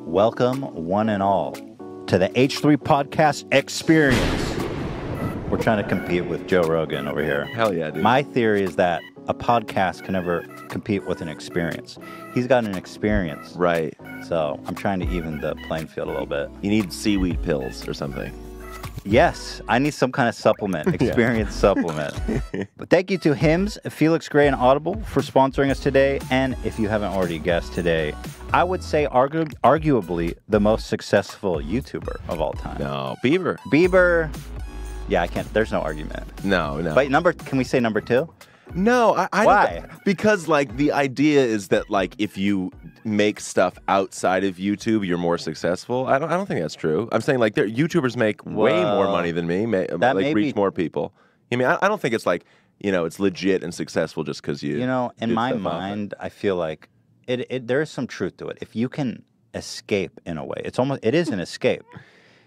Welcome, one and all, to the H3 Podcast Experience. We're trying to compete with Joe Rogan over here. Hell yeah, dude. My theory is that a podcast can never compete with an experience. He's got an experience. Right. So I'm trying to even the playing field a little bit. You need seaweed pills or something. Yes, I need some kind of supplement, experience supplement. But thank you to Hims, Felix Gray, and Audible for sponsoring us today. And if you haven't already guessed today, I would say arguably the most successful YouTuber of all time. No, Bieber. Bieber. Yeah, I can't. There's no argument. No. But can we say number two? No, I Why? Don't, because like the idea is that like if you make stuff outside of YouTube, you're more successful. I don't think that's true. I'm saying like YouTubers make way more money than me. Reach more people. I mean, I don't think it's like it's legit and successful just because you. In my mind, I feel like there is some truth to it. If you can escape in a way, it is an escape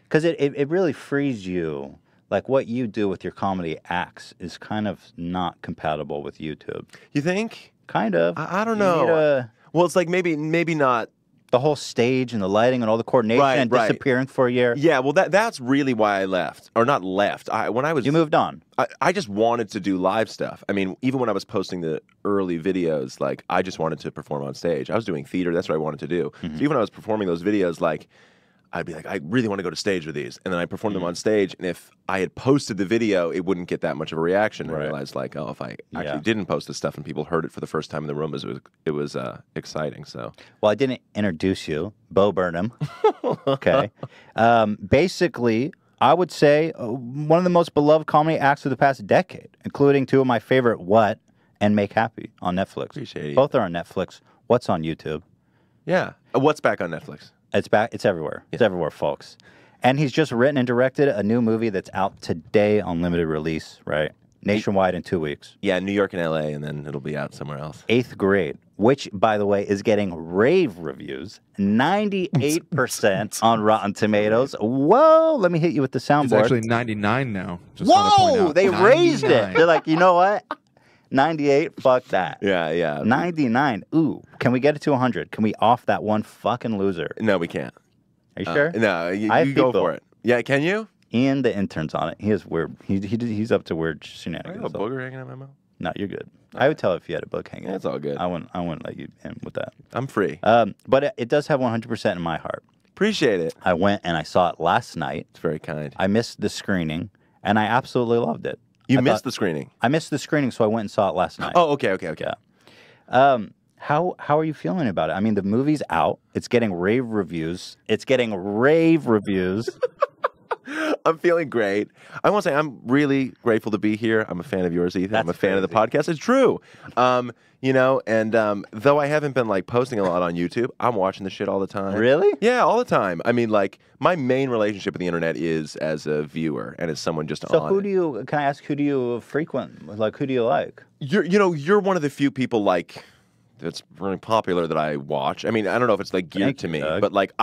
because it really frees you. Like what you do with your comedy acts is kind of not compatible with YouTube. You think? Kind of. I don't know. Well, it's like maybe not the whole stage and the lighting and all the coordination and disappearing for a year. Yeah, well, that's really why I left, or not left. You moved on. I just wanted to do live stuff. I mean, even when I was posting the early videos, like I just wanted to perform on stage. I was doing theater. That's what I wanted to do. Mm-hmm. So even when I was performing those videos, like. I'd be like, I really want to go to stage with these. And then I performed them on stage, and if I had posted the video, it wouldn't get that much of a reaction. And I realized, like, if I actually didn't post this stuff and people heard it for the first time in the room, it was exciting. So, well, I didn't introduce you, Bo Burnham. Okay. Basically, I would say one of the most beloved comedy acts of the past decade, including two of my favorite, What and Make Happy on Netflix. Appreciate you. Both are on Netflix. What's on YouTube? Yeah. What's back on Netflix? It's back. It's everywhere. Yeah. It's everywhere, folks. And he's just written and directed a new movie that's out today on limited release, right? Nationwide in 2 weeks. Yeah, New York and LA, and then it'll be out somewhere else. 8th Grade, which, by the way, is getting rave reviews. 98% on Rotten Tomatoes. Whoa, let me hit you with the soundboard. It's actually 99 now. Whoa, they raised it. They're like, you know what? 98, fuck that. Yeah. 99, ooh. Can we get it to 100? Can we off that one fucking loser? No, we can't. Are you sure? No, you go for it. Yeah, can you? Ian, the intern's on it. He is weird. He's up to weird shenanigans. I have a booger hanging out my mouth? No, you're good. I would tell if you had a book hanging out. That's all good. I wouldn't let you in with that. I'm free. But it does have 100% in my heart. Appreciate it. I went and I saw it last night. It's very kind. I missed the screening, and I absolutely loved it. You missed the screening? I missed the screening, so I went and saw it last night. Oh, okay. Yeah. How are you feeling about it? I mean, the movie's out. It's getting rave reviews. I'm feeling great. I want to say I'm really grateful to be here. I'm a fan of yours, Ethan. I'm a fan of the podcast. It's true. Though I haven't been like posting a lot on YouTube, I'm watching the shit all the time. Really? Yeah, all the time. I mean, like my main relationship with the internet is as a viewer and as someone just so on. So can I ask, who do you frequent? Like, who do you like? You're one of the few people like that's really popular that I watch. I mean, I don't know if it's like geared to me, but like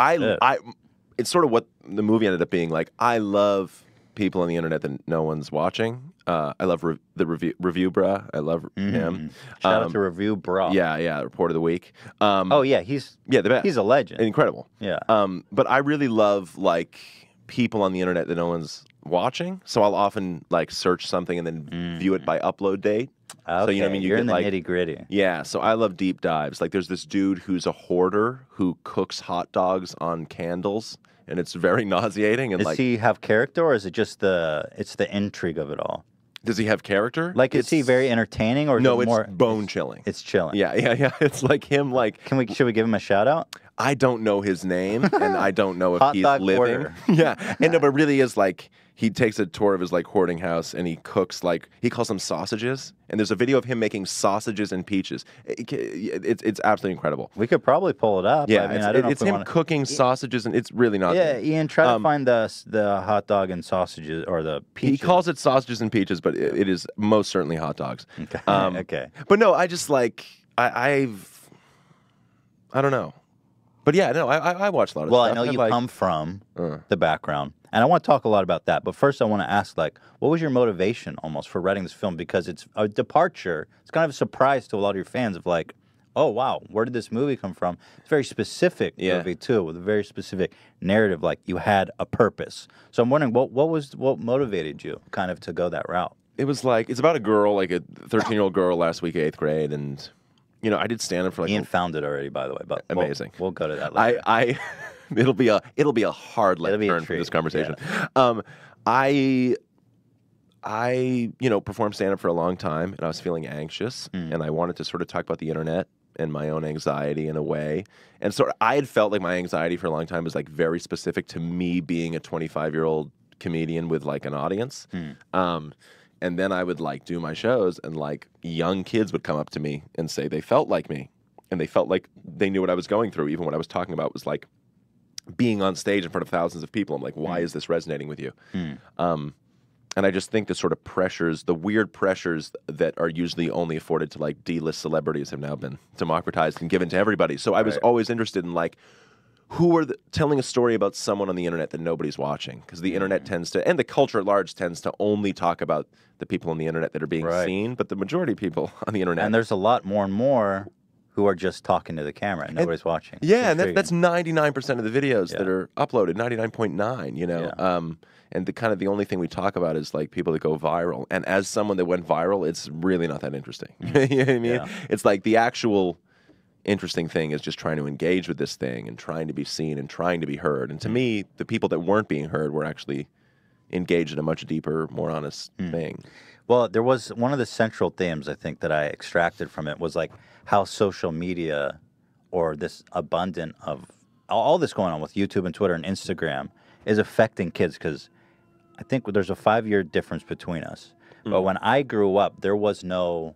it's sort of what the movie ended up being. Like, I love people on the internet that no one's watching. I love the review bra. I love him. Shout out to Review Bra. Yeah, Report of the Week. He's the best. He's a legend. Incredible. Yeah. But I really love like people on the internet that no one's watching. So I'll often like search something and then view it by upload date. Okay. So you know what I mean? You're get, in the like, nitty gritty. Yeah. So I love deep dives. Like there's this dude who's a hoarder who cooks hot dogs on candles. And it's very nauseating. And Does he have character, or is it just the intrigue of it all? Does he have character? Like, is he very entertaining, or no? It's more bone chilling. It's chilling. Yeah. It's like him. Like, should we give him a shout out? I don't know his name, and I don't know if he's living. Hoarder. Yeah, and no, but really is like he takes a tour of his like hoarding house, and he cooks like he calls them sausages. And there's a video of him making sausages and peaches. It's absolutely incredible. We could probably pull it up. Yeah, I mean, I don't know it's him cooking sausages, and it's really not. Yeah, Ian, try to find the hot dog and sausages, or the peaches. He calls it sausages and peaches, but it is most certainly hot dogs. Okay. Okay. But no, I just like I don't know. But yeah, no, I watch a lot of stuff. Well, I know you come from the background, and I want to talk a lot about that. But first, I want to ask, like, what was your motivation almost for writing this film? Because it's a departure. It's kind of a surprise to a lot of your fans of like, oh wow, where did this movie come from? It's a very specific movie too, with a very specific narrative. Like you had a purpose. So I'm wondering what motivated you kind of to go that route? It was like, it's about a girl, like a 13-year-old girl last week, 8th grade, and you know, I did stand up for like Ian found it already, by the way, but amazing. We'll go to that later. It'll be a hard left turn from this conversation. Yeah. I performed stand up for a long time, and I was feeling anxious, and I wanted to sort of talk about the internet and my own anxiety in a way. And so I had felt like my anxiety for a long time was like very specific to me being a 25-year-old comedian with like an audience. And then I would like do my shows, and like young kids would come up to me and say they felt like me, and they felt like they knew what I was going through. Even what I was talking about was like being on stage in front of thousands of people. I'm like, why is this resonating with you? And I just think the sort of pressures, the weird pressures that are usually only afforded to like D-list celebrities have now been democratized and given to everybody. So I was always interested in like, who are telling a story about someone on the internet that nobody's watching? Because the internet tends to, and the culture at large tends to only talk about the people on the internet that are being seen, but the majority of people on the internet. And there's a lot more and more who are just talking to the camera and nobody's watching. Yeah, and that's 99% of the videos that are uploaded, 99.9, you know? Yeah. And the only thing we talk about is like people that go viral. And as someone that went viral, it's really not that interesting. You know what I mean? Yeah. It's like the actual interesting thing is just trying to engage with this thing and trying to be seen and trying to be heard. And to me, the people that weren't being heard were actually engaged in a much deeper, more honest thing. Well, there was one of the central themes I think that I extracted from it was like how social media, or this abundant of all this going on with YouTube and Twitter and Instagram, is affecting kids. Because I think there's a 5-year difference between us. But when I grew up, there was no,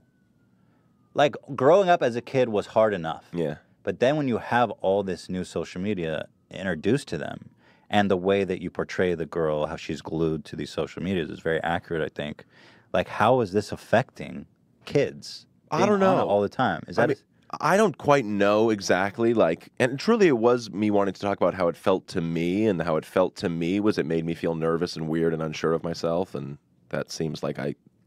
like, growing up as a kid was hard enough. Yeah. But then when you have all this new social media introduced to them, and the way that you portray the girl, how she's glued to these social medias is very accurate, I think. Like, how is this affecting kids? I don't know. All the time. Is that? I don't quite know exactly. Like, and truly, it was me wanting to talk about how it felt to me, and how it felt to me was it made me feel nervous and weird and unsure of myself, and that seems like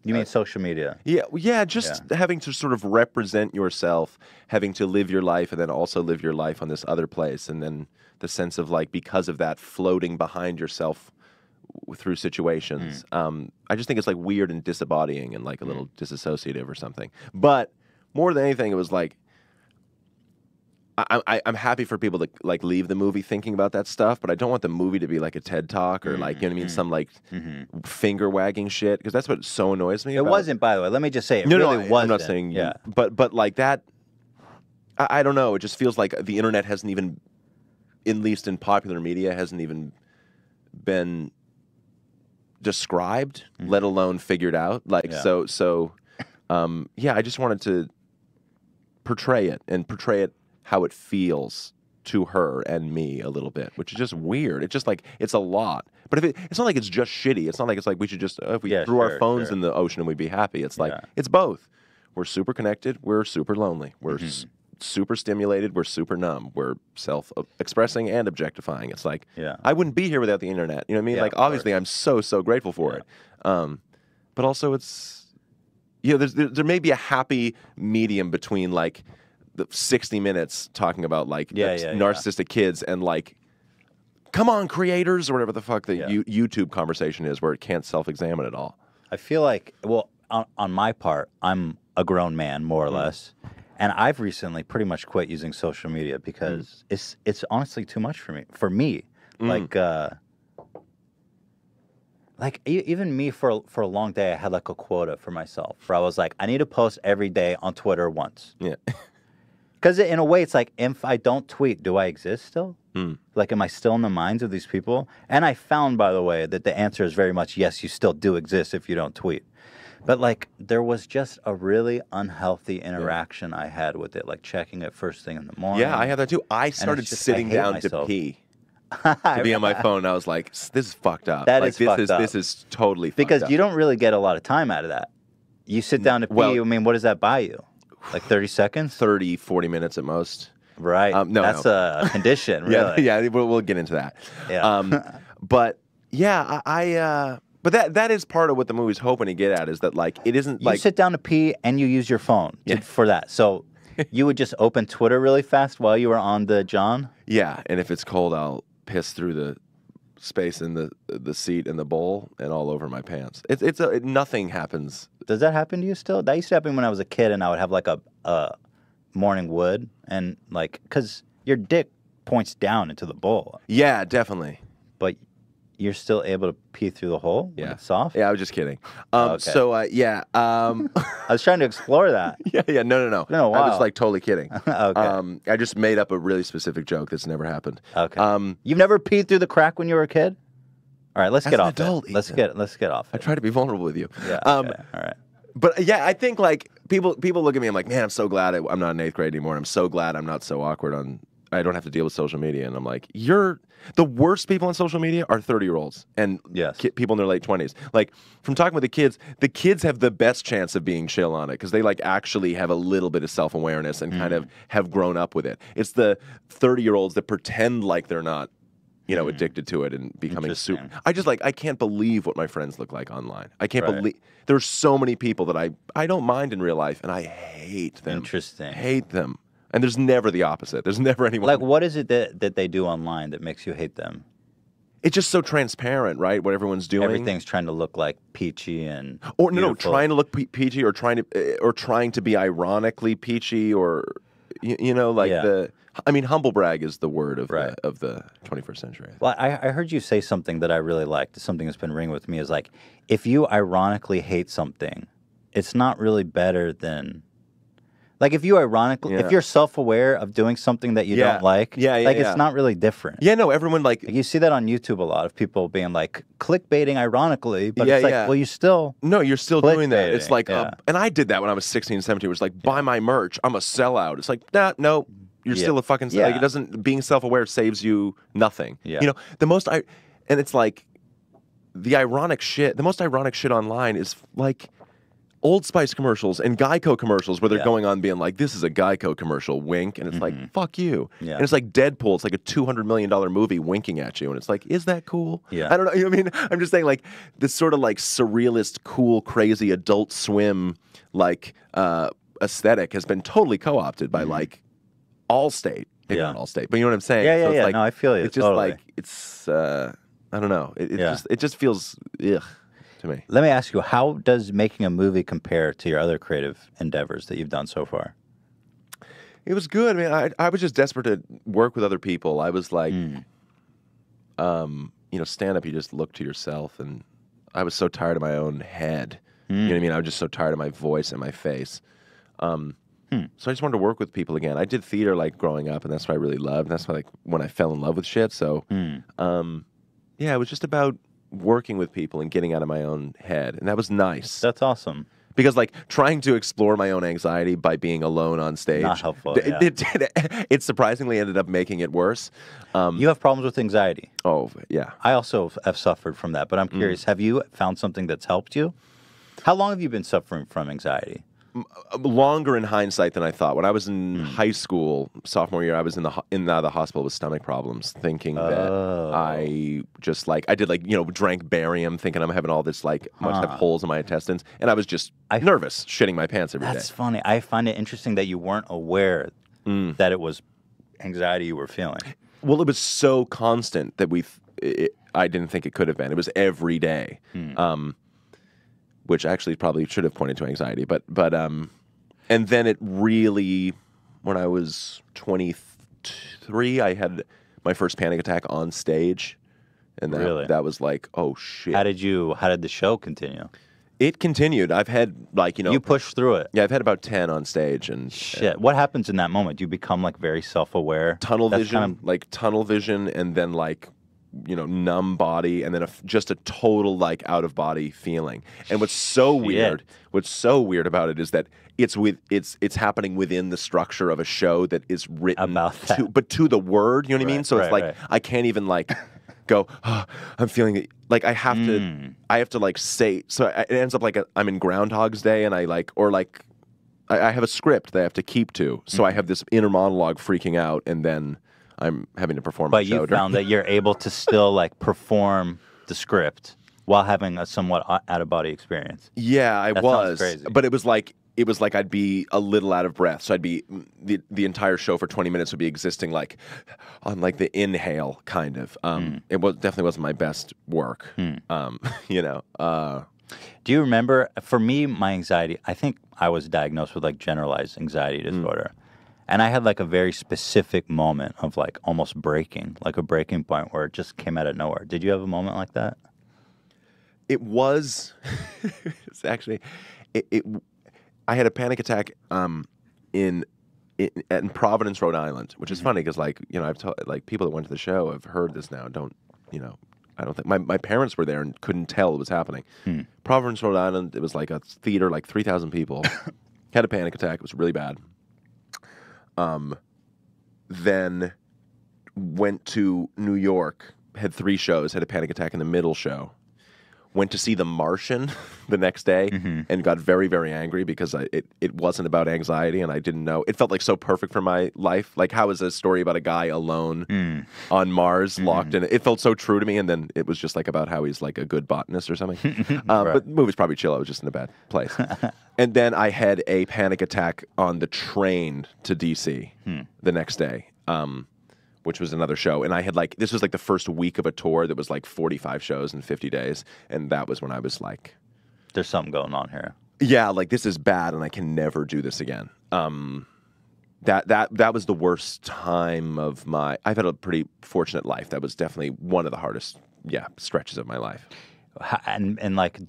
You mean social media? Yeah, just having to sort of represent yourself, having to live your life, and then also live your life on this other place, and then the sense of like, because of that, floating behind yourself through situations. I just think it's like weird and disembodying and like a little disassociative or something. But more than anything, it was like, I'm happy for people to like leave the movie thinking about that stuff, but I don't want the movie to be like a TED Talk or like, you know what I mean, some like finger wagging shit, because that's what so annoys me. It wasn't, by the way. Let me just say, it no, really wasn't. I'm not saying, but like that, I don't know. It just feels like the internet hasn't even, at least in popular media, hasn't even been described, let alone figured out. Like so, I just wanted to portray it how it feels to her and me a little bit, which is just weird. It's just like, it's a lot. But if it's not like it's just shitty. It's not like it's like we should just, if we threw our phones in the ocean and we'd be happy. It's like, it's both. We're super connected. We're super lonely. We're super stimulated. We're super numb. We're self-expressing and objectifying. It's like, I wouldn't be here without the internet. You know what I mean? Like, obviously, I'm so grateful for it. But also it's, there may be a happy medium between like, the 60 minutes talking about like narcissistic kids and like, come on creators, or whatever the fuck the YouTube conversation is, where it can't self-examine at all. I feel like, well, on my part, I'm a grown man, more or less, and I've recently pretty much quit using social media because it's honestly too much for me. Like even me for a long day, I had like a quota for myself where I was like, I need to post every day on Twitter once. Yeah. Because in a way, it's like, if I don't tweet, do I exist still? Like, am I still in the minds of these people? And I found, by the way, that the answer is very much yes, you still do exist if you don't tweet. But, like, there was just a really unhealthy interaction I had with it, like checking it first thing in the morning. Yeah, I had that too. I started sitting down to pee. To be on my phone, I was like, this is fucked up. That is fucked up. This is totally fucked up. Because you don't really get a lot a lot of that. You sit down to pee, I mean, what does that buy you? Like 30 seconds? 30, 40 minutes at most. Right. No, that's a condition, really. Yeah, we'll get into that. Yeah. But yeah, but that is part of what the movie's hoping to get at, is that like it isn't like you sit down to pee and you use your phone for that. So you would just open Twitter really fast while you were on the John? Yeah, and if it's cold, I'll piss through the space in the seat and the bowl and all over my pants. Nothing happens. Does that happen to you still? That used to happen when I was a kid, and I would have like a morning wood, and like, because your dick points down into the bowl. Yeah, definitely. But you're still able to pee through the hole when it's soft? Yeah, I was just kidding. Okay. So, yeah. I was trying to explore that. Yeah, no. No, wow. I was like totally kidding. Okay. I just made up a really specific joke that's never happened. Okay. You've never peed through the crack when you were a kid? All right, let's get off adult, it. Let's get off I it. try to be vulnerable with you. Yeah, okay. All right. But yeah, I think like people look at me, I'm like, man, I'm so glad I'm not in 8th grade anymore. I'm so glad I'm not so awkward I don't have to deal with social media. And I'm like, the worst people on social media are 30-year-olds and people in their late 20s. Like, from talking with the kids have the best chance of being chill on it because they like actually have a little bit of self-awareness and kind of have grown up with it. It's the 30-year-olds that pretend like they're not, addicted to it and becoming super. I can't believe what my friends look like online. I can't believe there's so many people that I don't mind in real life and I hate them. Interesting. Hate them. And there's never the opposite. There's never anyone. Like, what is it that they do online that makes you hate them? It's just so transparent, right? What everyone's doing. Everything's trying to look like peachy and trying to look peachy or trying to be ironically peachy or humble brag is the word of the 21st century. Well, I heard you say something that I really liked. Something that's been ringing with me is like, if you ironically hate something, it's not really better than. Like, if you're self-aware of doing something that you don't like, it's not really different. Yeah, no, everyone like you see that on YouTube a lot of people being like clickbaiting ironically, but it's like, well, you're still doing that. It's like, and I did that when I was 16, 17. It was like, buy my merch. I'm a sellout. It's like, no, you're still a fucking sellout. Like, it doesn't, being self-aware saves you nothing. Yeah. And it's like, the most ironic shit online is like, Old Spice commercials and Geico commercials where they're going on being like, this is a Geico commercial, wink. And it's like, fuck you. Yeah. And it's like Deadpool. It's like a $200 million movie winking at you. And it's like, is that cool? Yeah. I don't know. I mean, I'm just saying like this sort of like surrealist, cool, crazy Adult Swim like aesthetic has been totally co-opted by like Allstate. Maybe not Allstate, but you know what I'm saying? Yeah, It's like, no, I feel you. It's just like, it's, I don't know. It just feels, ugh. Me. Let me ask you, how does making a movie compare to your other creative endeavors that you've done so far? It was good. I mean, I was just desperate to work with other people. I was like, stand up, you just look to yourself. And I was so tired of my own head. You know what I mean? I was just so tired of my voice and my face. So I just wanted to work with people again. I did theater like growing up, and that's what I really loved. And that's why, like, when I fell in love with shit. So, it was just about working with people and getting out of my own head, and that was nice. That's awesome. Because like trying to explore my own anxiety by being alone on stage, not helpful. It surprisingly ended up making it worse. You have problems with anxiety. Oh yeah, I also have suffered from that. But I'm curious, have you found something that's helped you? How long have you been suffering from anxiety? Longer in hindsight than I thought. When I was in high school, sophomore year, I was in the hospital with stomach problems, thinking that I just drank barium, thinking I'm having all this must have holes in my intestines, and I was just nervous, shitting my pants every day. That's funny. I find it interesting that you weren't aware that it was anxiety you were feeling. Well, it was so constant that I didn't think it could have been. It was every day. Which actually probably should have pointed to anxiety, but and then it really, when I was 23, I had my first panic attack on stage, and that was like, oh shit. How did the show continue? It continued. I've had you pushed through it. Yeah, I've had about 10 on stage, and shit. What happens in that moment? Do you become like very self-aware? Tunnel vision, and then numb body, and then just a total out of body feeling. And what's so weird about it is that it's happening within the structure of a show that is written about that. but to the word. You know what I mean? So it's I can't even go. Oh, I'm feeling it. I have to say. So it ends up I'm in Groundhog's Day, and I have a script that I have to keep to. So I have this inner monologue freaking out, and then I'm having to perform. But you found that you're able to still perform the script while having a somewhat out of body experience. Yeah, I was. Sounds crazy. But it was it was like I'd be a little out of breath. So I'd be the entire show for 20 minutes would be existing like on like the inhale kind of. It definitely wasn't my best work. You know. Do you remember? For me, my anxiety. I think I was diagnosed with like generalized anxiety disorder, and I had like a very specific moment of like almost breaking, like a breaking point where it just came out of nowhere. Did you have a moment like that? It was. It's actually. I had a panic attack in Providence, Rhode Island, which is funny because, like, you know, like people that went to the show have heard this now. Don't, you know, I don't think my parents were there and couldn't tell it was happening. Providence, Rhode Island. It was like a theater, like 3,000 people. Had a panic attack. It was really bad. Then went to New York. Had 3 shows. Had a panic attack in the middle show. Went to see The Martian the next day and got very, very angry because it wasn't about anxiety and I didn't know. It felt like so perfect for my life. Like, how is a story about a guy alone on Mars, locked in it? It felt so true to me, and then it was just like about how he's like a good botanist or something. But the movie's probably chill. I was just in a bad place. And then I had a panic attack on the train to D.C. The next day. Which was another show. And I had like, this was like the first week of a tour that was like 45 shows in 50 days. And that was when I was like, there's something going on here. Yeah, like this is bad and I can never do this again. That was the worst time of I've had a pretty fortunate life. That was definitely one of the hardest, stretches of my life. And like,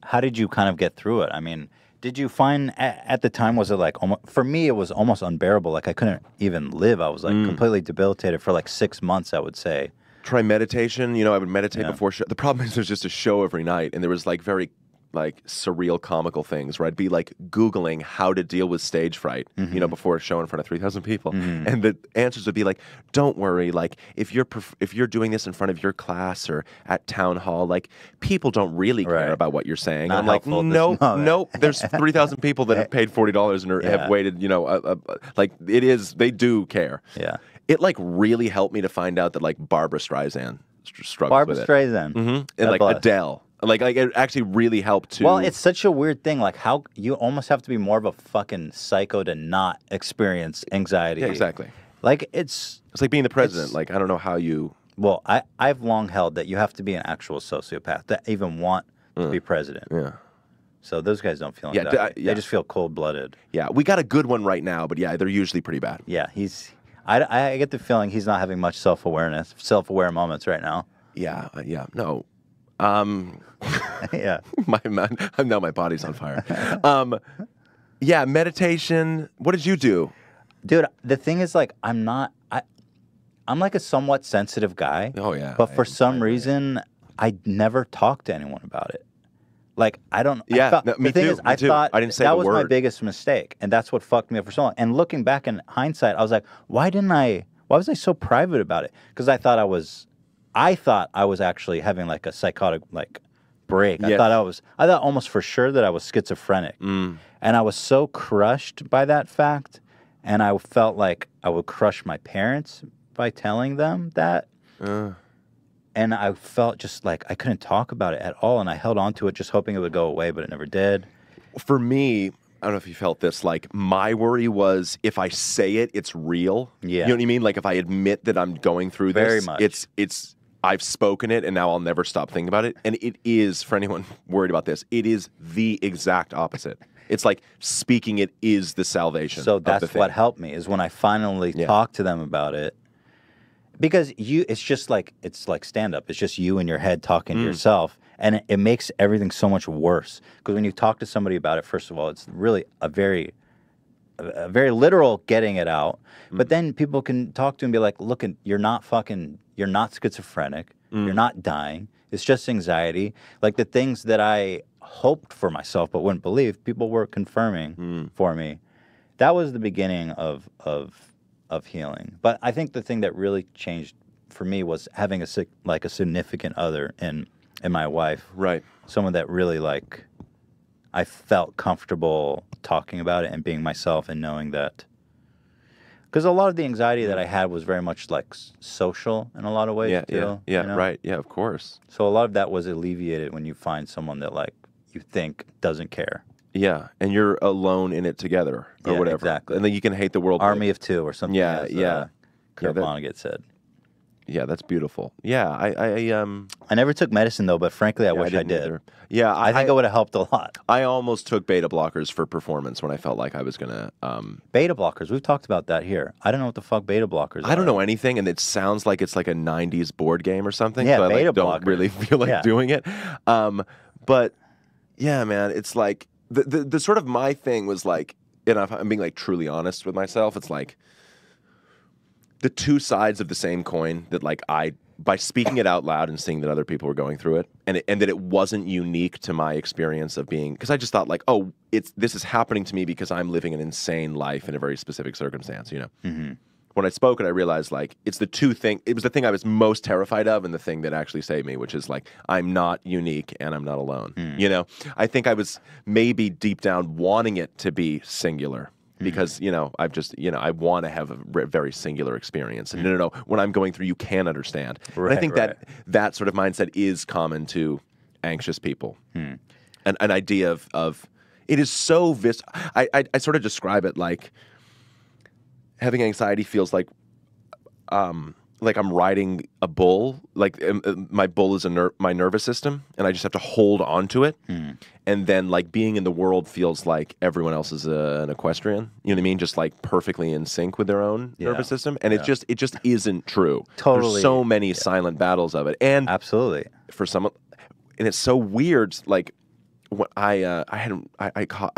how did you kind of get through it? I mean, did you find at the time, was it like, for me, it was almost unbearable. Like I couldn't even live. I was like completely debilitated for like 6 months, I would say. Try meditation. You know, I would meditate before show. The problem is there's just a show every night. And there was like very like surreal comical things where I'd be like Googling how to deal with stage fright, you know, before a show in front of 3,000 people. And the answers would be like, don't worry, like if you're doing this in front of your class or at town hall, like people don't really care about what you're saying. And I'm like, nope, there's 3,000 people that have paid $40 and have waited, you know, like they do care. Yeah. It like really helped me to find out that like Barbra Streisand struggles with it. Barbra Streisand. And like Adele. Like it actually really helped to. Well, it's such a weird thing. Like how you almost have to be more of a fucking psycho to not experience anxiety. Yeah, exactly. Like it's like being the president. Like I don't know how you. Well, I've long held that you have to be an actual sociopath to even want to be president. Yeah. So those guys don't feel anxiety. They just feel cold-blooded. Yeah, we got a good one right now, but yeah, they're usually pretty bad. Yeah, I get the feeling he's not having much self-aware moments right now. Yeah, no. Yeah. Now my body's on fire. Yeah, meditation. What did you do? Dude, the thing is, like, I'm like a somewhat sensitive guy. Oh, yeah. But for some reason, I never talked to anyone about it. Like, I don't... Yeah, me the thing too. is, I thought I didn't say that the was my word. biggest mistake, and that's what fucked me up for so long. And looking back in hindsight, I was like, why was I so private about it? Because I thought I was actually having like a psychotic like break. Yes. I thought almost for sure that I was schizophrenic. And I was so crushed by that fact, and I felt like I would crush my parents by telling them that. And I felt just like I couldn't talk about it at all, and I held on to it just hoping it would go away, but it never did. For me, I don't know if you felt this, like my worry was if I say it, it's real. Yeah. You know what I mean? Like if I admit that I'm going through this, Very much. it's I've spoken it and now I'll never stop thinking about it. And it is, for anyone worried about this, it is the exact opposite. It's like speaking it is the salvation. So of the that's thing. what helped me is when I finally talked to them about it. Because it's like stand-up. It's just you in your head talking to yourself. And it makes everything so much worse. Because when you talk to somebody about it, first of all, it's really a very literal getting it out. But then people can talk to and be like, look, you're not schizophrenic. You're not dying. It's just anxiety. Like the things that I hoped for myself but wouldn't believe, people were confirming for me. That was the beginning of healing. But I think the thing that really changed for me was having a significant other in my wife. Right. Someone that really like I felt comfortable talking about it and being myself and knowing that. Because a lot of the anxiety that I had was very much like social in a lot of ways. Yeah, you know? right. Yeah, of course. So a lot of that was alleviated when you find someone that like you think doesn't care. Yeah, and you're alone in it together or Yeah, whatever. exactly. And then you can hate the world. Army of two or something. Yeah, as, yeah. Kurt Yeah, Vonnegut said. Yeah, that's beautiful. Yeah, I never took medicine though, but frankly, I wish I didn't did. either. Yeah, I think it would have helped a lot. I almost took beta blockers for performance when I felt like I was gonna. Beta blockers. We've talked about that here. I don't know what the fuck beta blockers are. I don't know anything, and it sounds like it's like a '90s board game or something. Yeah, so I beta don't blockers. really feel like doing it. But yeah, man, it's like the sort of my thing was like, and if I'm being like truly honest with myself, it's like the two sides of the same coin that like by speaking it out loud and seeing that other people were going through it, and that it wasn't unique to my experience of being, because I just thought like, oh, this is happening to me because I'm living an insane life in a very specific circumstance, you know. Mm-hmm. When I spoke it, I realized like it was the thing I was most terrified of, and the thing that actually saved me, which is like I'm not unique and I'm not alone. You know, I think I was maybe deep down wanting it to be singular. Because, you know, I want to have a very singular experience. And no, when I'm going through, you can understand. Right, and I think that sort of mindset is common to anxious people. An idea of it is so I sort of describe it like having anxiety feels like I'm riding a bull. Like my bull is my nervous system, and I just have to hold on to it. And then like being in the world feels like everyone else is an equestrian. You know what I mean? Just like perfectly in sync with their own nervous system. And it just isn't true. Totally. There's so many silent battles of it. And absolutely. For some, and it's so weird. Like when I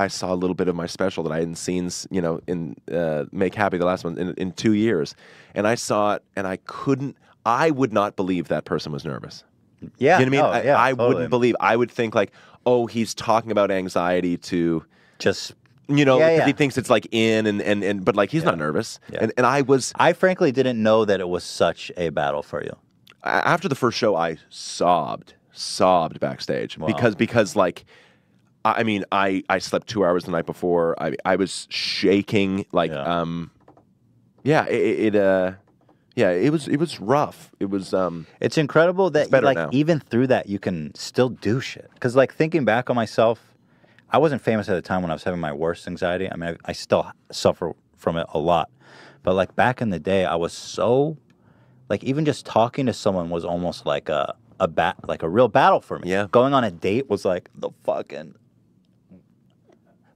saw a little bit of my special that I hadn't seen, you know, in Make Happy, the last one, in 2 years. And I saw it, and I would not believe that person was nervous. Yeah. You know what I mean? I totally. wouldn't believe. I would think like, oh, he's talking about anxiety to just, you know, because he thinks it's like but like he's not nervous. Yeah. And I frankly didn't know that it was such a battle for you. After the first show, I sobbed backstage. Wow. because like, I mean, I slept 2 hours the night before. I was shaking like, it was rough. It was. It's incredible that like now. even through that you can still do shit. Because like thinking back on myself, I wasn't famous at the time when I was having my worst anxiety. I mean, I still suffer from it a lot, but like back in the day, I was so like even just talking to someone was almost like a real battle for me. Yeah. Going on a date was like the fucking.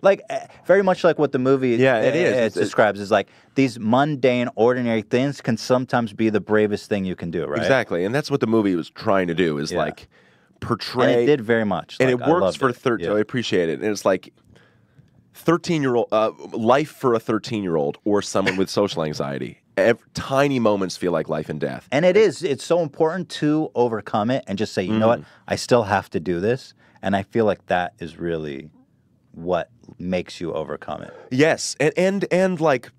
Like, very much like what the movie it describes is like these mundane, ordinary things can sometimes be the bravest thing you can do, right? Exactly. And that's what the movie was trying to do is like portray. And it did very much. And like, it works for 13. So I appreciate it. And it's like 13-year-old, life for a 13-year-old or someone with social anxiety. Tiny moments feel like life and death. And it's so important to overcome it and just say, you know what, I still have to do this. And I feel like that is really what makes you overcome it. Yes, and like,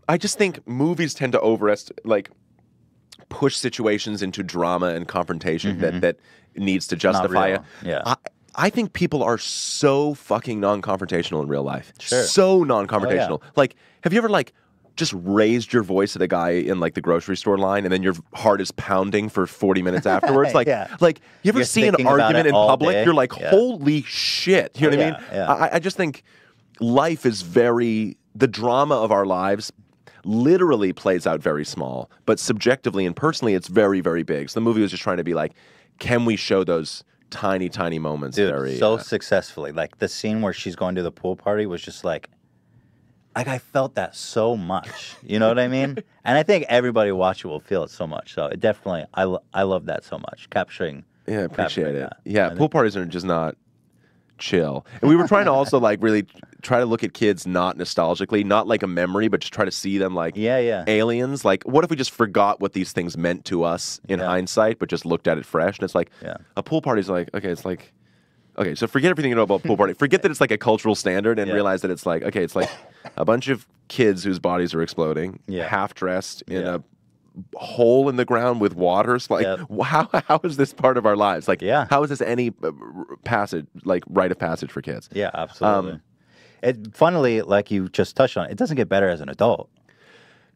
I just think movies tend to push situations into drama and confrontation that needs to justify it. Yeah. I think people are so fucking non-confrontational in real life. Sure. So non-confrontational. Oh, yeah. Like, have you ever like just raised your voice at a guy in like the grocery store line and then your heart is pounding for 40 minutes afterwards? Like, like you ever see an argument in public? You're like, holy shit. You know what I mean? Yeah. I just think life is the drama of our lives literally plays out very small, but subjectively and personally, it's very, very big. So the movie was just trying to be like, can we show those tiny, tiny moments? Dude, so successfully. Like the scene where she's going to the pool party was just like I felt that so much. You know what I mean? And I think everybody watching will feel it so much. So it definitely, I love that so much. Capturing. Yeah, I appreciate it. That. Yeah, pool parties are just not chill. And we were trying to also like really try to look at kids not nostalgically, not like a memory, but just try to see them like aliens. Like, what if we just forgot what these things meant to us in hindsight, but just looked at it fresh? And it's like, a pool party's like, okay, it's like, okay, so forget everything you know about pool party. Forget that it's like a cultural standard and realize that it's like, okay, it's like a bunch of kids whose bodies are exploding, half dressed in a hole in the ground with water. It's like, how is this part of our lives? Like, how is this any passage, like rite of passage for kids? Yeah, absolutely. Funnily, like you just touched on, it doesn't get better as an adult.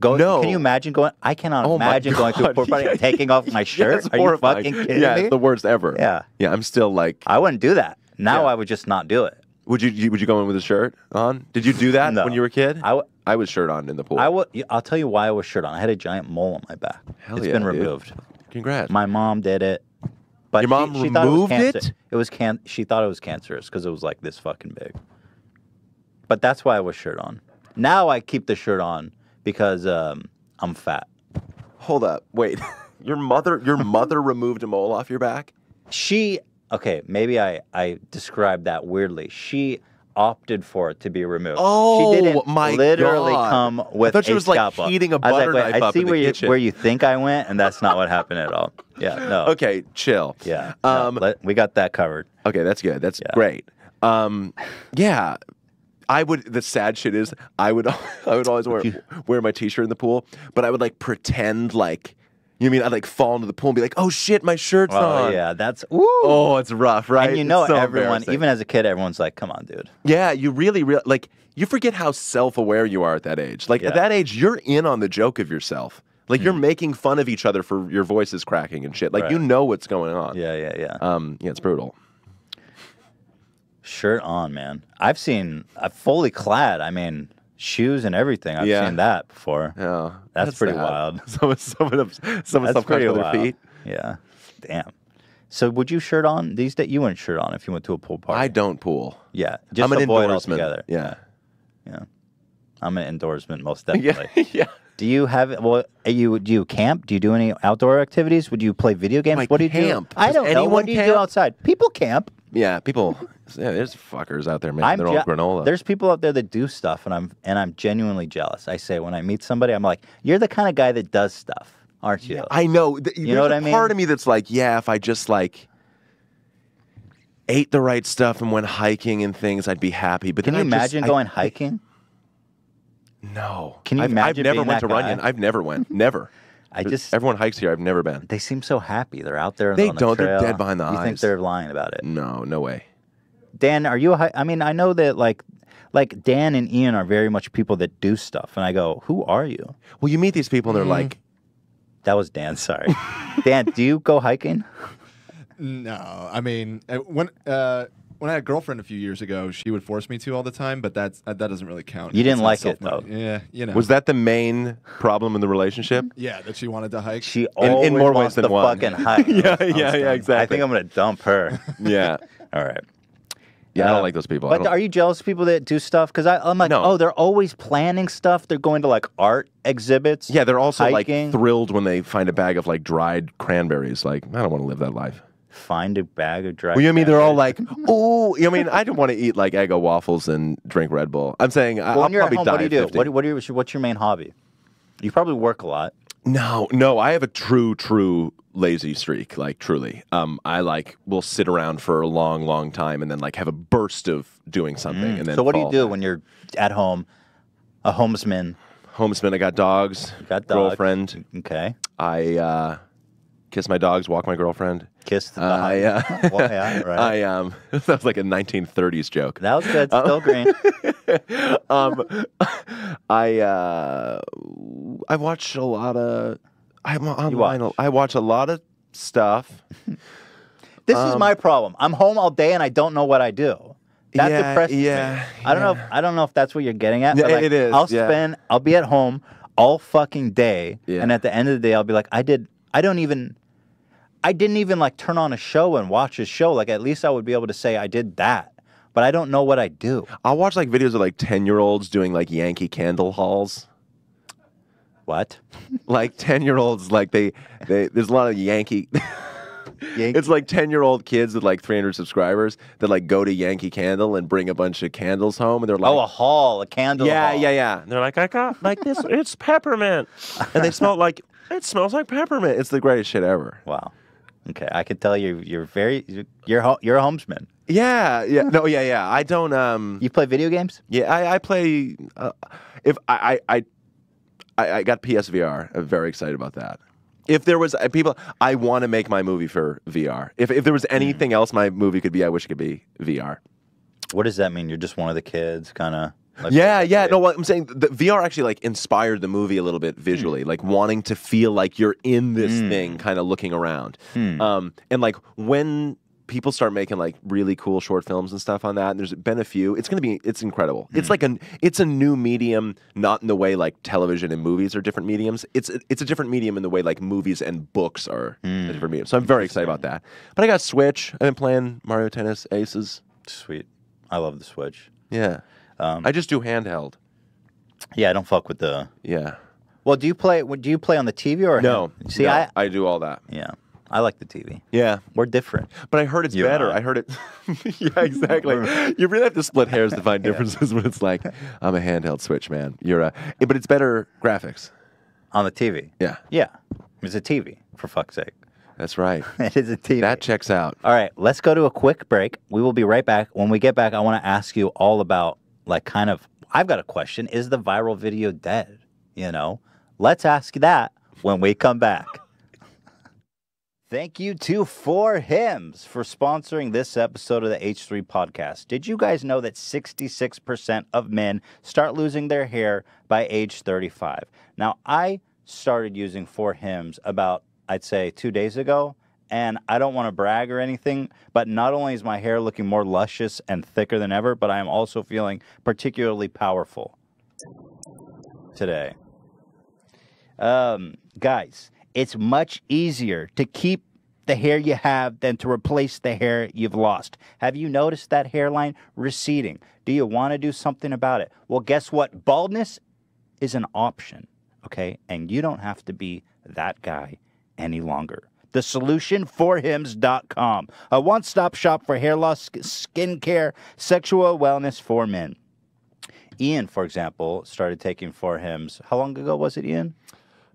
No. Can you imagine going? I cannot imagine going to a pool party and taking off my shirt. Are you fucking kidding me? Yeah, it's the worst ever. Yeah. Yeah, I'm still like... I wouldn't do that. Now I would just not do it. Would you go in with a shirt on? Did you do that No. when you were a kid? I was shirt on in the pool. I'll tell you why I was shirt on. I had a giant mole on my back. Hell It's yeah, been dude. removed. Congrats. My mom did it. But Your mom she thought it was removed cancer. it? It was she thought it was cancerous because it was like this fucking big. But that's why I was shirt on. Now I keep the shirt on because I'm fat. Hold up. Wait. Your mother removed a mole off your back? Okay, maybe I described that weirdly. She opted for it to be removed. Oh, she didn't my literally God. come with I thought she a was like scalpel. heating a I was butter like, wait, knife I up see in the kitchen. where you think I went, and that's not what happened at all. Yeah, no. Okay, chill. Yeah. We got that covered. Okay, that's good. That's great. Yeah. The sad shit is I would always wear my t-shirt in the pool, but I would like pretend like, you know what I mean? I'd like fall into the pool and be like, oh shit, my shirt's on. Yeah, that's, ooh. Oh, it's rough, right? And you know, It's so everyone, embarrassing. even as a kid, everyone's like, come on, dude. Yeah, you really, like, you forget how self-aware you are at that age. Like, at that age, you're in on the joke of yourself. Like, you're making fun of each other for your voices cracking and shit. Like, you know what's going on. Yeah. Yeah, it's brutal. Shirt on, man. I've seen fully clad. I mean, shoes and everything. I've seen that before. Yeah, that's pretty sad. wild. Some stuff pretty with their wild. feet. Yeah, damn. So would you shirt on these days? You wouldn't shirt on if you went to a pool party. I don't pool. Yeah, just I'm an avoid indoorsman. altogether. Yeah. I'm an endorsement, most definitely. Yeah. Do you have? Well, do you camp? Do you do any outdoor activities? Would you play video games? What do you camp? do? I Does don't know. anyone What do you do camp? outside? People camp. Yeah, people. Yeah, there's fuckers out there making their own granola. There's people out there that do stuff, and I'm genuinely jealous. I say when I meet somebody, I'm like, you're the kind of guy that does stuff, aren't you? Yeah, I know. You know what I mean? Part of me that's like, yeah, if I just like ate the right stuff and went hiking and things, I'd be happy. But Can then you imagine going hiking? No. Can you I've imagine never being went that to Runyon. guy? I've never went. Never. Everyone hikes here. I've never been. They seem so happy. They're out there. They on the don't. trail. They're dead behind the You eyes. think they're lying about it? No way. Dan, are you I mean, I know that like Dan and Ian are very much people that do stuff, and I go, who are you? Well, you meet these people and they're like, that was Dan. Sorry, Dan. Do you go hiking? No, I mean when I had a girlfriend a few years ago, she would force me to all the time, but that doesn't really count. You didn't It's not like it, though. Yeah, you know. was that the main problem in the relationship? Yeah, that she wanted to hike. She In always more ways wants than to one. fucking hike. Yeah, exactly. I think I'm gonna dump her. Yeah. All right. Yeah, I don't like those people. But are you jealous of people that do stuff? Because I'm like, No. oh, they're always planning stuff. They're going to like art exhibits. Yeah, they're also hiking. like thrilled when they find a bag of like dried cranberries. Like, I don't want to live that life. Find a bag of dry. Well, you know what I mean? They're all like, oh, you know what I mean? I don't want to eat like Eggo waffles and drink Red Bull. I'm saying I'll when you're probably at home, die what do you at do? 50. What's your main hobby? You probably work a lot. No, I have a true lazy streak, like truly. I like will sit around for a long time and then like have a burst of doing something and then So what do you fall do back. when you're at home, a homesman? Homesman, I got dogs, Got dogs. girlfriend. Okay. I kiss my dogs, walk my girlfriend. Kiss the Yeah. Well, yeah, right. That was like a 1930s joke. That was good. Still green. I watch a lot of. I'm online. watch? I watch a lot of stuff. This is my problem. I'm home all day and I don't know what I do. That depresses me. I don't know if that's what you're getting at. Yeah, but like, it is, I'll be at home all fucking day, Yeah. and at the end of the day, I'll be like, I didn't even like turn on a show and watch a show. Like at least I would be able to say I did that, but I don't know what I do. I'll watch like videos of like 10-year-olds doing like Yankee candle hauls. What? Like 10-year-olds, like they there's a lot of Yankee. It's like 10-year-old kids with like 300 subscribers that like go to Yankee Candle and bring a bunch of candles home, and they're like, a candle. yeah, haul. yeah. And they're like, I got like this. It's peppermint, and they smell like it smells like peppermint. It's the greatest shit ever. Wow. Okay, I could tell you're a homesman. Yeah. No, yeah. I don't. You play video games? Yeah, I play. If I got PSVR. I'm very excited about that. If there was people, I want to make my movie for VR. If there was anything else my movie could be, I wish it could be VR. What does that mean? You're just one of the kids, kind of. Like, Yeah. No, what I'm saying, the VR actually like inspired the movie a little bit visually, like wanting to feel like you're in this thing, kind of looking around. And like when people start making like really cool short films and stuff on that, and there's been a few. It's incredible. It's like it's a new medium, not in the way like television and movies are different mediums. It's a different medium in the way like movies and books are a different medium. So I'm very excited about that. But I got Switch. I've been playing Mario Tennis Aces. Sweet. I love the Switch. Yeah. I just do handheld. Yeah, I don't fuck with the. Yeah. Well, do you play on the TV or no? See, no, I do all that. Yeah, I like the TV. Yeah, we're different. But I heard it's better. I heard it. Yeah, exactly. You really have to split hairs to find differences when it's like, I'm a handheld Switch, man. But it's better graphics on the TV. Yeah, yeah. It's a TV for fuck's sake. That's right. It is a TV. That checks out. All right, let's go to a quick break. We will be right back. When we get back, I want to ask you all about like kind of. I've got a question. Is the viral video dead? You know. Let's ask that when we come back. Thank you to 4Hims for sponsoring this episode of the H3 podcast. Did you guys know that 66% of men start losing their hair by age 35? Now, I started using 4Hims about, I'd say, 2 days ago, and I don't want to brag or anything, but not only is my hair looking more luscious and thicker than ever, but I am also feeling particularly powerful today. Guys, it's much easier to keep the hair you have than to replace the hair you've lost. Have you noticed that hairline receding? Do you want to do something about it? Well, guess what? Baldness is an option, okay? And you don't have to be that guy any longer. The solution, 4hims.com, a one-stop shop for hair loss, skincare, sexual wellness for men. Ian, for example, started taking 4Hims. How long ago was it, Ian?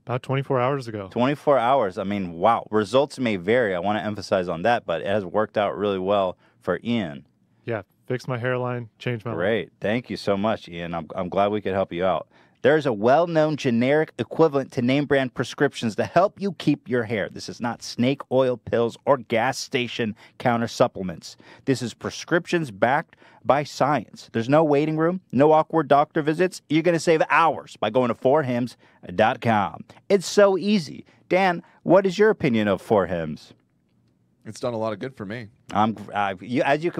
About 24 hours ago. 24 hours. I mean, wow. Results may vary. I want to emphasize on that, but it has worked out really well for Ian. Yeah, fixed my hairline, changed my life. Great. Thank you so much, Ian. I'm glad we could help you out. There's a well-known generic equivalent to name brand prescriptions to help you keep your hair. This is not snake oil pills or gas station counter supplements. This is prescriptions backed by science. There's no waiting room, no awkward doctor visits. You're going to save hours by going to 4hims.com. It's so easy. Dan, what is your opinion of 4Hims? It's done a lot of good for me. As you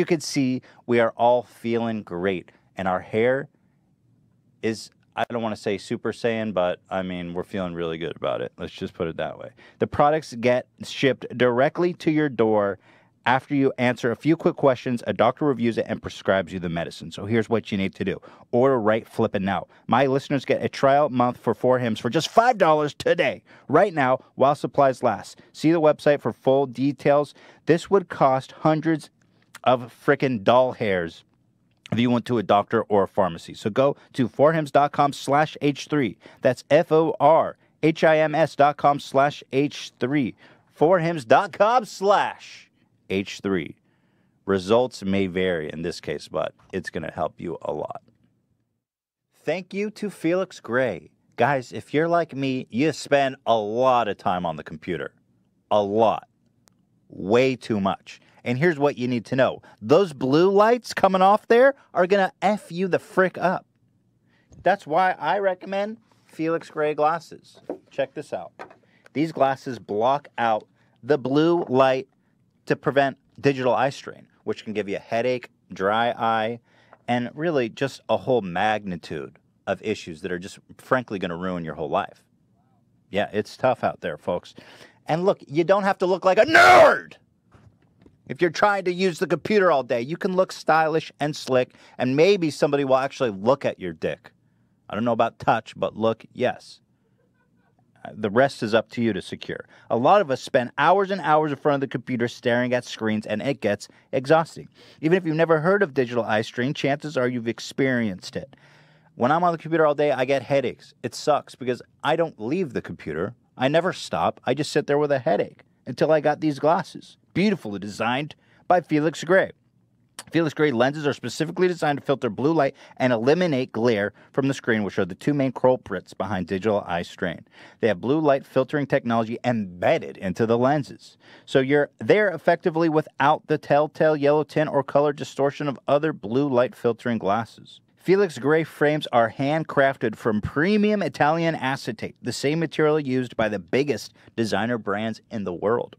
could see, we are all feeling great, and our hair is, I don't want to say Super Saiyan, but I mean, we're feeling really good about it. Let's just put it that way. The products get shipped directly to your door after you answer a few quick questions. A doctor reviews it and prescribes you the medicine. So here's what you need to do. Order right flippin' now. My listeners get a trial month for 4Hims for just $5 today, right now, while supplies last. See the website for full details. This would cost hundreds of frickin' doll hairs if you went to a doctor or a pharmacy. So go to 4hims.com/H3. That's FORHIMS.com/H3. 4hims.com/H3. Results may vary in this case, but it's going to help you a lot. Thank you to Felix Gray. Guys, if you're like me, you spend a lot of time on the computer. A lot. Way too much. And here's what you need to know. Those blue lights coming off there are going to F you the frick up. That's why I recommend Felix Gray glasses. Check this out. These glasses block out the blue light to prevent digital eye strain, which can give you a headache, dry eye, and really just a whole magnitude of issues that are just frankly going to ruin your whole life. Yeah, it's tough out there, folks. And look, you don't have to look like a nerd. If you're trying to use the computer all day, you can look stylish and slick, and maybe somebody will actually look at your dick. I don't know about touch, but look, yes. The rest is up to you to secure. A lot of us spend hours and hours in front of the computer staring at screens, and it gets exhausting. Even if you've never heard of digital eye strain, chances are you've experienced it. When I'm on the computer all day, I get headaches. It sucks because I don't leave the computer. I never stop. I just sit there with a headache until I got these glasses. Beautifully designed by Felix Gray. Felix Gray lenses are specifically designed to filter blue light and eliminate glare from the screen, which are the two main culprits behind digital eye strain. They have blue light filtering technology embedded into the lenses. So you're there effectively without the telltale yellow tint or color distortion of other blue light filtering glasses. Felix Gray frames are handcrafted from premium Italian acetate, the same material used by the biggest designer brands in the world.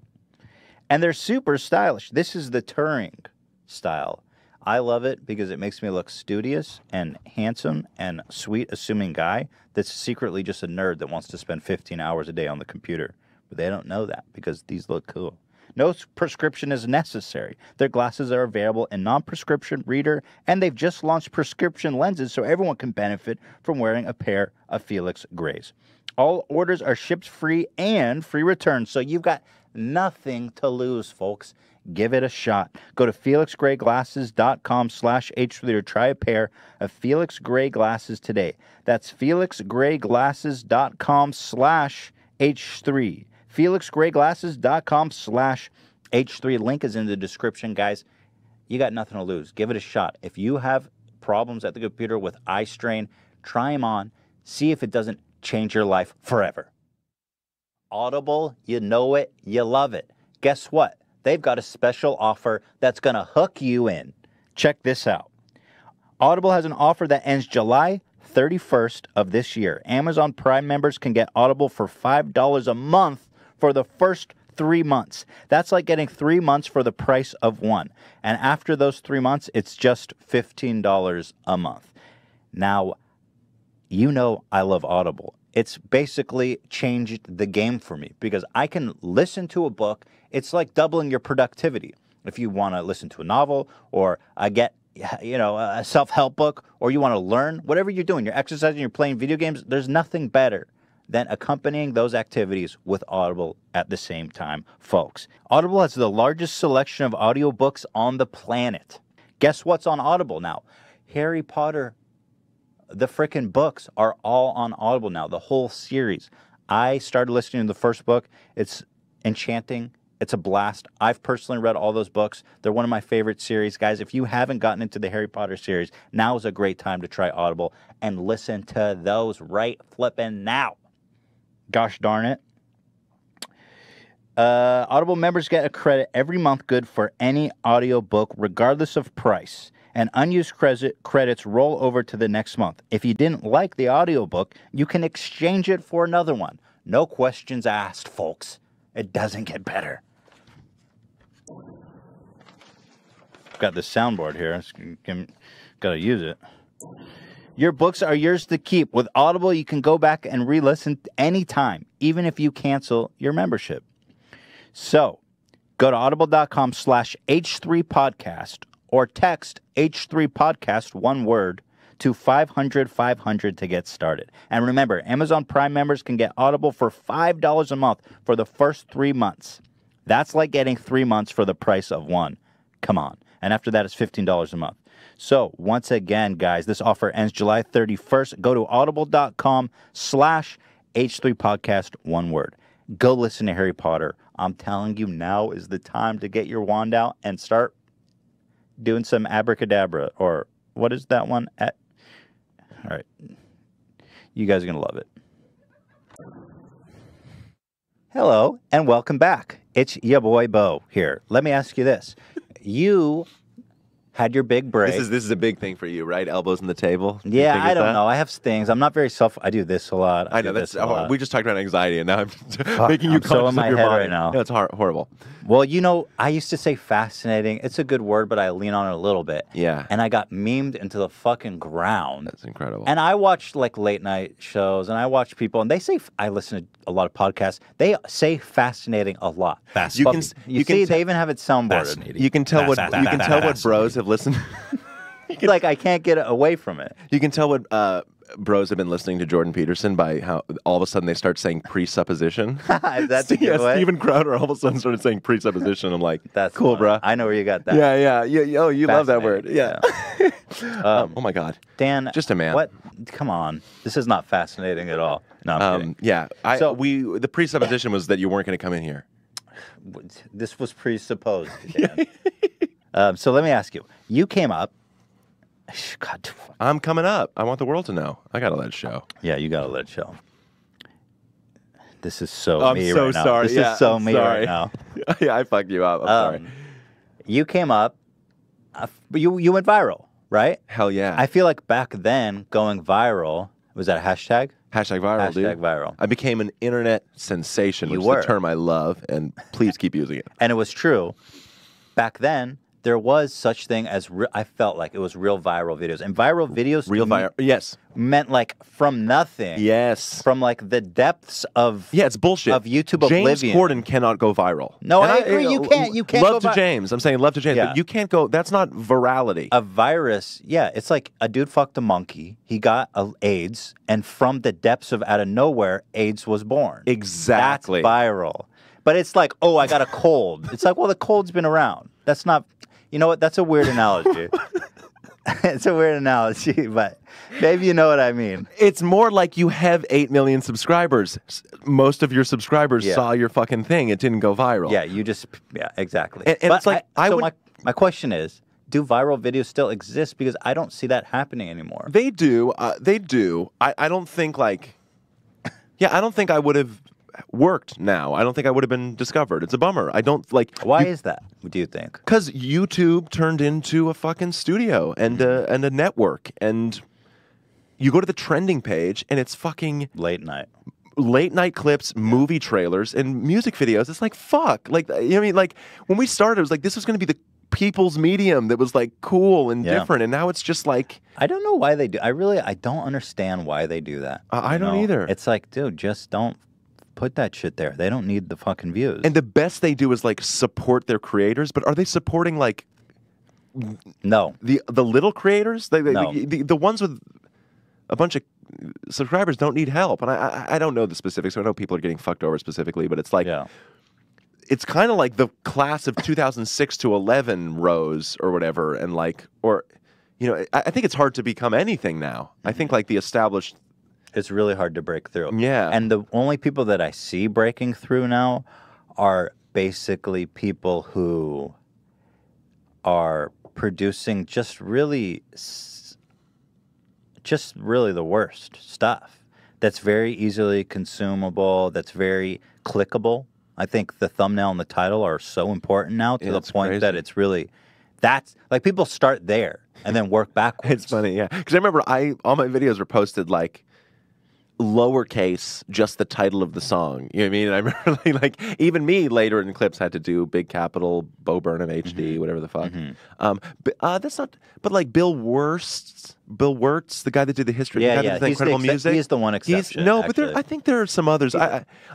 And they're super stylish. This is the Turing style. I love it because it makes me look studious and handsome and sweet, assuming guy that's secretly just a nerd that wants to spend 15 hours a day on the computer. But they don't know that because these look cool. No prescription is necessary. Their glasses are available in non-prescription reader, and they've just launched prescription lenses so everyone can benefit from wearing a pair of Felix Grays. All orders are shipped free and free returns, so you've got nothing to lose, folks. Give it a shot. Go to felixgrayglasses.com/H3 to try a pair of Felix Gray glasses today. That's felixgrayglasses.com/H3. felixgrayglasses.com/H3. Link is in the description, guys. You got nothing to lose. Give it a shot. If you have problems at the computer with eye strain, try them on. See if it doesn't change your life forever. Audible, you know it, you love it. Guess what? They've got a special offer that's going to hook you in. Check this out. Audible has an offer that ends July 31st of this year. Amazon Prime members can get Audible for $5 a month for the first 3 months. That's like getting 3 months for the price of one. And after those 3 months, it's just $15 a month. Now, you know I love Audible. It's basically changed the game for me because I can listen to a book. It's like doubling your productivity. If you want to listen to a novel or a self-help book, or you want to learn, whatever you're doing, you're exercising, you're playing video games, there's nothing better than accompanying those activities with Audible at the same time, folks. Audible has the largest selection of audiobooks on the planet. Guess what's on Audible now? Harry Potter. The frickin' books are all on Audible now, the whole series. I started listening to the first book. It's enchanting. It's a blast. I've personally read all those books. They're one of my favorite series. Guys, if you haven't gotten into the Harry Potter series, now is a great time to try Audible and listen to those right flippin' now. Gosh darn it. Audible members get a credit every month good for any audiobook, regardless of price. And unused credits roll over to the next month. If you didn't like the audiobook, you can exchange it for another one. No questions asked, folks. It doesn't get better. Got the soundboard here. Gotta use it. Your books are yours to keep. With Audible, you can go back and re-listen anytime, even if you cancel your membership. So, go to audible.com/H3podcast or text H3podcast, one word, to 500-500 to get started. And remember, Amazon Prime members can get Audible for $5 a month for the first 3 months. That's like getting 3 months for the price of one. Come on. And after that, it's $15 a month. So, once again, guys, this offer ends July 31st. Go to audible.com/H3podcast, one word. Go listen to Harry Potter. I'm telling you, now is the time to get your wand out and start doing some abracadabra, or what is that one? All right. You guys are going to love it. Hello, and welcome back. It's your boy, Bo, here. Let me ask you this. You had your big break. This is a big thing for you, right? Elbows on the table. Yeah, I don't know. I have things. I'm not very I do this a lot. I know that's. We just talked about anxiety, and now I'm making you I'm so in my conscious of your head mind right now. No, it's horrible. Well, I used to say fascinating. It's a good word, but I lean on it a little bit. Yeah. And I got memed into the fucking ground. That's incredible. And I watch like late night shows, and I watch people, and they say, I listen to a lot of podcasts. They say fascinating a lot. You They even have it soundboarded. You can tell what bros have listened. Like I can't get away from it. You can tell what bros have been listening to Jordan Peterson by how all of a sudden they start saying presupposition. That's a good way. Steven Crowder all of a sudden started saying presupposition. I'm like, that's cool, bro. I know where you got that. Yeah. Oh, you love that word. Yeah. Oh my God, Dan, just a man. What? Come on, this is not fascinating at all. No, I'm kidding. Yeah. The presupposition was that you weren't going to come in here. This was presupposed, Dan. So let me ask you. You came up. God, I'm coming up. I want the world to know. I gotta let it show. Yeah, you gotta let it show. This is so me I'm so right now. sorry. This is so me right now. Yeah, I fucked you up. I'm sorry. You came up. You went viral, right? Hell yeah. I feel like back then going viral, was that a hashtag? Hashtag viral, dude. Hashtag viral. I became an internet sensation, which You is were. a term I love, and please keep using it. And it was true. Back then, there was such thing as I felt like it was real viral videos. And viral videos to Real me viral. Yes. meant like from nothing. Yes. From like the depths of Yeah, it's bullshit. of YouTube James oblivion. Corden cannot go viral. No, And I agree. You can't Love go to James. I'm saying love to James, Yeah. but you can't go. That's not virality. A virus, yeah, it's like a dude fucked a monkey. He got AIDS, and from the depths of out of nowhere, AIDS was born. Exactly. That's viral. But it's like, oh, I got a cold. It's like, well, the cold's been around. That's not. You know what? That's a weird analogy. It's a weird analogy, but maybe you know what I mean. It's more like you have 8 million subscribers. Most of your subscribers Yeah. saw your fucking thing. It didn't go viral. Yeah, you just, yeah, exactly. And But it's like, I so would- my question is, do viral videos still exist? Because I don't see that happening anymore. They do. They do. I don't think like, yeah, I don't think I would have worked now. I don't think I would have been discovered. It's a bummer. I don't like. Why is that, do you think? Because YouTube turned into a fucking studio and a network, and you go to the trending page and it's fucking Late night. late night clips, movie trailers, and music videos. It's like fuck. Like you know what I mean, like when we started, it was like this was going to be the people's medium that was like cool and Yeah. different, and now it's just like I don't know why they do. I don't understand why they do that. I You don't know? either. It's like, dude, just don't put that shit there. They don't need the fucking views. And the best they do is like support their creators, but are they supporting like no. the little creators? No. The ones with a bunch of subscribers don't need help. And I don't know the specifics. I know people are getting fucked over specifically, but it's like Yeah. it's kind of like the class of 2006 to 11 rose or whatever, and like or you know I think it's hard to become anything now. I think like the established. It's really hard to break through. Yeah. And the only people that I see breaking through now are basically people who are producing just really the worst stuff. That's very easily consumable, that's very clickable. I think the thumbnail and the title are so important now to Yeah, the it's point crazy. that it's really that's like people start there and then work backwards. It's funny, yeah. Because I remember all my videos were posted like lowercase, just the title of the song. You know what I mean? And I remember like even me later in clips had to do big capital Bo Burnham HD, whatever the fuck. But that's not. But like Bill Wirtz, the guy that did the history, Yeah, the guy yeah. that did the He's the incredible music. he's the one exception, No, but actually. I think there are some others.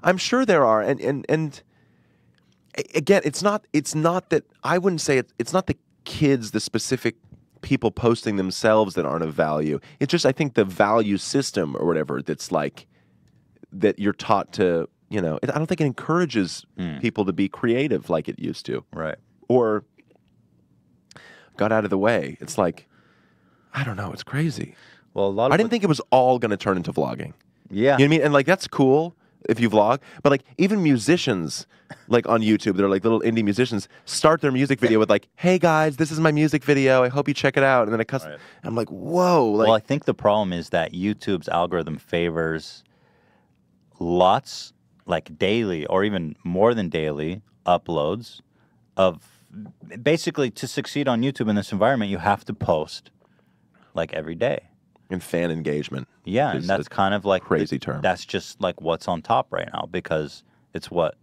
I'm sure there are, and again, it's not that I wouldn't say it's not the kids, the specific people posting themselves that aren't of value. It's just I think the value system or whatever that's like that you're taught to, you know, I don't think it encourages people to be creative like it used to. Right. Or got out of the way. It's like I don't know, it's crazy. Well, a lot of I didn't think it was all going to turn into vlogging. Yeah. You know what I mean? And like that's cool if you vlog, but like even musicians like on YouTube, they're like little indie musicians start their music video with like, "Hey guys, this is my music video. I hope you check it out." And then it cuts. Right. I'm like, "Whoa!" Like, Well, I think the problem is that YouTube's algorithm favors lots, like daily or even more than daily uploads of basically to succeed on YouTube in this environment, you have to post like every day. and fan engagement. Yeah, and is that's a kind of like crazy term. That's just like what's on top right now because it's what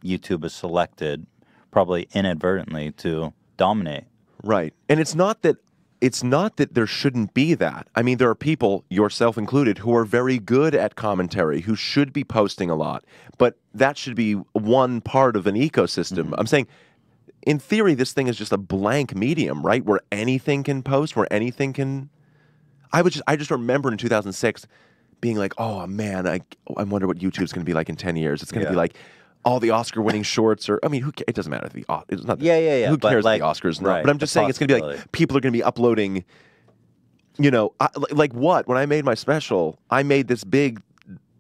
YouTube has selected, probably inadvertently, to dominate. Right. And it's not that there shouldn't be that. I mean, there are people, yourself included, who are very good at commentary, who should be posting a lot. But that should be one part of an ecosystem. I'm saying, in theory, this thing is just a blank medium, right? Where anything can post, where anything can... I just remember in 2006 being like, oh, man, I wonder what YouTube's going to be like in 10 years. It's going to be like all the Oscar-winning shorts, or I mean, it doesn't matter. It's not. Yeah. Who but cares like, the Oscars? right, But I'm just saying, it's going to be possibility. like people are going to be uploading. You know, like what? When I made my special, I made this big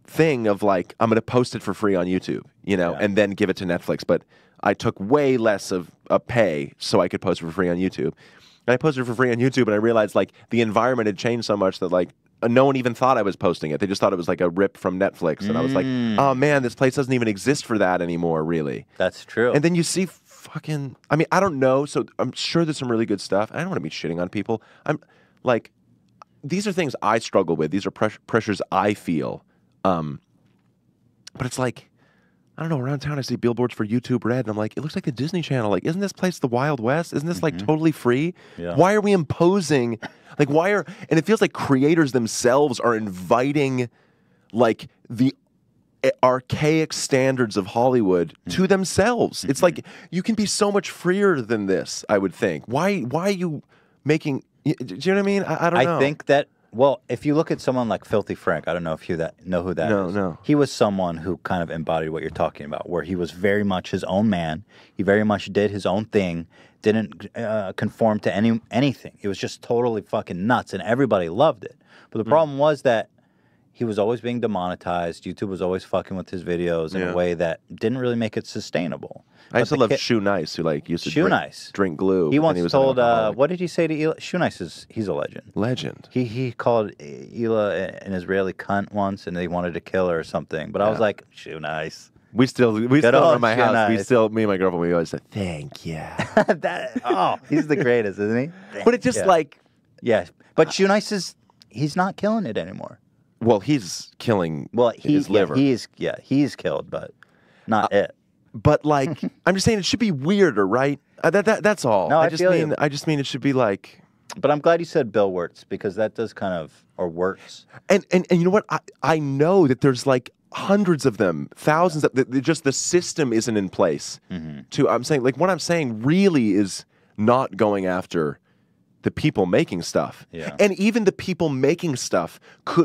thing of like I'm going to post it for free on YouTube, you know, and then give it to Netflix. But I took way less of a pay so I could post it for free on YouTube. And I posted it for free on YouTube, and I realized like the environment had changed so much that like no one even thought I was posting it. They just thought it was like a rip from Netflix, and I was like, oh man, this place doesn't even exist for that anymore, really. That's true. And then you see fucking, I mean, I don't know. So I'm sure there's some really good stuff. I don't want to be shitting on people. I'm like, these are things I struggle with. These are pressures I feel But it's like, I don't know, around town I see billboards for YouTube Red, and I'm like, it looks like the Disney Channel. Like, isn't this place the Wild West? Isn't this like totally free? Yeah. Why are we imposing, like, and it feels like creators themselves are inviting, like, the archaic standards of Hollywood to themselves. It's like, you can be so much freer than this, I would think. Why are you making, do you know what I mean? I don't know. I think that, well, if you look at someone like Filthy Frank, I don't know if you know who that is. No. He was someone who kind of embodied what you're talking about, where he was very much his own man. He very much did his own thing, didn't conform to anything. He was just totally fucking nuts, and everybody loved it. But the problem was that he was always being demonetized. YouTube was always fucking with his videos in a way that didn't really make it sustainable. I used to love Shoe Nice, who like used to drink glue. He once was told, what did he say to Ela? Shoe Nice he's a legend. Legend. He called Ela an Israeli cunt once, and they wanted to kill her or something. But I was like, Shoe Nice. We still at my house. Nice. Me and my girlfriend, we always say, thank you. He's the greatest, isn't he? But it's just like, yeah. But Shoe Nice he's not killing it anymore. well, he's killing his liver. He's killed, but not it. But like, I'm just saying it should be weirder, right? That's all. No, I just mean it should be like. But I'm glad you said Bill Wirtz, because that does kind of, or Wirtz. And you know what? I know that there's like hundreds of them, thousands of just the system isn't in place. I'm saying, like, what I'm saying really is not going after the people making stuff. Yeah. And even the people making stuff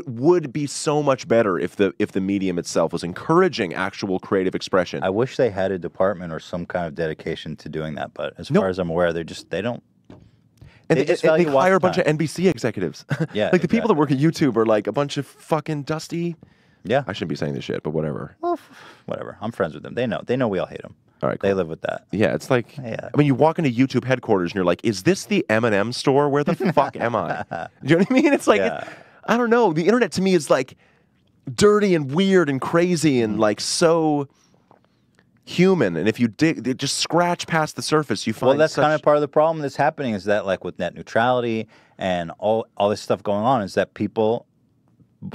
would be so much better if the medium itself was encouraging actual creative expression. I wish they had a department or some kind of dedication to doing that, but as far as I'm aware, they don't. And they just they value hire a watch bunch of time. NBC executives. Yeah, like the people that work at YouTube are like a bunch of fucking dusty. Yeah. I shouldn't be saying this shit, but whatever. Well, whatever. I'm friends with them. They know we all hate them. All right, They cool. live with that. Yeah, it's like, Yeah. I mean, you walk into YouTube headquarters and you're like, is this the M&M store? Where the fuck am I? Do you know what I mean? It's like, Yeah. I don't know. The internet to me is like dirty and weird and crazy and like so human. And if you just scratch past the surface, you find Well, that's kind of part of the problem that's happening, is that, like, with net neutrality and all this stuff going on, is that people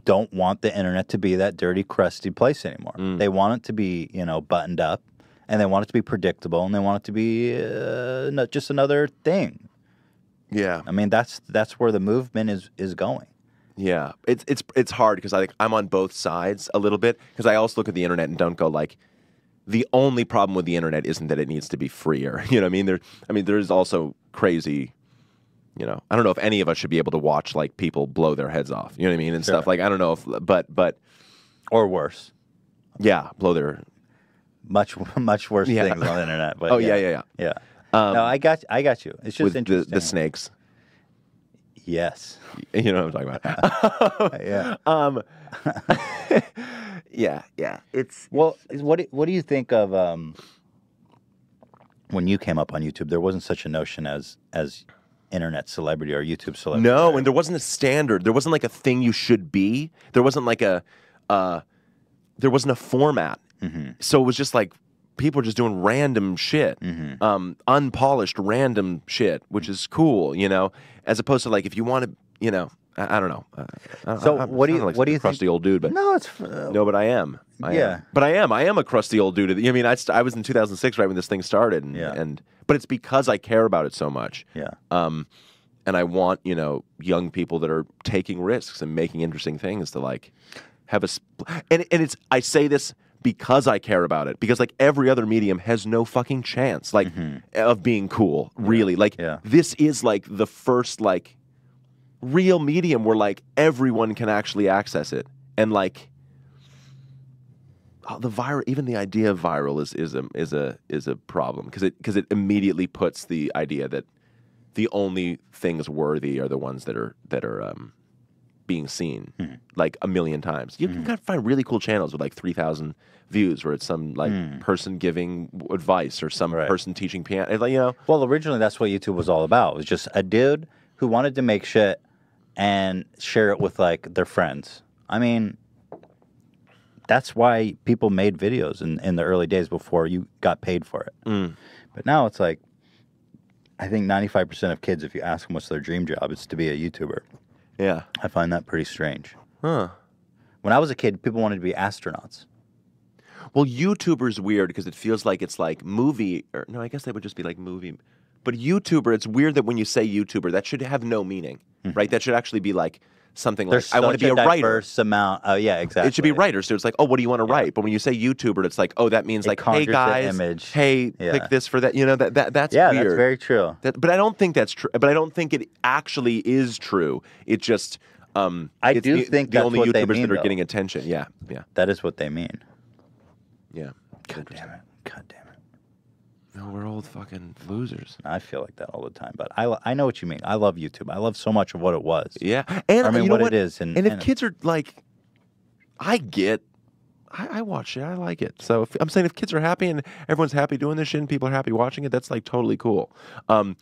don't want the internet to be that dirty, crusty place anymore. They want it to be, buttoned up, and they want it to be predictable, and they want it to be not just another thing. Yeah. I mean, that's where the movement is going. Yeah, it's hard because I'm on both sides a little bit, because I also look at the internet and don't go like, the only problem with the internet isn't that it needs to be freer. You know what I mean? There's also crazy, I don't know if any of us should be able to watch like people blow their heads off. You know what I mean? And stuff like, I don't know if, but Or worse. yeah, blow their Much worse things on the internet. But yeah. Yeah. No, I got you. It's just with interesting. the snakes. Yes. You know what I'm talking about? Yeah. Yeah. It's Well, what do you think of when you came up on YouTube? There wasn't such a notion as internet celebrity or YouTube celebrity. no, and there wasn't a standard. There wasn't like a thing you should be. There wasn't like there wasn't a format. So it was just like people were just doing random shit, unpolished random shit, which is cool, as opposed to like if you want to, I don't know. So I'm what do you like think? crusty old dude? But No, it's no, but I am. I Yeah. am a crusty old dude. I mean, I was in 2006 right when this thing started, but it's because I care about it so much. Yeah. And I want young people that are taking risks and making interesting things to like have and it's I say this because I care about it, because like every other medium has no fucking chance like of being cool, really. Like this is like the first like real medium where like everyone can actually access it, and like even the idea of viral is a problem, because it immediately puts the idea that the only things worthy are the ones that are being seen like a million times. You can kind of find really cool channels with like 3,000 views where it's some like person giving advice or some person teaching piano. Well, originally that's what YouTube was all about. It was just a dude who wanted to make shit and share it with like their friends. I mean, that's why people made videos in the early days before you got paid for it. But now it's like, I think 95% of kids, if you ask them what's their dream job, it's to be a YouTuber. Yeah. I find that pretty strange. Huh. When I was a kid, people wanted to be astronauts. Well, YouTuber's weird because it feels like it's like movie. Or, no, I guess that would just be like movie. But YouTuber, it's weird that when you say YouTuber, that should have no meaning, right? That should actually be like something There's like, I want to be a writer. diverse amount. Oh, yeah, exactly. It should be writers. So it's like, oh, what do you want to write? But when you say YouTuber, it's like, oh, that means like, hey conjures the guys, image. hey, click this for that. You know, that's yeah, weird. that's very true. But I don't think that's true. But I don't think it actually is true. It just, I do think the that's only what they YouTubers mean, that are though. getting attention. Yeah, yeah, That is what they mean. yeah. God damn it. God damn it. No, we're old fucking losers. I feel like that all the time, but I know what you mean. I love YouTube. I love so much of what it was. Yeah, and I mean, you know what it is. And if kids are like, I watch it. I like it. So I'm saying if kids are happy and everyone's happy doing this shit and people are happy watching it, that's like totally cool. And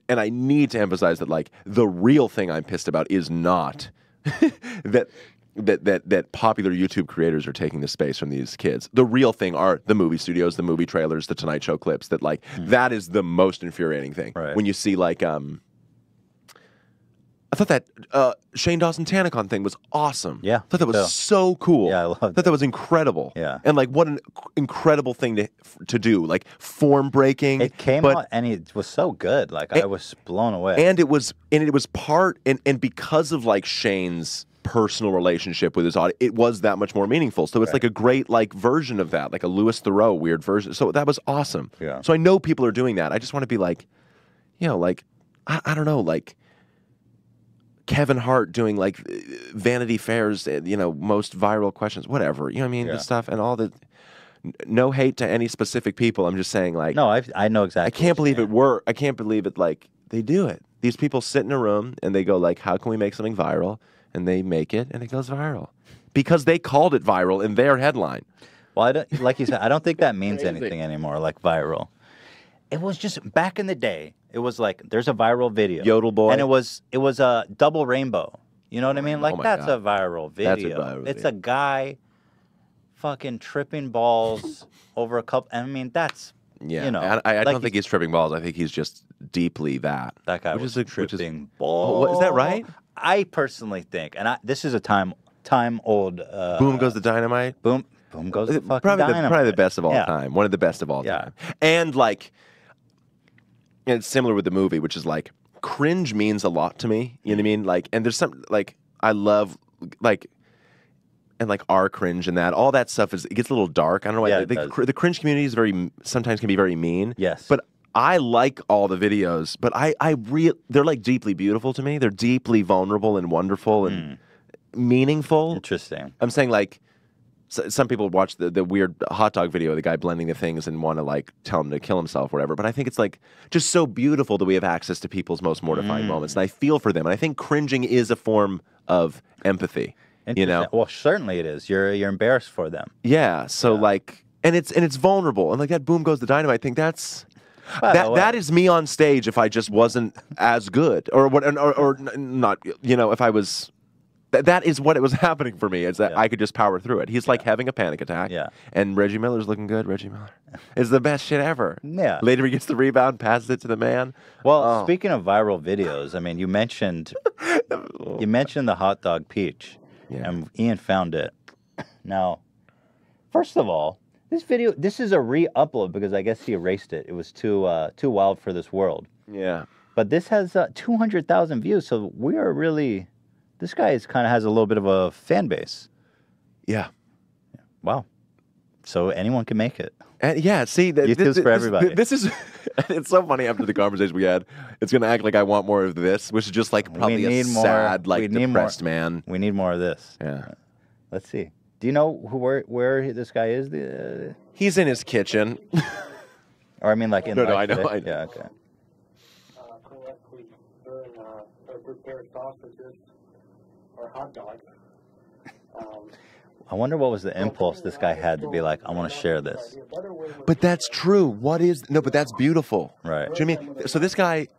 I need to emphasize that like the real thing I'm pissed about is not that popular YouTube creators are taking the space from these kids. The real thing are the movie studios, the movie trailers, the Tonight Show clips. That like that is the most infuriating thing. Right. When you see like I thought that Shane Dawson Tanacon thing was awesome. Yeah, I thought that was so cool. Yeah, I loved thought that was incredible. Yeah. And like what an incredible thing to do. Like form breaking. It came out and it was so good. Like I was blown away. And it was part and because of like Shane's personal relationship with his audience, it was that much more meaningful. So it's like a great like version of that, like a Louis Theroux weird version. So that was awesome. Yeah. So I know people are doing that. I just want to be like, you know, like I don't know, like Kevin Hart doing like Vanity Fair's, you know, most viral questions, whatever. You know what I mean? The stuff and all the. No hate to any specific people. I'm just saying, like, no, I know exactly. I can't believe it worked. I can't believe it. Like they do it. These people sit in a room and they go like, "How can we make something viral?" And they make it, and it goes viral because they called it viral in their headline. Well, like you said, I don't think that means anything anymore. Like viral, it was just back in the day. It was like there's a viral video, Yodel Boy, and it was a double rainbow. You know what I mean? Like that's God. a viral video. That's a viral it's video. a guy fucking tripping balls over a couple. I mean, that's you know. I like don't think he's tripping balls. I think he's just deeply that. That guy was tripping balls. Oh, what, is that right? I personally think, and this is a time old. Boom goes the dynamite. Boom goes the fucking probably dynamite. Probably the best of all Yeah. time. One of the best of all time. And like, it's similar with the movie, which is like cringe means a lot to me. You know what I mean? Like, and there's some like I love like. And like our cringe and that, all that stuff it gets a little dark. I don't know why Yeah, the cringe community is sometimes can be very mean. Yes, but I like all the videos. But they're like deeply beautiful to me. They're deeply vulnerable and wonderful and meaningful. Interesting. I'm saying like some people watch the weird hot dog video of the guy blending the things and want to like tell him to kill himself or whatever. But I think it's like just so beautiful that we have access to people's most mortifying moments, and I feel for them. And I think cringing is a form of empathy. You know, well, certainly it is. You're embarrassed for them. Yeah. So like, and it's vulnerable, and like that boom goes the dynamite thing. That is me on stage if I just wasn't as good, or what, or not. You know, if I was. That is what it was happening for me. Is that I could just power through it. He's like having a panic attack. Yeah. And Reggie Miller's looking good. Reggie Miller is the best shit ever. Yeah. Later he gets the rebound, passes it to the man. Well, speaking of viral videos, I mean, you mentioned the hot dog peach. Yeah. And Ian found it. Now, first of all, this is a re-upload because I guess he erased it. It was too wild for this world. Yeah. But this has 200,000 views, so we are really. This guy kind of has a little bit of a fan base. Yeah. Wow. So anyone can make it. And yeah, see, YouTube's for everybody. This is, it's so funny after the conversation we had. It's going to act like I want more of this, which is just like probably a sad, like depressed man. We need more of this. Yeah. Let's see. Do you know where this guy is? He's in his kitchen. Or I mean, like in. No, I know. Yeah. Okay. Prepared sausages or hot dogs. I wonder what was the impulse this guy had to be like, I want to share this. But that's true. But that's beautiful. Right. Do you know what I mean? So this guy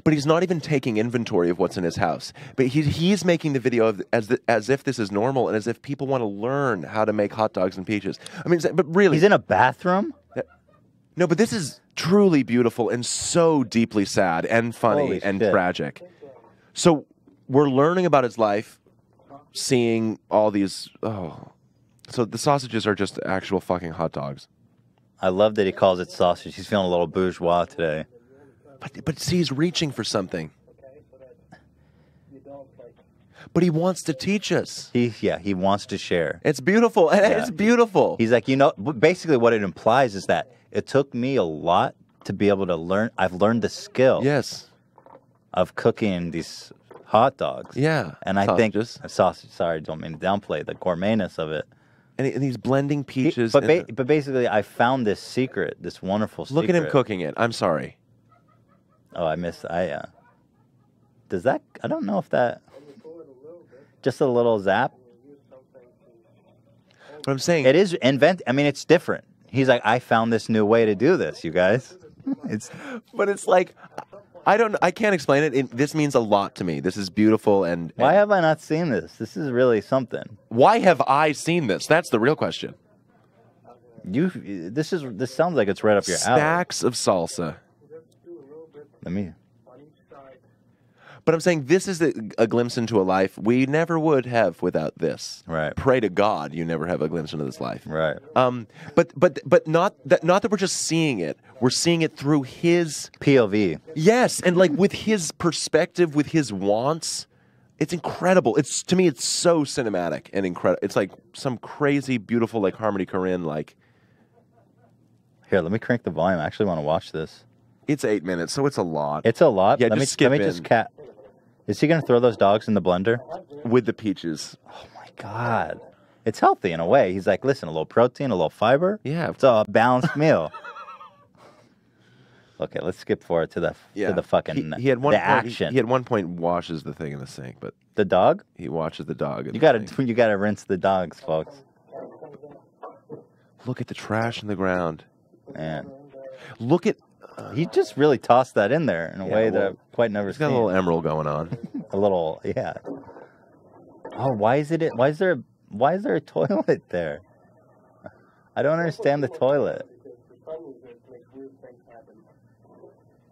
but he's not even taking inventory of what's in his house. But he's making the video as if this is normal and as if people want to learn how to make hot dogs and peaches. I mean, but really. He's in a bathroom? No, but this is truly beautiful and so deeply sad and funny and tragic. So we're learning about his life. seeing all these. Oh, so the sausages are just actual fucking hot dogs. I love that he calls it sausage. He's feeling a little bourgeois today. But see, he's reaching for something. okay, so that you don't like. But he wants to teach us. He wants to share. It's beautiful. It's beautiful. He's like, basically what it implies is that it took me a lot to be able to learn. I've learned the skill of cooking these hot dogs. Yeah. And I think sausage. Sorry, don't mean to downplay the gourmetness of it. And he's blending peaches. But basically, I found this secret, this wonderful secret. Look at him cooking it. I'm sorry. Oh, I missed. Does that? I don't know if that. Just a little zap. But I'm saying it is I mean, it's different. He's like, I found this new way to do this, you guys. But it's like, I can't explain it. This means a lot to me. This is beautiful and why have I not seen this? This is really something. Why have I seen this? That's the real question. This sounds like it's right up your alley. Stacks of salsa. Let me. But I'm saying this is a glimpse into a life we never would have without this. Right. Pray to God you never have a glimpse into this life. Right. But not that we're just seeing it. We're seeing it through his POV. Yes, and like with his perspective, with his wants. It's incredible. To me it's so cinematic and incredible. It's like some crazy beautiful like Harmony Korine like. Here, let me crank the volume. I actually want to watch this. It's 8 minutes, so it's a lot. It's a lot. Yeah, let me just Is he going to throw those dogs in the blender? With the peaches. Oh, my God. It's healthy in a way. He's like, listen, a little protein, a little fiber. Yeah. It's a balanced meal. Okay, let's skip forward to the fucking he had one point, action. He at one point washes the thing in the sink, but the dog? He washes the dog. You gotta rinse the dogs, folks. Look at the trash in the ground. Man. Look at he just really tossed that in there in a way that I've quite never seen. Got a little emerald going on. A little, yeah. Oh, why is there a toilet there? I don't understand the toilet.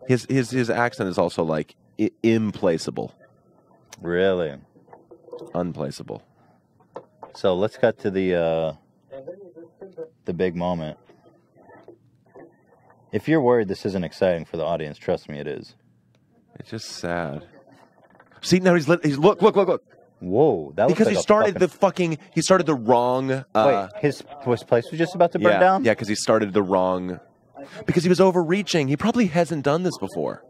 His accent is also like implaceable. Really? Unplaceable. So let's cut to the big moment. If you're worried this isn't exciting for the audience, trust me, it is. It's just sad. See, now he's look. Whoa, that because like he started he started the wrong. Wait, his place was just about to burn down. Yeah, because he started the wrong. Because he was overreaching. He probably hasn't done this before.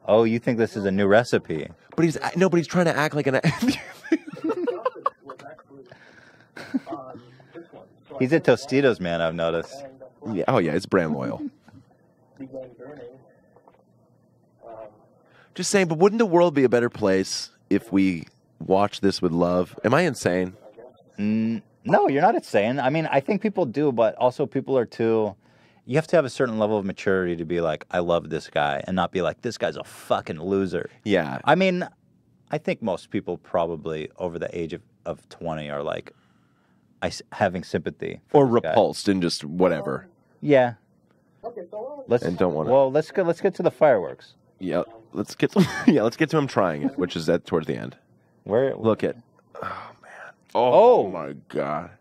Oh, you think this is a new recipe? But he's trying to act like an. He's a Tostitos man, I've noticed. Yeah. Oh yeah, it's brand loyal. Just saying, but wouldn't the world be a better place if we watched this with love? Am I insane? No, you're not insane. I mean, I think people do, but also people are too. You have to have a certain level of maturity to be like, I love this guy, and not be like, this guy's a fucking loser. Yeah. I mean, I think most people probably over the age of 20 are like, having sympathy for or repulsed and just whatever. Yeah. And don't want to. Well, let's get to the fireworks. Yeah, let's get to him trying it, which is towards the end. Look at. Oh man. Oh my God.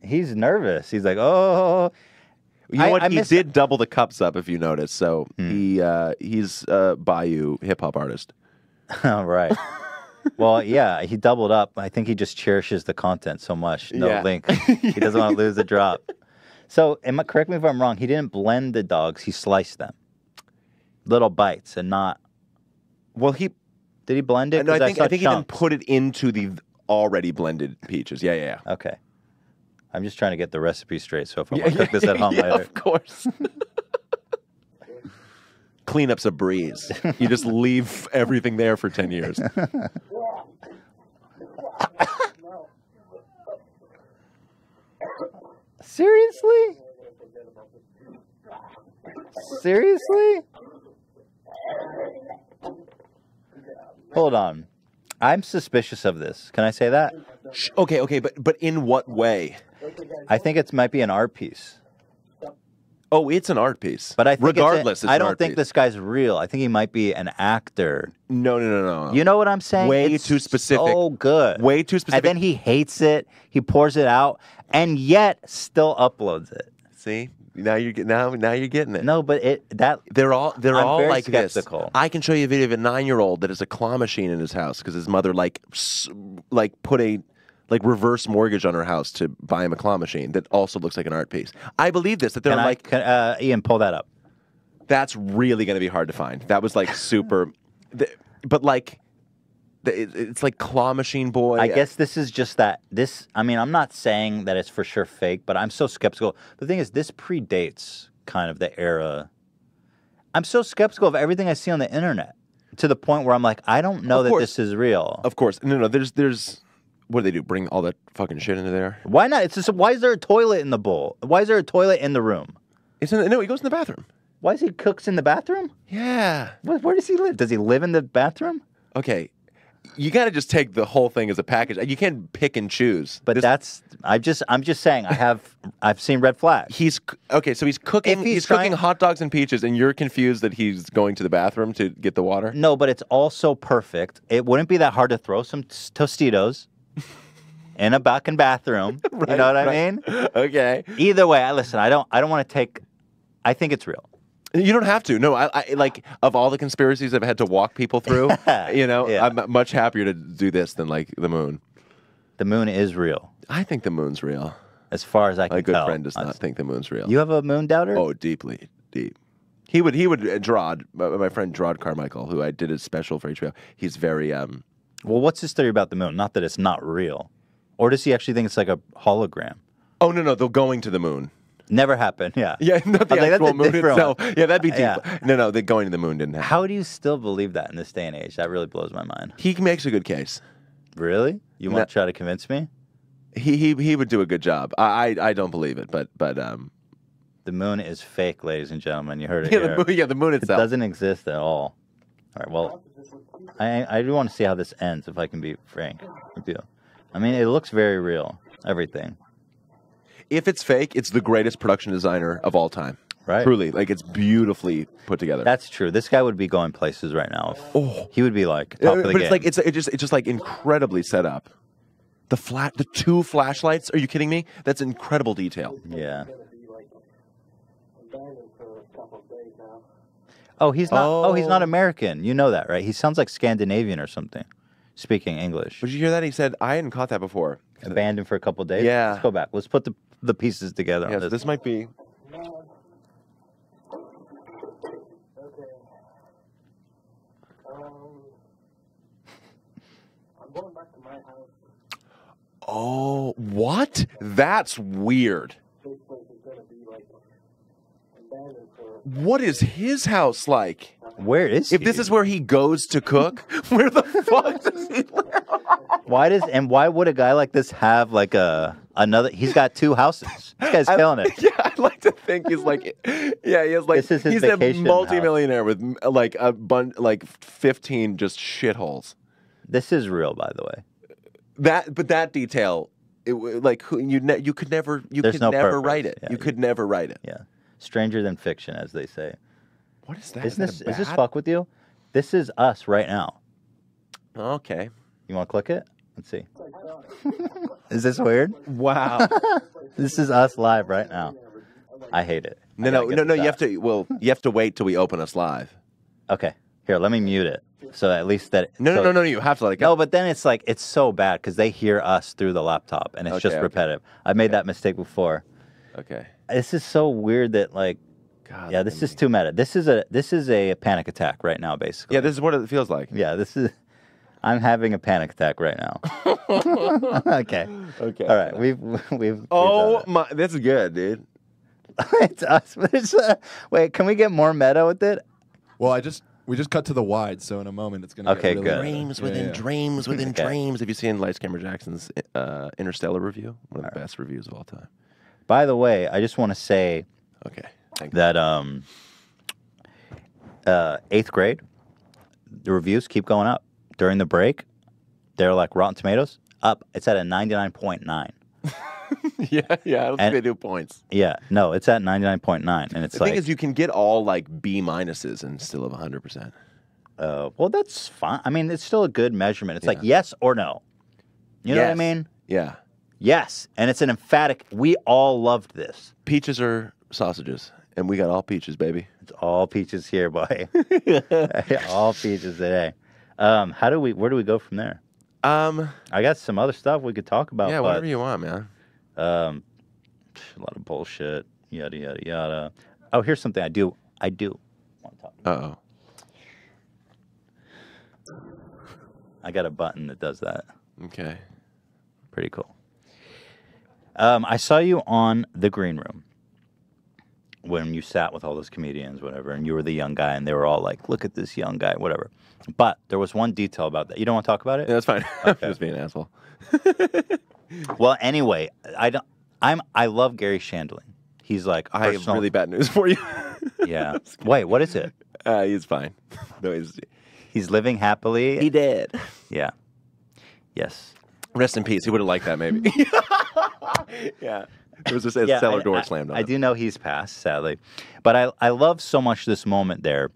He's nervous. He's like, oh. You know what? He did double the cups up, if you notice. So he's a Bayou hip hop artist. Oh, right. Well, yeah, he doubled up. I think he just cherishes the content so much. No link. He doesn't want to lose the drop. So, correct me if I'm wrong. He didn't blend the dogs. He sliced them, little bites, and not. Well, did he blend it? No, I think he then put it into the already blended peaches. Yeah. Okay. I'm just trying to get the recipe straight. So if I want to cook this at home later, of course. Cleanup's a breeze. You just leave everything there for 10 years. Seriously? Seriously? Hold on. I'm suspicious of this. Can I say that? Okay, but in what way? I think it might be an art piece. Oh, it's an art piece. But I think regardless, it's I an don't art think piece. this guy's real. I think he might be an actor. No. You know what I'm saying? Way It's too specific. So good. Way too specific. And then he hates it. He pours it out, and yet still uploads it. See, now you're getting it. No, but They're all I'm very like skeptical. this. I can show you a video of a 9-year-old that has a claw machine in his house because his mother like put a reverse mortgage on her house to buy him a claw machine that also looks like an art piece. I believe this that they're Ian, pull that up. That's really going to be hard to find. That was like super, but like. It's like claw machine boy. I guess this is just that. I mean, I'm not saying that it's for sure fake, but I'm so skeptical. The thing is, this predates kind of the era. I'm so skeptical of everything I see on the internet to the point where I'm like, I don't know that this is real. Of course. No. There's. What do they do? Bring all that fucking shit into there? Why not? It's just, why is there a toilet in the bowl? Why is there a toilet in the room? No, he goes in the bathroom. Why is he cooks in the bathroom? Yeah. Where does he live? Does he live in the bathroom? Okay. You got to just take the whole thing as a package. You can't pick and choose. But I'm just saying. I've seen red flags. So he's cooking. He's cooking hot dogs and peaches, and you're confused that he's going to the bathroom to get the water. No, but it's also perfect. It wouldn't be that hard to throw some Tostitos in a bathroom. Right, you know what I mean? Okay. Either way, listen. I don't want to take. I think it's real. You don't have to. No, I like of all the conspiracies I've had to walk people through, I'm much happier to do this than like the moon. The moon is real. I think the moon's real. As far as I can My good tell. friend does not think the moon's real. You have a moon doubter? Oh, deeply, deep. He would Drod, my friend Drod Carmichael, who I did a special for HBO. He's very Well, what's his theory about the moon? Not that it's not real. Or does he actually think it's like a hologram? Oh no, they're going to the moon. Never happened, yeah. Yeah, not the actual moon itself. One. Yeah, that'd be deep. Yeah. No, the going to the moon didn't happen. How do you still believe that in this day and age? That really blows my mind. He makes a good case. Really? You want to try to convince me? He would do a good job. I don't believe it, but the moon is fake, ladies and gentlemen. You heard it the moon It itself doesn't exist at all. All right, well, I do want to see how this ends, if I can be frank with you. I mean, it looks very real, everything. If it's fake, it's the greatest production designer of all time. Right. Truly. Like, it's beautifully put together. That's true. This guy would be going places right now. He would be like top of the game. But it's just like incredibly set up. The 2 flashlights, are you kidding me? That's incredible detail. Yeah. Abandoned for a couple of days now. Oh, he's not American. You know that, right? He sounds like Scandinavian or something, speaking English. Did you hear that? He said, I hadn't caught that before. Abandoned for a couple of days? Yeah. Let's go back. Let's put the pieces together. Yes, this might be. Okay. I'm going back to my house. Oh, what? That's weird. This place is going to be like abandoned for. What is his house like? Where is he? If this is where he goes to cook, where the fuck does he live? Why would a guy like this have like another? He's got 2 houses. This guy's killing it. Yeah, I'd like to think he's like, yeah, he has like, This is his he's a vacation multimillionaire with like a bunch, like 15 just shitholes. This is real, by the way. But that detail, you could never write it. Yeah, you could never write it. Yeah, stranger than fiction, as they say. What is that? Is this fuck with you? This is us right now. Okay. You want to click it? Let's see. Is this weird? Wow. This is us live right now. I hate it. No. You have to. Well, you have to wait till we open us live. Okay. Here, let me mute it. So at least that. No. You have to let it go. No, but then it's like it's so bad because they hear us through the laptop, and it's just repetitive. I made that mistake before. Okay. This is so weird that like. God, yeah, this is too meta. This is a panic attack right now, basically. Yeah, this is what it feels like. Yeah, this is. I'm having a panic attack right now. Okay. Okay. All right. We've. Oh my! That's good, dude. It's us. But wait, can we get more meta with it? Well, we just cut to the wide, so in a moment it's gonna. Okay, get really good. Dreams within dreams within Okay. dreams. Have you seen Lights Camera Jackson's Interstellar review? One of the best reviews of all time. By the way, I just want to say Okay. Thank you. that 8th grade, the reviews keep going up. During the break, they're like Rotten Tomatoes up. It's at a 99.9. yeah. I don't think And- they do points. Yeah, no, it's at 99.9, and it's The like, thing is, you can get all like B minuses and still have 100%. well, that's fine. I mean, it's still a good measurement. It's like yes or no. You know what I Yes. mean? Yeah. Yes, and it's an emphatic. We all loved this. Peaches are sausages, and we got all peaches, baby. It's all peaches here, boy. All peaches today. Where do we go from there? I got some other stuff we could talk about. Yeah, but, whatever you want, man. a lot of bullshit. Yada yada yada. Oh, here's something I do want to talk about. I got a button that does that. Okay. Pretty cool. I saw you on The Green Room when you sat with all those comedians, whatever, and you were the young guy, and they were all like, "Look at this young guy," whatever. But there was one detail about that. You don't want to talk about it? Yeah, that's fine. Okay. Just being an asshole. Well, anyway, I love Gary Shandling. He's like I have personal- really bad news for you. Yeah. Wait, what is it? He's fine. No, He's living happily. he did. Yeah. Yes. Rest in peace. He would have liked that, maybe. Yeah. It was just a Yeah, cellar door slammed on I it. do know he's passed, sadly. But I love so much this moment there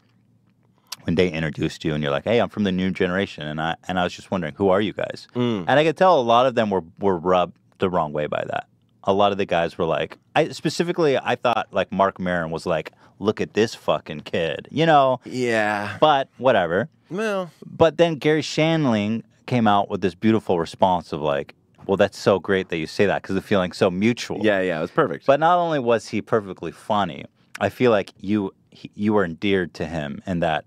when they introduced you and you're like, "Hey, I'm from the new generation." And I was just wondering, who are you guys? And I could tell a lot of them were rubbed the wrong way by that. A lot of the guys were like, I thought like Mark Maron was like, "Look at this fucking kid," you know? Yeah. But whatever. Well, But then Gary Shandling came out with this beautiful response of like, "Well, that's so great that you say that because the feeling's so mutual." yeah, it was perfect. But not only was he perfectly funny, I feel like you were endeared to him, and that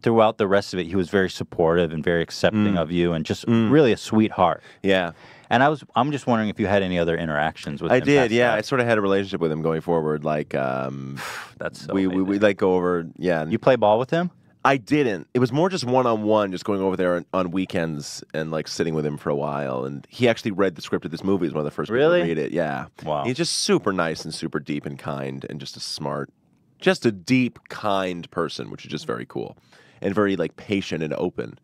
throughout the rest of it, he was very supportive and very accepting of you, and just really a sweetheart. yeah. And I'm just wondering if you had any other interactions with I him. did, past yeah. I that. sort of had a relationship with him going forward. Like, That's so we amazing. like go over, yeah. You play ball with him? I didn't. It was more just one-on-one, just going over there on weekends and like sitting with him for a while. And he actually read the script of this movie. He was one of the first people Really? to read it. Yeah. Wow. He's just super nice and super deep and kind and just a deep, kind person, which is just very cool and very like patient and open.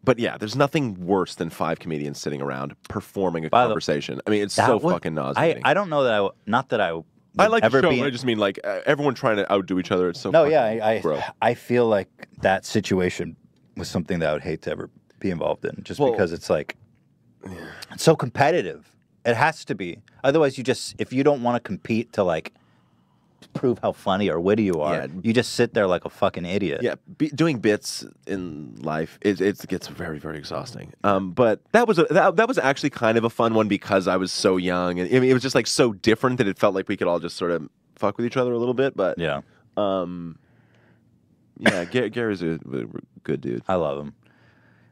But yeah, there's nothing worse than 5 comedians sitting around performing a conversation. I mean, it's so fucking nauseating. I don't know that not that I would I like ever the show. be. I just mean like everyone trying to outdo each other. It's so No, fucking yeah, gross. I feel like that situation was something that I would hate to ever be involved in, just Well- because it's like it's so competitive. It has to be. Otherwise, if you don't want to compete to like prove how funny or witty you are, Yeah. you just sit there like a fucking idiot. Yeah, doing bits in life it gets very, very exhausting. But that was actually kind of a fun one because I was so young, and I mean, it was just like so different that it felt like we could all just sort of fuck with each other a little bit. But Yeah. yeah, Gary's a good dude. I love him.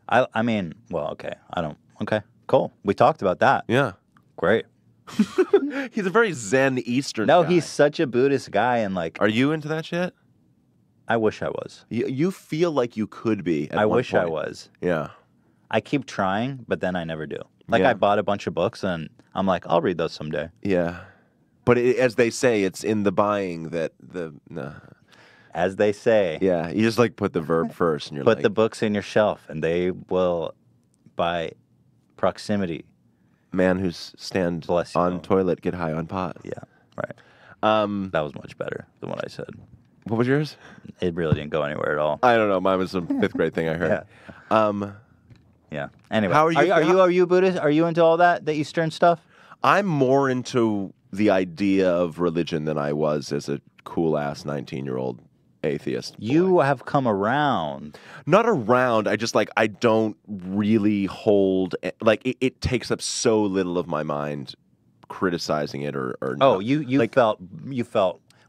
I mean, well, okay. Okay, cool. We talked about that. Yeah, Great. he's a very Zen Eastern. No, guy. he's such a Buddhist guy, and like, Are you into that shit? I wish I was. You feel like you could be. At I one wish I point. was. Yeah. I keep trying, but then I never do. Like Yeah. I bought a bunch of books, and I'm like, I'll read those someday. Yeah. But as they say, it's in the buying that As they say, yeah, you just like put the verb first, and you're put like, the books in your shelf, and they will, by proximity. man who's stand Bless you. on toilet, get high on pot. Yeah, right. That was much better than what I said. What was yours? It really didn't go anywhere at all. I don't know. Mine was some 5th grade thing I heard. Yeah. Anyway, How are you- Are you Buddhist? Are you into all that Eastern stuff? I'm more into the idea of religion than I was as a cool ass 19-year-old atheist. boy. You have come around. Not around. I just like I don't really hold like it takes up so little of my mind criticizing it or Oh, not. you like, felt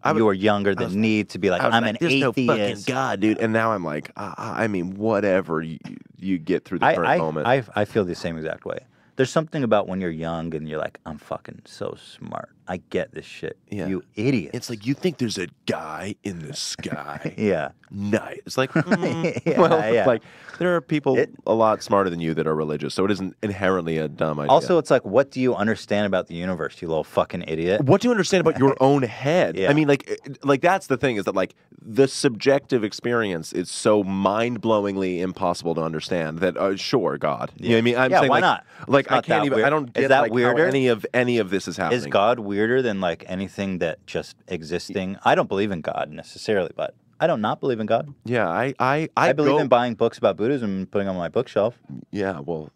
I was- you were younger than need to be like, I was I'm like, an there's atheist. no fucking God, dude. And now I'm like, I mean, whatever you get through the current moment. I feel the same exact way. There's something about when you're young and you're like, I'm fucking so smart. I get this shit. Yeah. You idiot. It's like, you think there's a guy in the sky? Yeah. Nice. It's like, Yeah, well, yeah. like there are people a lot smarter than you that are religious, so it isn't inherently a dumb idea. Also, it's like, what do you understand about the universe, you little fucking idiot? what do you understand about your own head? Yeah. I mean, like that's the thing, is that like the subjective experience is so mind-blowingly impossible to understand that sure, God. You know what I mean? I'm Yeah, saying, why like, not? Like It's I not can't that even. weird. I don't Is get that like weirder? how any of this is happening. Is God weirder than like anything that just existing? I don't believe in God necessarily, but I don't not believe in God. Yeah, I believe in buying books about Buddhism and putting them on my bookshelf. Yeah, well,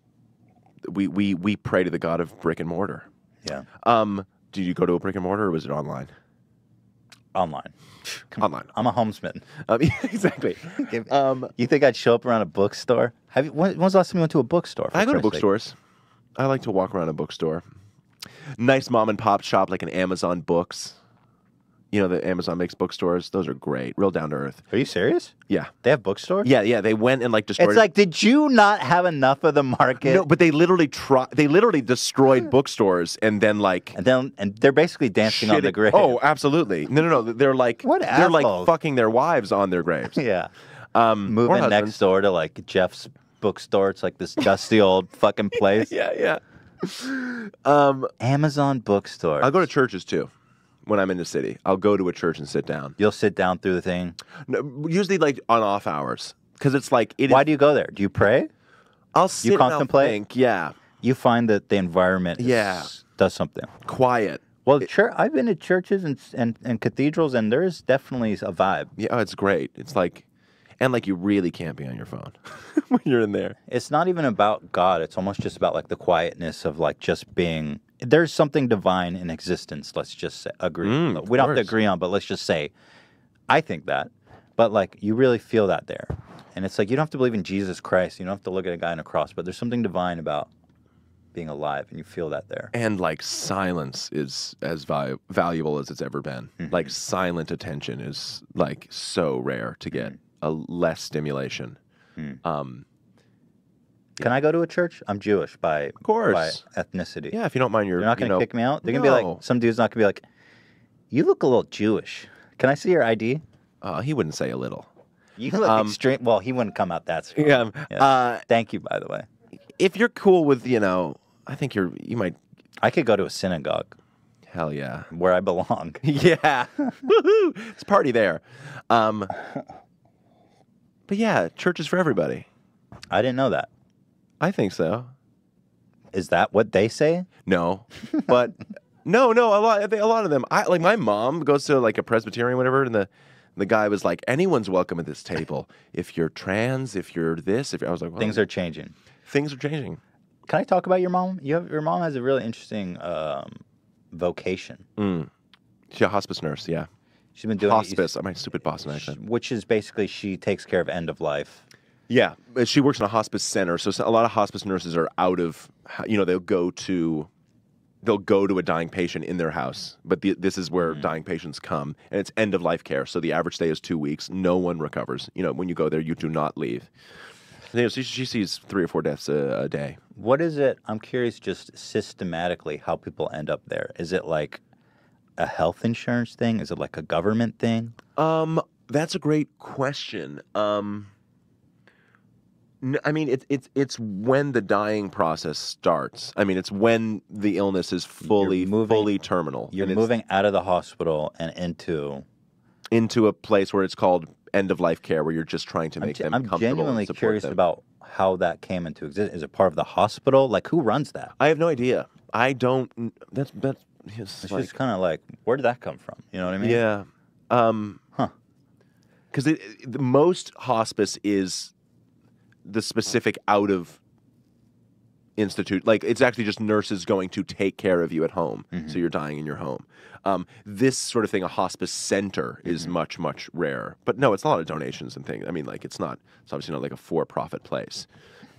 we pray to the God of brick and mortar. Yeah. Did you go to a brick and mortar, or was it online? Online. Online. I'm a homesman. Exactly. You think I'd show up around a bookstore? When was the last time you went to a bookstore? I go to Christ's sake? bookstores. I like to walk around a bookstore. Nice mom and pop shop like an Amazon Books. You know, the Amazon makes bookstores. Those are great. Real down to earth. Are you serious? Yeah. They have bookstores? Yeah. They went and like destroyed. It's like, did you not have enough of the market? No, but they literally destroyed bookstores and then like. And they're basically dancing on the grave. Oh, absolutely. No. They're like What they're like assholes. fucking their wives on their graves. Yeah. Or Moving husbands. next door to like Jeff's bookstore. It's like this dusty old fucking place. Yeah. Amazon bookstore. I'll go to churches too. When I'm in the city, I'll go to a church and sit down. You'll sit down through the thing. No, usually like on off hours, because it's like Why do you go there? Do you pray? I'll sit and I'll contemplate? think, yeah, You find that the environment does something. quiet. Well, I've been to churches and cathedrals, and there is definitely a vibe. Yeah, it's great. It's like, and like you really can't be on your phone when you're in there. It's not even about God. It's almost just about like the quietness of like just being. There's something divine in existence. Let's just say, agree. We don't have to agree on, but let's just say, I think that. But like you really feel that there, and it's like you don't have to believe in Jesus Christ. You don't have to look at a guy on a cross, but there's something divine about being alive, and you feel that there. And like silence is as valuable as it's ever been. Like silent attention is like so rare to get. Less stimulation. Can I go to a church? I'm Jewish by course. ethnicity. Yeah, if you don't mind, You're not going to kick me out. They're going to be like, some dude's not going to be like, you look a little Jewish. Can I see your ID? He wouldn't say a little. You look extreme. Well, he wouldn't come out that strong. Yeah. Thank you, by the way. If you're cool with, I think you might. I could go to a synagogue. Hell yeah. Where I belong. Yeah. Woohoo! It's a party there. But yeah, church is for everybody. I didn't know that. I think so. Is that what they say? No, but no. A lot of them. Like my mom goes to like a Presbyterian, whatever, and the guy was like, "Anyone's welcome at this table. If you're trans, if you're this, if you're, I was like, well, Things are changing. Things are changing." Can I talk about your mom? Your mom has a really interesting vocation. She's a hospice nurse. Yeah, she's been doing hospice. My stupid Boston accent. Which is basically she takes care of end of life. Yeah, she works in a hospice center, so a lot of hospice nurses are out of, they'll go to a dying patient in their house, but this is where dying patients come, and it's end of life care. So the average stay is 2 weeks. No one recovers. When you go there, you do not leave. So she sees 3 or 4 deaths a day. What is it? I'm curious, just systematically, how people end up there. Is it like a health insurance thing? Is it like a government thing? That's a great question. I mean, it's when the dying process starts. I mean, it's when the illness is fully terminal. You're moving out of the hospital and into a place where it's called end of life care, where you're just trying to make them comfortable. I'm genuinely and support curious them. about how that came into existence. Is it part of the hospital? Like, who runs that? I have no idea. I don't. It's just kind of like, where did that come from? You know what I mean? Yeah. Because the most hospice is the specific out of institute, like it's actually just nurses going to take care of you at home. So you're dying in your home. This sort of thing, a hospice center, is much, much rarer. But no, it's a lot of donations and things. I mean, like it's obviously not like a for-profit place.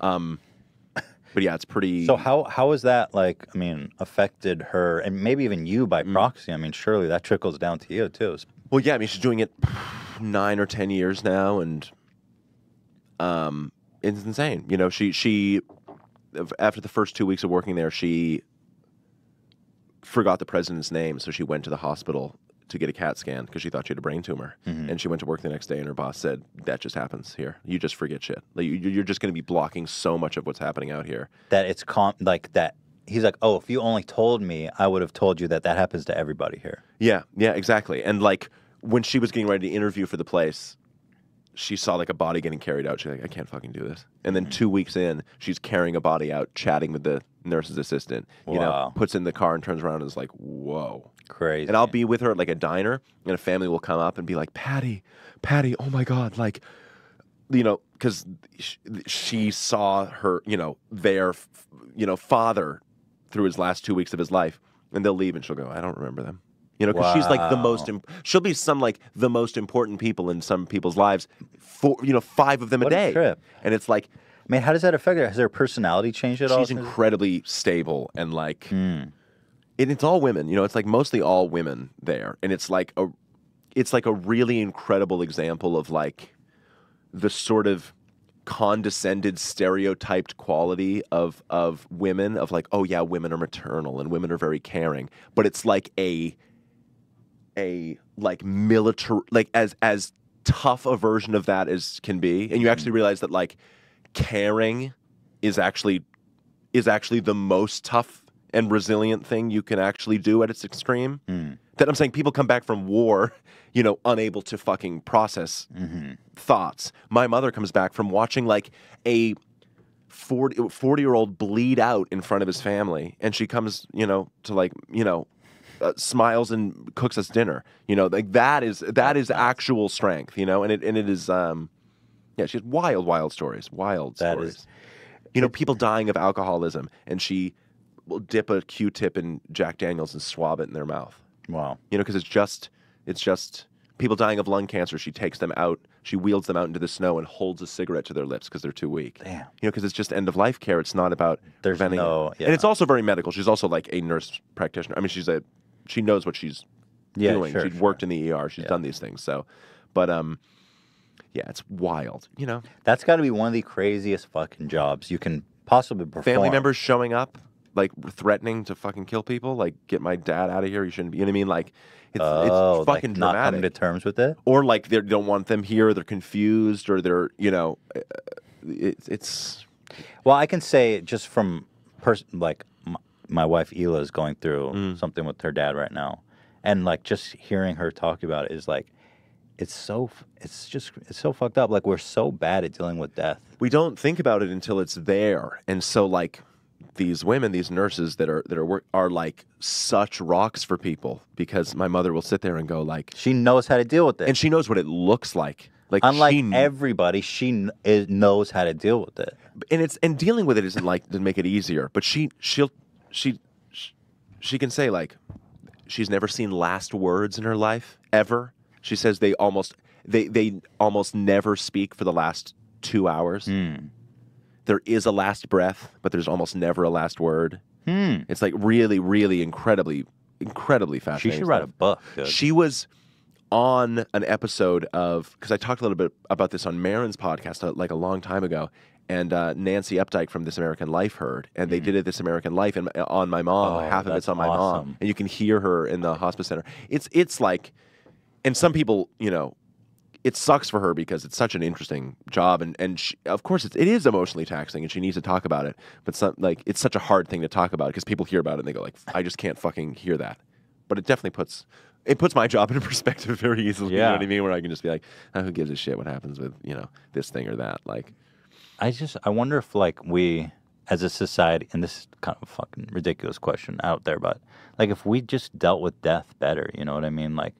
But yeah, it's pretty. So how has that, like, I mean, affected her and maybe even you by proxy? I mean, surely that trickles down to you too. Well, yeah, I mean, she's doing it 9 or 10 years now, and it's insane. She after the first 2 weeks of working there, she forgot the president's name, so she went to the hospital to get a CAT scan because she thought she had a brain tumor. And she went to work the next day, and her boss said, that just happens here. You just forget shit. Like, you're just going to be blocking so much of what's happening out here. That it's like that. He's like, oh, if you only told me, I would have told you that happens to everybody here. Yeah, exactly. And like when she was getting ready to interview for the place, she saw like a body getting carried out. She's like, I can't fucking do this. And then 2 weeks in, she's carrying a body out, chatting with the nurse's assistant, you know, puts in the car and turns around and is like, whoa. Crazy. And I'll be with her at like a diner, and a family will come up and be like, Patty, oh my God, like, you know, because she saw her, you know, their, you know, father through his last 2 weeks of his life, and they'll leave and she'll go, I don't remember them. You know, because she's like the most, she'll be some like the most important people in some people's lives, you know, 5 of them a day. Trip. And it's like, I mean, how does that affect her? Has her personality changed at all? She's incredibly stable and like, and it's all women, you know, it's like mostly all women there. And it's like a really incredible example of like the sort of condescended, stereotyped quality of women, of like, oh yeah, women are maternal and women are very caring. But it's like a like military, like as tough a version of that as can be. And you actually realize that like caring is actually the most tough and resilient thing you can actually do at its extreme. That I'm saying people come back from war, you know, unable to fucking process thoughts. My mother comes back from watching like a 40-year-old bleed out in front of his family, and she comes, you know, to like, you know, smiles and cooks us dinner. You know, like that is actual strength, you know, and it is yeah, she has wild stories. You know, people dying of alcoholism, and she will dip a Q-tip in Jack Daniels and swab it in their mouth. Wow. You know, because it's just people dying of lung cancer. She takes them out, she wheels them out into the snow and holds a cigarette to their lips because they're too weak. Damn. You know, because it's just end of life care. It's not about preventing it. Yeah. And it's also very medical. She's also like a nurse practitioner. I mean, she knows what she's doing. She's worked in the ER. She's done these things. So, but yeah, it's wild. You know, that's got to be one of the craziest fucking jobs you can possibly perform. Family members showing up, like threatening to fucking kill people, like get my dad out of here. You shouldn't be. You know what I mean? Like it's fucking like dramatic. Not coming to terms with it, or like they don't want them here. They're confused, or they're it's. Well, I can say just from like my wife Ela is going through something with her dad right now, and like just hearing her talk about it is like. It's so fucked up. Like we're so bad at dealing with death. We don't think about it until it's there, and so like these women, these nurses that are like such rocks for people, because my mother will sit there and go like, she knows how to deal with it, and she knows what it looks like. Like unlike everybody, she knows how to deal with it, and dealing with it isn't like to make it easier, but she can say like she's never seen last words in her life ever. She says they almost never speak for the last 2 hours. There is a last breath, but there's almost never a last word. It's like really, really incredibly fascinating. She should write a book. Dude. She was on an episode of, because I talked a little bit about this on Marin's podcast like a long time ago, and Nancy Updike from This American Life heard, and they did it This American Life and on my mom. Half of it's on my mom, and you can hear her in the hospice center. It's like. And some people, you know, it sucks for her because it's such an interesting job, and she, of course it is emotionally taxing, and she needs to talk about it. But it's such a hard thing to talk about because people hear about it and they go like, I just can't fucking hear that. But it definitely puts my job in perspective very easily. Yeah. You know what I mean? Where I can just be like, oh, who gives a shit what happens with, you know, this thing or that? Like, I wonder if like we as a society, and this is kind of a fucking ridiculous question out there, but like if we just dealt with death better, you know what I mean? Like.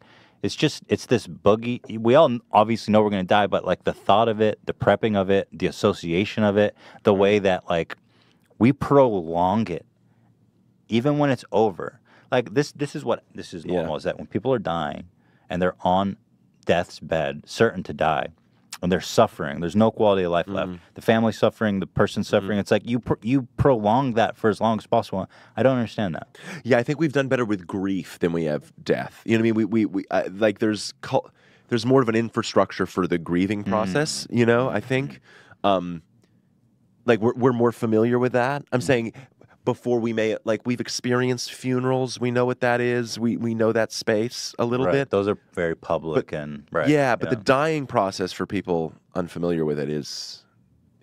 It's this boogie. We all obviously know we're going to die, but like the thought of it, the prepping of it, the association of it, the way that like we prolong it, even when it's over. Like this is normal, is that when people are dying and they're on death's bed, certain to die, and they're suffering, there's no quality of life left. The family suffering, the person suffering. It's like you prolong that for as long as possible. I don't understand that. Yeah, I think we've done better with grief than we have death. You know what I mean? We like there's more of an infrastructure for the grieving process. You know, I think like we're more familiar with that. I'm saying before we may like we've experienced funerals. We know what that is. We know that space a little Right. bit. Those are very public and right. Yeah, but the dying process for people unfamiliar with it is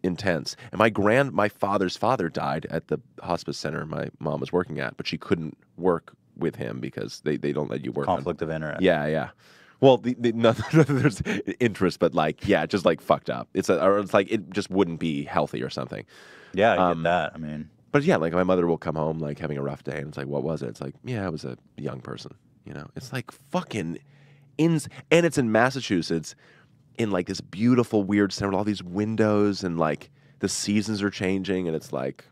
intense. And my father's father died at the hospice center my mom was working at, but she couldn't work with him because they don't let you work conflict of interest. Yeah. Well, there's interest, but like, yeah, just like fucked up. It's like it just wouldn't be healthy or something. Yeah, I get that. I mean, but yeah, like my mother will come home like having a rough day, and it's like, what was it? It's like, yeah, I was a young person. You know, it's like fucking and it's in Massachusetts, in like this beautiful weird center with all these windows, and like the seasons are changing, and it's like,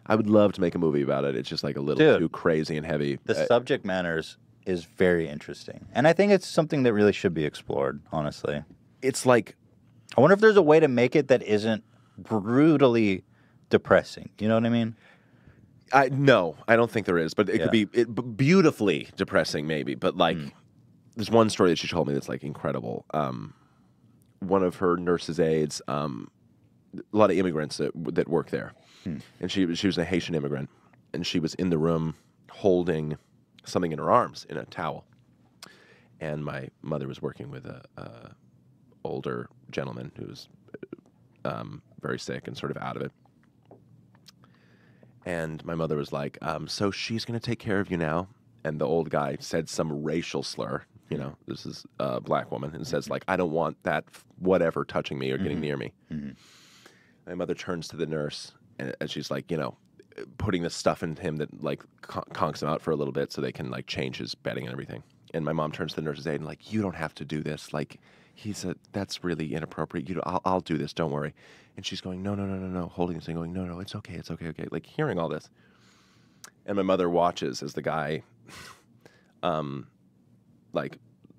I would love to make a movie about it. It's just like a little too crazy and heavy. The subject matters is very interesting, and I think it's something that really should be explored. Honestly, it's like, I wonder if there's a way to make it that isn't brutally depressing. You know what I mean? No, I don't think there is, but it could be beautifully depressing, maybe. But like, there's one story that she told me that's like incredible. One of her nurse's aides, a lot of immigrants that work there, and she was a Haitian immigrant, and she was in the room holding something in her arms in a towel, and my mother was working with a older gentleman who was very sick and sort of out of it. And my mother was like, so she's going to take care of you now. And the old guy said some racial slur, you know, this is a black woman, and says like, I don't want that whatever touching me or getting near me. My mother turns to the nurse, and she's like, you know, putting the stuff in him that like conks him out for a little bit so they can like change his bedding and everything. And my mom turns to the nurse's aide and like, you don't have to do this. Like, that's really inappropriate. I'll do this. Don't worry. And she's going, no, holding this thing, going, no, it's okay. Like hearing all this. And my mother watches as the guy, like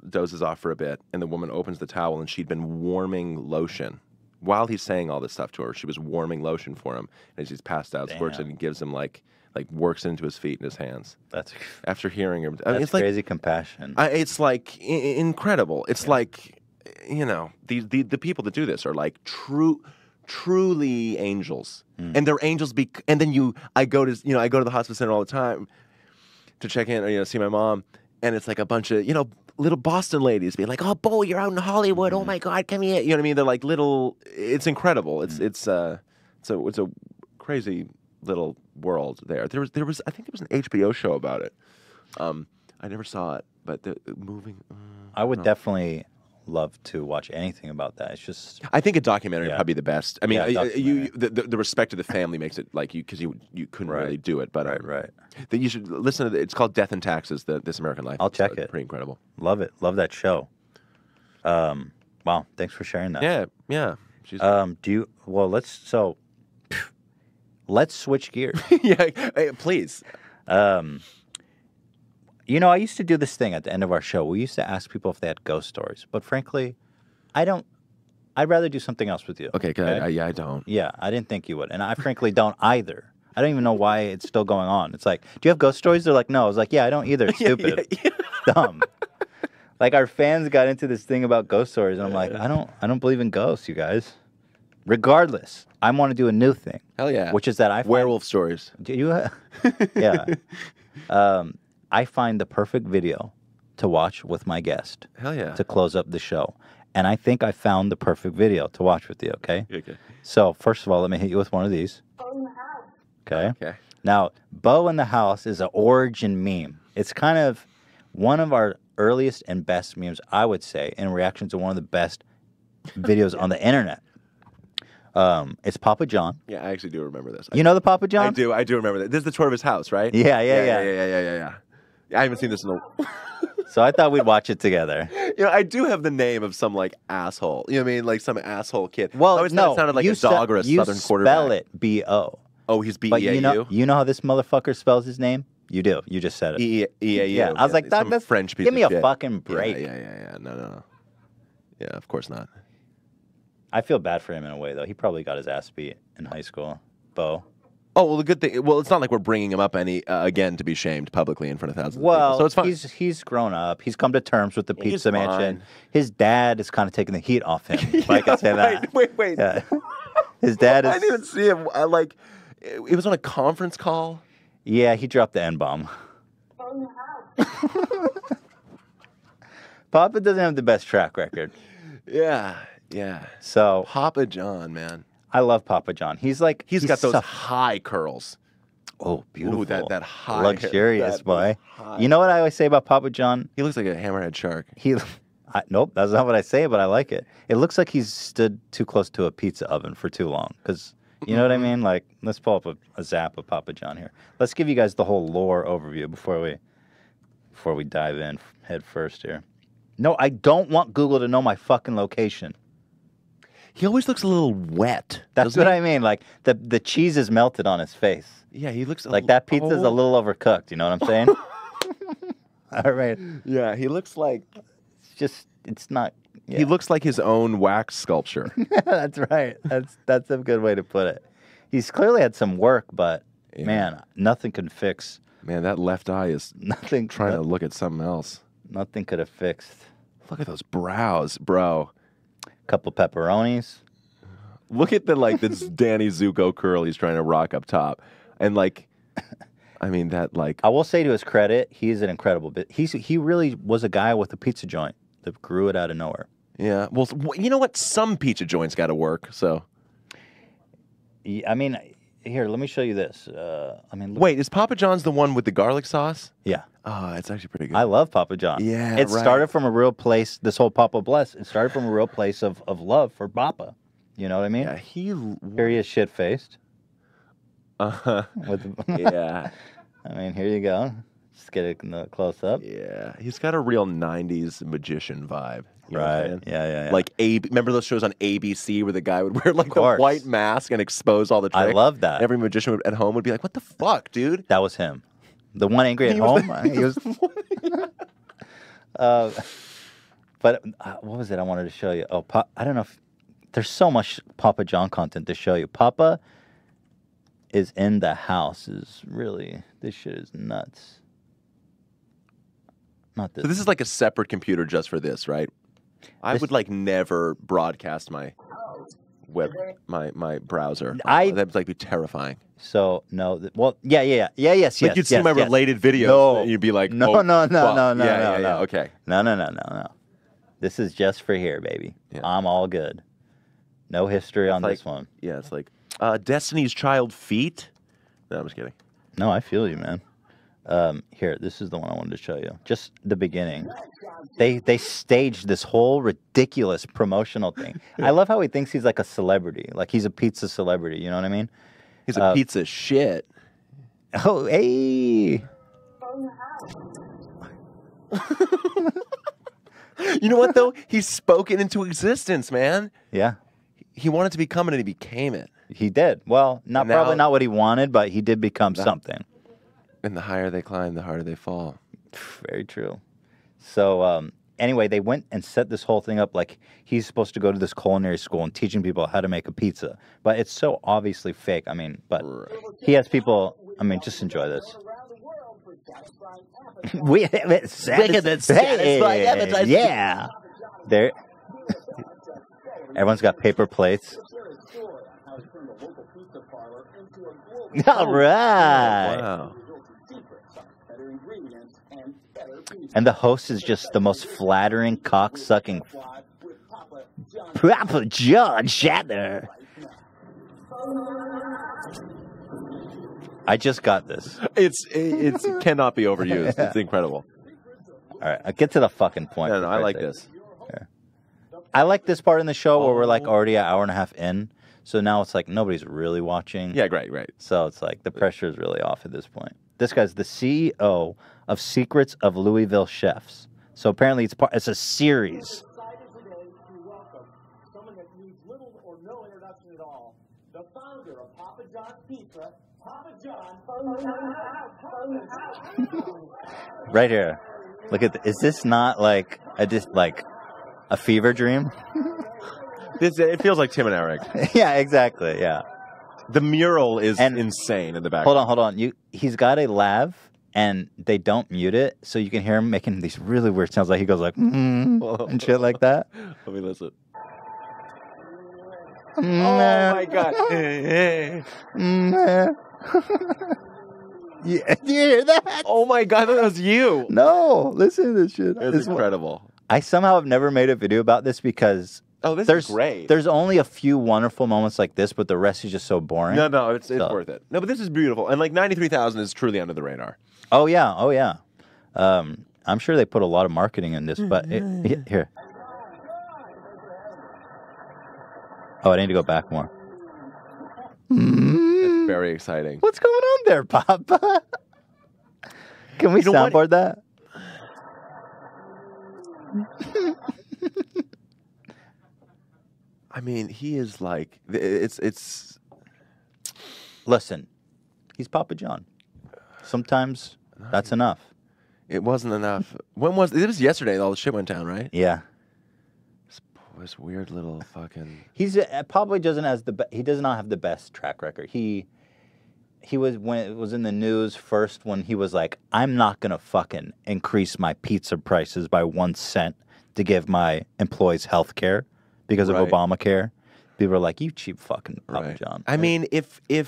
dozes off for a bit, and the woman opens the towel, and she'd been warming lotion. While he's saying all this stuff to her, she was warming lotion for him, and he's passed out, squirts it, and gives him like works into his feet and his hands. That's after hearing him. That's it's crazy like, compassion. It's like incredible. It's like, you know, the people that do this are like truly angels, and they're angels. And then I go to the hospice center all the time to check in, or see my mom, and it's like a bunch of little Boston ladies being like, "Oh, Bo, you're out in Hollywood. Oh my God, come here." You know what I mean? They're like little. It's incredible. It's a crazy little world there. There was I think there was an HBO show about it. I never saw it, but the moving. I would definitely love to watch anything about that. It's just, I think a documentary would probably be the best. I mean, the respect to the family makes it like because you couldn't really do it, but right. That you should listen to. It's called Death and Taxes. This American Life. I'll check it. Pretty incredible. Love it. Love that show. Wow. Thanks for sharing that. Yeah. Let's switch gears. Hey, please. I used to do this thing at the end of our show. We used to ask people if they had ghost stories, but frankly, I don't. I'd rather do something else with you. Okay, good. I don't. Yeah, I didn't think you would, and I frankly don't either. I don't even know why it's still going on. It's like, do you have ghost stories? They're like, no. I was like, yeah, I don't either. It's stupid. Dumb. Like our fans got into this thing about ghost stories, and I'm like, I don't believe in ghosts, you guys. Regardless, I want to do a new thing. Hell yeah. Which is that I find werewolf stories. Do you? Yeah. I find the perfect video to watch with my guest. Hell yeah. To close up the show. And I think I found the perfect video to watch with you, okay? Okay. So, first of all, let me hit you with one of these. Okay? Okay. Now, Bo in the House is an origin meme. It's kind of one of our earliest and best memes, I would say, in reaction to one of the best videos on the internet. It's Papa John. Yeah, I actually do remember this. You know the Papa John? I do remember that. This is the tour of his house, right? Yeah. I haven't seen this in a So I thought we'd watch it together. I do have the name of some like asshole. You know what I mean? Like some asshole kid. Well, I always thought it sounded like a dog or a Southern quarterback. You spell it B-O. Oh, he's B-E-A-U? But you know how this motherfucker spells his name? You do. You just said it. E-A-U. Yeah, I was like, that's French piece give me of a shit. fucking break. Yeah. No. Yeah, of course not. I feel bad for him in a way, though. He probably got his ass beat in high school. Bo. Oh, well, the good thing... Well, it's not like we're bringing him up again to be shamed publicly in front of thousands of Well, people. So it's fine. He's grown up. He's come to terms with the He's Pizza Mansion. fine. His dad is kind of taking the heat off him, if I can say that. Wait. Yeah. His dad is... I didn't even see him. It was on a conference call. Yeah, he dropped the N-bomb. Papa doesn't have the best track record. Yeah. So Papa John, man. I love Papa John. He's He's got those soft. high curls. Oh, beautiful. Ooh, that high luxurious that boy. high. You know what I always say about Papa John? He looks like a hammerhead shark. Nope, that's not what I say, but I like it. It looks like he's stood too close to a pizza oven for too long. Because, you know what I mean? Like, let's pull up a zap of Papa John here. Let's give you guys the whole lore overview before we dive in head first here. No, I don't want Google to know my fucking location. He always looks a little wet. That's what I mean. Like, the cheese is melted on his face. Yeah, he looks Like, that pizza's a little overcooked. You know what I'm saying? All right. Yeah, he looks like... It's not... Yeah. He looks like his own wax sculpture. That's right. That's a good way to put it. He's clearly had some work, but, man, nothing can fix... Man, that left eye is trying to look at something else. Nothing could have fixed. Look at those brows, bro. Couple pepperonis. Look at this Danny Zuko curl he's trying to rock up top. And I mean that I will say to his credit, he's an incredible bit. He really was a guy with a pizza joint that grew it out of nowhere. Yeah. Well, you know what? Some pizza joints got to work, so. I mean, here, let me show you this. Wait, is Papa John's the one with the garlic sauce? Yeah. Oh, it's actually pretty good. I love Papa John. Yeah, It started from a real place, this whole Papa Bless, it started from a real place of love for Papa. You know what I mean? Yeah, Here he is shit-faced. Yeah. I mean, here you go. Just get it in the close-up. Yeah. He's got a real 90s magician vibe. You know what I'm Right. saying? Yeah. Like, remember those shows on ABC where the guy would wear the course. white mask and expose all the tricks? I love that. Every magician at home would be like, what the fuck, dude? That was him. The one angry at home. He was. But what was it I wanted to show you? Oh, I don't know if there's so much Papa John content to show you. Papa is in the house. This shit is nuts. Not this. So this is like a separate computer just for this, right? I would never broadcast my my browser. That'd be terrifying. So no, yes. Like you'd see my related videos, No. and you'd be like, No. okay. No. This is just for here, baby. Yeah. I'm all good. No history on this one. Yeah, it's like Destiny's Child feet. No, I'm just kidding. No, I feel you, man. Here, this is the one I wanted to show you. Just the beginning. They staged this whole ridiculous promotional thing. I love how he thinks he's like a celebrity, like he's a pizza celebrity. You know what I mean? He's a pizza shit. Oh, hey. You know what though? He's spoken into existence, man. Yeah. He wanted to become it, and he became it. He did. Well, probably not what he wanted, but he did become something. And the higher they climb, the harder they fall. Very true. So anyway, they went and set this whole thing up like he's supposed to go to this culinary school and teaching people how to make a pizza. But it's so obviously fake. I mean, but he has people. I mean, just enjoy this. We have it satisfying appetite. Yeah. There. Everyone's got paper plates. All right. Wow. And the host is just the most flattering, cock-sucking Papa John Shatner. I just got this. It cannot be overused. It's incredible. All right, I'll get to the fucking point. No, I like this. Yeah. I like this part in the show where we're like already an hour and a half in. So now it's like nobody's really watching. Yeah, right. So it's like the pressure is really off at this point. This guy's the CEO of Secrets of Louisville Chefs. So apparently it's a series. Someone that needs little or no introduction at all. The founder of Papa John's Pizza, Papa John. Right here. Look at is this not like a fever dream? It feels like Tim and Eric. Yeah, exactly. Yeah. The mural is insane in the back. Hold on. He's got a lav, and they don't mute it, so you can hear him making these really weird sounds. Like he goes like and shit like that. Let me listen. Oh my god. Yeah, do you hear that? Oh my god, that was you. No, listen to this shit. It's incredible. I somehow have never made a video about this because Oh, this there's is great. There's only a few wonderful moments like this, but the rest is just so boring. No, it's worth it. No, but this is beautiful. And like 93,000 is truly under the radar. Oh yeah. I'm sure they put a lot of marketing in this, but here. Oh, I need to go back more. It's very exciting. What's going on there, Papa? Can we You know what? soundboard that? I mean, he is like it's. Listen, he's Papa John. Sometimes that's enough. It wasn't enough. When was it? Was yesterday. All the shit went down, right? Yeah. This weird little fucking. He's probably he does not have the best track record. He was, when it was in the news first, when he was like, I'm not gonna fucking increase my pizza prices by 1 cent to give my employees health care because of Right. Obamacare. People are like, you cheap fucking Papa Right. John. I mean, if the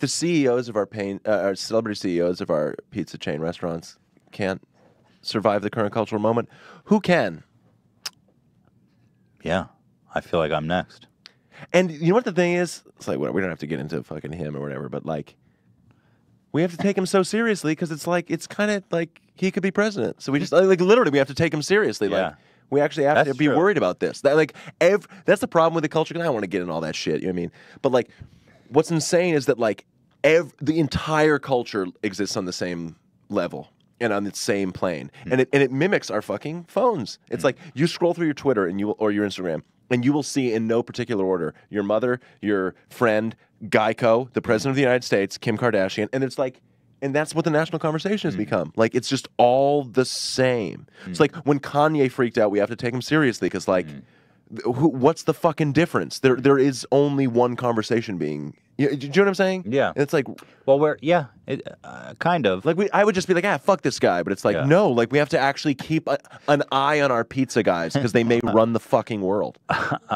CEOs of our celebrity CEOs of our pizza chain restaurants can't survive the current cultural moment, who can? Yeah, I feel like I'm next. And you know what the thing is? It's like, we don't have to get into fucking him or whatever, but like, we have to take him so seriously because it's kind of like he could be president. So we just like literally we have to take him seriously. Yeah. Like we actually have to That's be true. worried about this. That's the problem with the culture. 'Cause I don't want to get in all that shit. You know what I mean? But like, what's insane is that like the entire culture exists on the same level and on the same plane, and it mimics our fucking phones. It's like you scroll through your Twitter or your Instagram, and you will see in no particular order your mother, your friend, Geico, the president of the United States, Kim Kardashian, and it's like, and that's what the national conversation has become. Like it's just all the same. It's like when Kanye freaked out, we have to take him seriously because like, what's the fucking difference? There is only one conversation being. Do you know what I'm saying? Yeah. And it's like, Well, kind of. like I would just be like, fuck this guy. But it's like, Yeah. no, like we have to actually keep an eye on our pizza guys because they may run the fucking world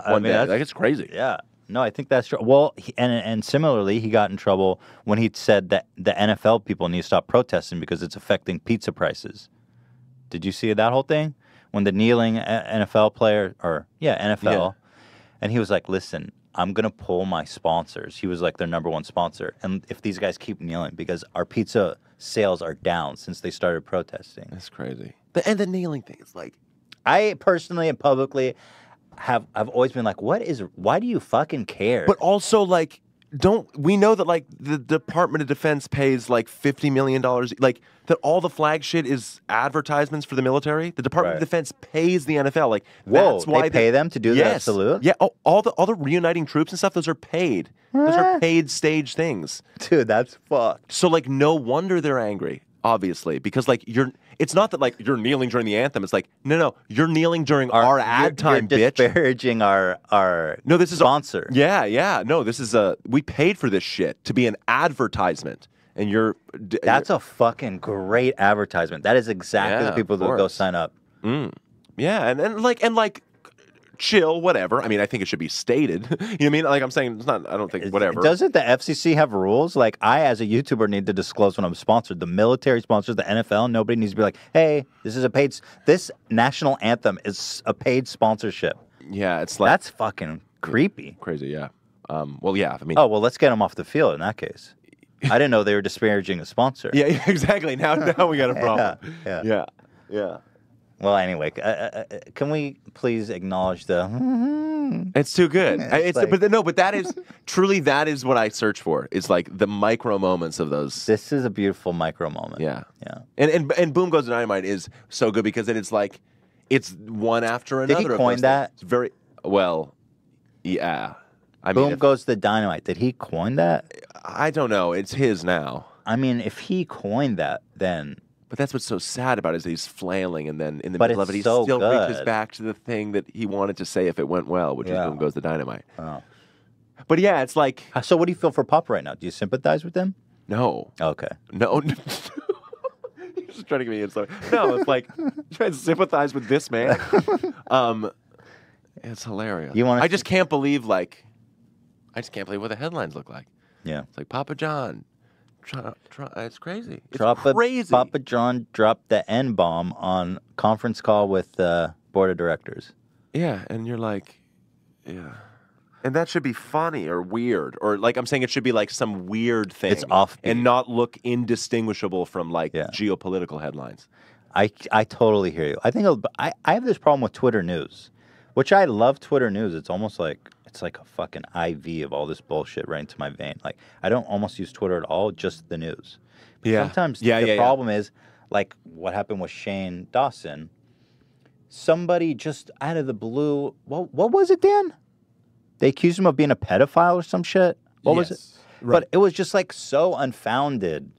one day. that's- Like it's crazy. Yeah. No, I think that's true. Well, and similarly, he got in trouble when he said that the NFL people need to stop protesting because it's affecting pizza prices. Did you see that whole thing? When the kneeling NFL player, NFL, Yeah. and he was like, listen, I'm going to pull my sponsors. He was like their number one sponsor. And if these guys keep kneeling, because our pizza sales are down since they started protesting. That's crazy. And the kneeling thing is like, I personally and publicly I've always been like, why do you fucking care? but also like, we know that like the Department of Defense pays like $50 million, like that all the flag shit is advertisements for the military. The Department Right. of Defense pays the NFL. Like Whoa, that's why they pay them to do the yes. salute? Yeah, all the reuniting troops and stuff. Those are paid. Those are paid stage things. Dude, that's fucked. So like, no wonder they're angry. Obviously, because like it's not that like you're kneeling during the anthem. It's like no, you're kneeling during our ad time, you're bitch. disparaging our No, this is sponsor. Yeah. No, this is we paid for this shit to be an advertisement, and That's a fucking great advertisement. That is exactly Yeah, the people of that go course. sign up. yeah, and like chill, whatever. I mean, I think it should be stated. You know what I mean? Like I'm saying, it's not. I don't think whatever. Doesn't the FCC have rules? Like I, as a YouTuber, need to disclose when I'm sponsored. The military sponsors the NFL. Nobody needs to be like, hey, this national anthem is a paid sponsorship. Yeah, it's like That's fucking creepy. crazy. Yeah. Well, yeah. I mean, Oh, well, let's get them off the field in that case. I didn't know they were disparaging a sponsor. yeah, exactly. Now we got a problem. Yeah. Yeah. Well, anyway, can we please acknowledge the... It's too good. like- But that is truly that is what I search for. It's like the micro moments of those. This is a beautiful micro moment. Yeah. Yeah. And Boom Goes the Dynamite is so good because then it's like it's one after Did another. he of coin those that? things. It's very well. Yeah. I Boom mean, goes the dynamite. Did he coin that? I don't know. It's his now. I mean, if he coined that, then... But that's what's so sad about it is that he's flailing, and then in the But middle of it, it's he so still reaches good. back to the thing that he wanted to say if it went well, which Yeah. is Boom Goes the Dynamite. Oh. But yeah, it's like So what do you feel for Pop right now? Do you sympathize with him? no, Okay. no. You're just trying to give me insight. No, it's like trying to sympathize with this man. It's hilarious. You wanna I just can't believe like, I just can't believe what the headlines look like. Yeah. It's like Papa John. It's crazy. It's Papa crazy. John dropped the N-bomb on conference call with the board of directors. Yeah, and you're like, yeah. And that should be funny or weird. Or like I'm saying it should be like some weird thing. It's offbeat. And not look indistinguishable from like Yeah. geopolitical headlines. I totally hear you. I think I have this problem with Twitter news, which I love Twitter news. It's almost like it's like a fucking IV of all this bullshit right into my vein. Like I don't almost use Twitter at all, just the news. But sometimes the problem is like what happened with Shane Dawson. Somebody just out of the blue, what was it, Dan? They accused him of being a pedophile or some shit. What was it? Right. But it was just like so unfounded.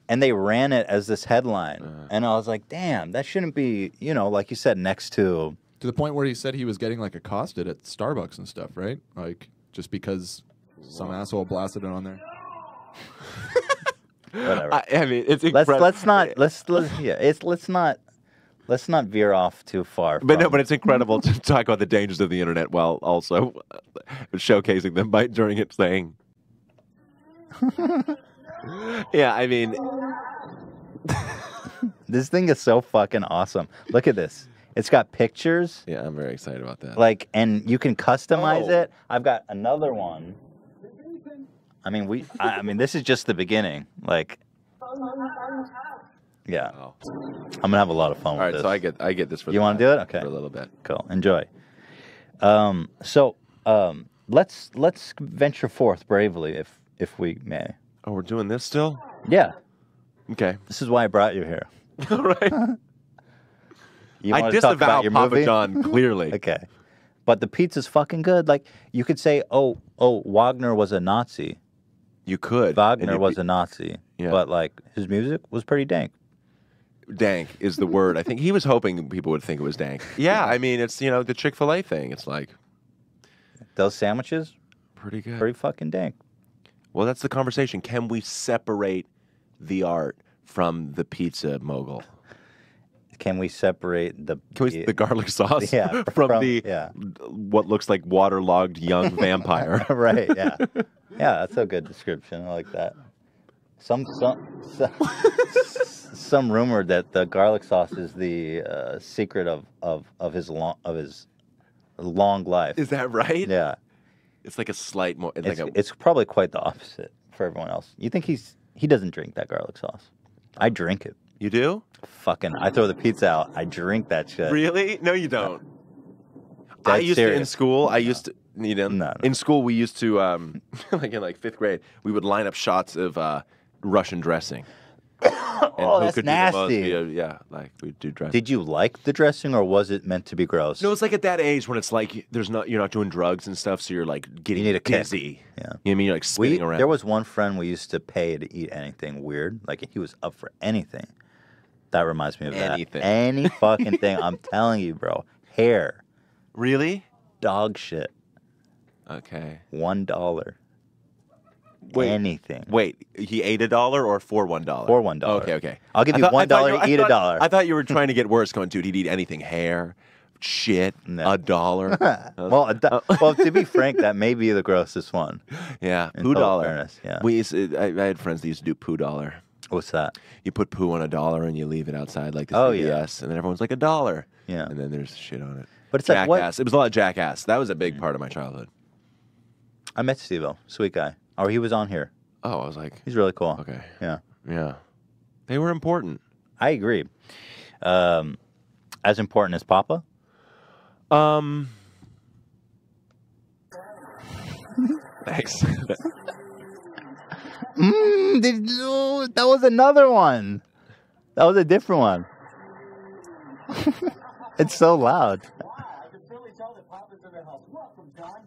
And they ran it as this headline. And I was like, damn, that shouldn't be, you know, like you said, next to... To the point where he said he was getting like accosted at Starbucks and stuff, right? Like just because some asshole blasted it on there. Whatever. I mean, it's incredible. Let's not veer off too far. But no, but it's incredible to talk about the dangers of the internet while also showcasing them by during it saying... Yeah, I mean... This thing is so fucking awesome. Look at this. It's got pictures. Yeah, I'm very excited about that. Like, and you can customize it. I've got another one. I mean, this is just the beginning. Like, yeah. Wow. I'm gonna have a lot of fun All with right, this. so I get this for You want to do it? Okay. for a little bit. Cool. Enjoy. Let's venture forth bravely, if we may. Oh, we're doing this still? Yeah. Okay. This is why I brought you here. All right. You I wanna talk disavow about your Papa movie? John clearly. Okay. But the pizza's fucking good. Like, you could say, oh, Wagner was a Nazi. You could. Wagner was a Nazi. Yeah. But, like, his music was pretty dank. Dank is the word. I think he was hoping people would think it was dank. Yeah, I mean, it's, you know, the Chick-fil-A thing. It's like... Those sandwiches, Pretty good. pretty fucking dank. Well, that's the conversation. Can we separate the art from the pizza mogul? Can we separate the The garlic sauce Yeah, from the yeah. what looks like waterlogged young vampire? Right, yeah. Yeah, that's a good description. I like that. Some rumor that the garlic sauce is the secret of his long life. Is that right? Yeah. It's like a slight more. It's like a, It's probably quite the opposite for everyone else. You think he doesn't drink that garlic sauce? I drink it. you do? Fucking, I throw the pizza out. I drink that shit. Really? No, you don't. Dead I used to in serious. school. I used to. You know, No. in school we used to like in like 5th grade, we would line up shots of Russian dressing. Oh, that's nasty. Yeah, like we'd do dressing. Did you like the dressing, or was it meant to be gross? No, it's like at that age when it's like you're not doing drugs and stuff, so you're like getting You need a kick. dizzy. Yeah. You know what I mean? You're like spinning around. There was one friend we used to pay to eat anything weird. Like, he was up for anything. That reminds me of Anything. that. Any fucking thing. I'm telling you, bro. Hair. Really? Dog shit. Okay. $1. Wait. Anything. Wait, he ate $1 or for $1? For $1. Okay. I'll give you $1 to eat $1. I thought you were trying to get worse. Going, dude, he'd eat anything. Hair, shit, No. $1. Well, to be frank, that may be the grossest one. Yeah, In poo total dollar. fairness, yeah. I had friends that used to do poo dollar. What's that? You put poo on $1 and you leave it outside like the Oh, CVS, and then everyone's like $1. Yeah. And then there's shit on it. But it's like, what- Jackass. It was a lot of Jackass. That was a big part of my childhood. I met Steve-O. Sweet guy. Or he was on here. Oh, I was like, He's really cool. okay, Yeah. yeah, they were important. I agree. As important as Papa? Thanks. That was another one. That was a different one. It's so loud. Wow, I can certainly tell that Papa's in the house. Welcome, John.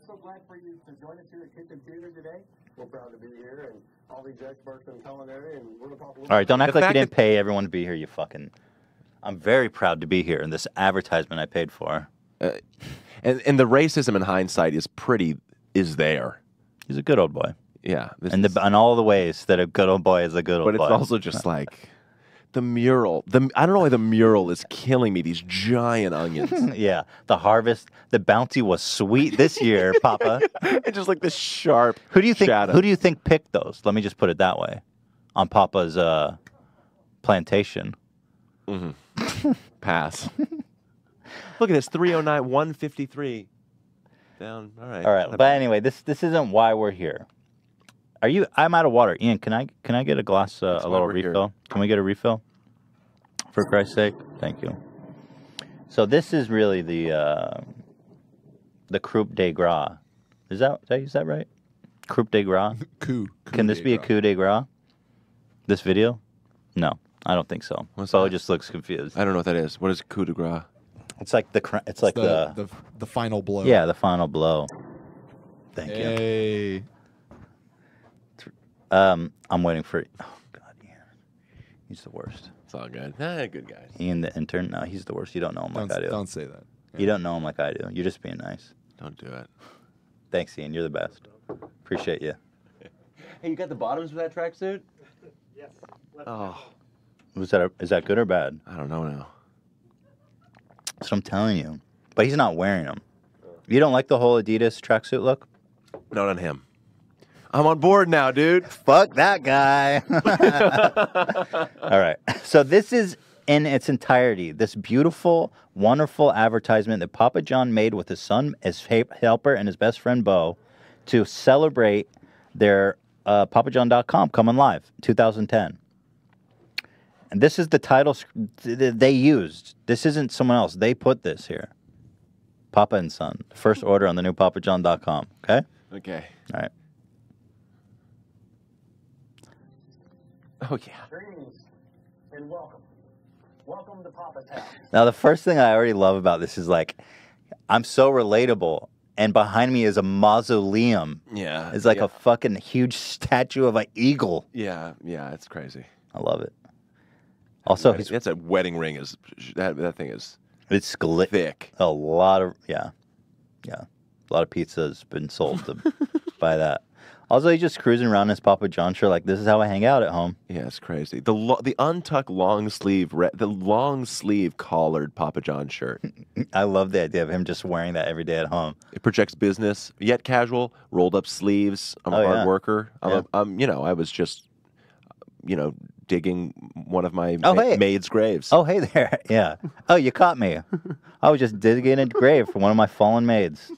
So glad for you to join us here at Kitchen Theater today. We're proud to be here, and all these experts in culinary, and we're going to talk a little All right, don't act The like you fact didn't pay everyone to be here, you fucking... I'm very proud to be here in this advertisement I paid for. And the racism in hindsight is there. He's a good old boy. Yeah. And in all the ways that a good old boy is a good old But boy. it's also just like the mural. I don't know why the mural is killing me. These giant onions. Yeah, the harvest, the bounty was sweet this year, Papa. It's just like this sharp. Who do you think? shadow. Who do you think picked those? Let me just put it that way. On Papa's plantation. Pass. Look at this, 309, 153. Down. All right. All right, but anyway, this isn't why we're here. I'm out of water. Ian, can I get a glass, a little refill? Can we get a refill? For Christ's sake, thank you. So this is really the coup de grace. Is that right? Coup de grace. Can this be a coup de grace? This video? No, I don't think so. Bo just looks confused. I don't know what that is. What is coup de grace? It's like the final blow. Yeah, the final blow. Thank you. Hey. I'm waiting for. Oh God, Ian. He's the worst. It's all good. Good guys. Ian, the intern. No, he's the worst. You don't know him like I do. Don't say that. You don't know him like I do. You're just being nice. Don't do it. Thanks, Ian. You're the best. Appreciate you. Hey, you got the bottoms of that tracksuit? Yes. Oh, Is that good or bad? I don't know now. That's what I'm telling you. But he's not wearing them. You don't like the whole Adidas tracksuit look? Not on him. I'm on board now, dude. Fuck that guy. All right. So this is in its entirety, this beautiful, wonderful advertisement that Papa John made with his son as helper and his best friend Bo to celebrate their papajohn.com coming live, 2010. And this is the title they used. This isn't someone else. They put this here. Papa and Son. First order on the new papajohn.com. Okay? Okay. All right. Oh, yeah. Greetings and welcome. Welcome to Papa's house. Now, the first thing I already love about this is like, I'm so relatable. And behind me is a mausoleum. Yeah. It's like a fucking huge statue of an eagle. Yeah, it's crazy. I love it. Also, that's a wedding ring. That thing is it's thick. A lot of A lot of pizza has been sold to buy that. Also, he's just cruising around in his Papa John shirt like, this is how I hang out at home. Yeah, it's crazy. The untucked long sleeve collared Papa John shirt. I love the idea of him just wearing that every day at home. It projects business, yet casual, rolled up sleeves. I'm a hard worker. I was just, digging one of my maid's graves. Oh, hey there. Yeah. Oh, you caught me. I was just digging a grave for one of my fallen maids.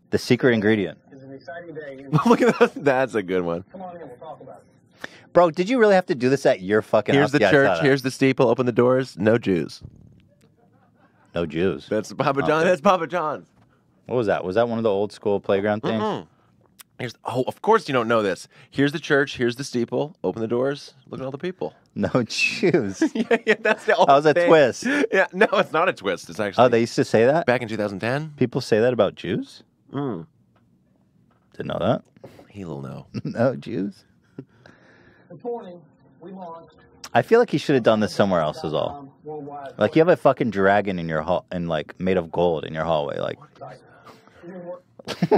The secret ingredient. It's an exciting day. Look at that. That's a good one. Come on in, we'll talk about it. Bro, did you really have to do this at your fucking Here's house? the church. Here's the steeple. Open the doors. No Jews. No Jews. That's Papa John. That's Papa John's. What was that? Was that one of the old school playground things? Of course you don't know this. Here's the church. Here's the steeple. Open the doors. Look at all the people. No Jews. yeah, that's the old That was a thing. twist. Yeah, no, it's not a twist. It's actually. Oh, they used to say that? Back in 2010. People say that about Jews? Mm. Didn't know that. He'll know. No Jews. This morning, we launched. I feel like he should have done this somewhere else is all. Like you have a fucking dragon in your hall and like made of gold in your hallway. Like,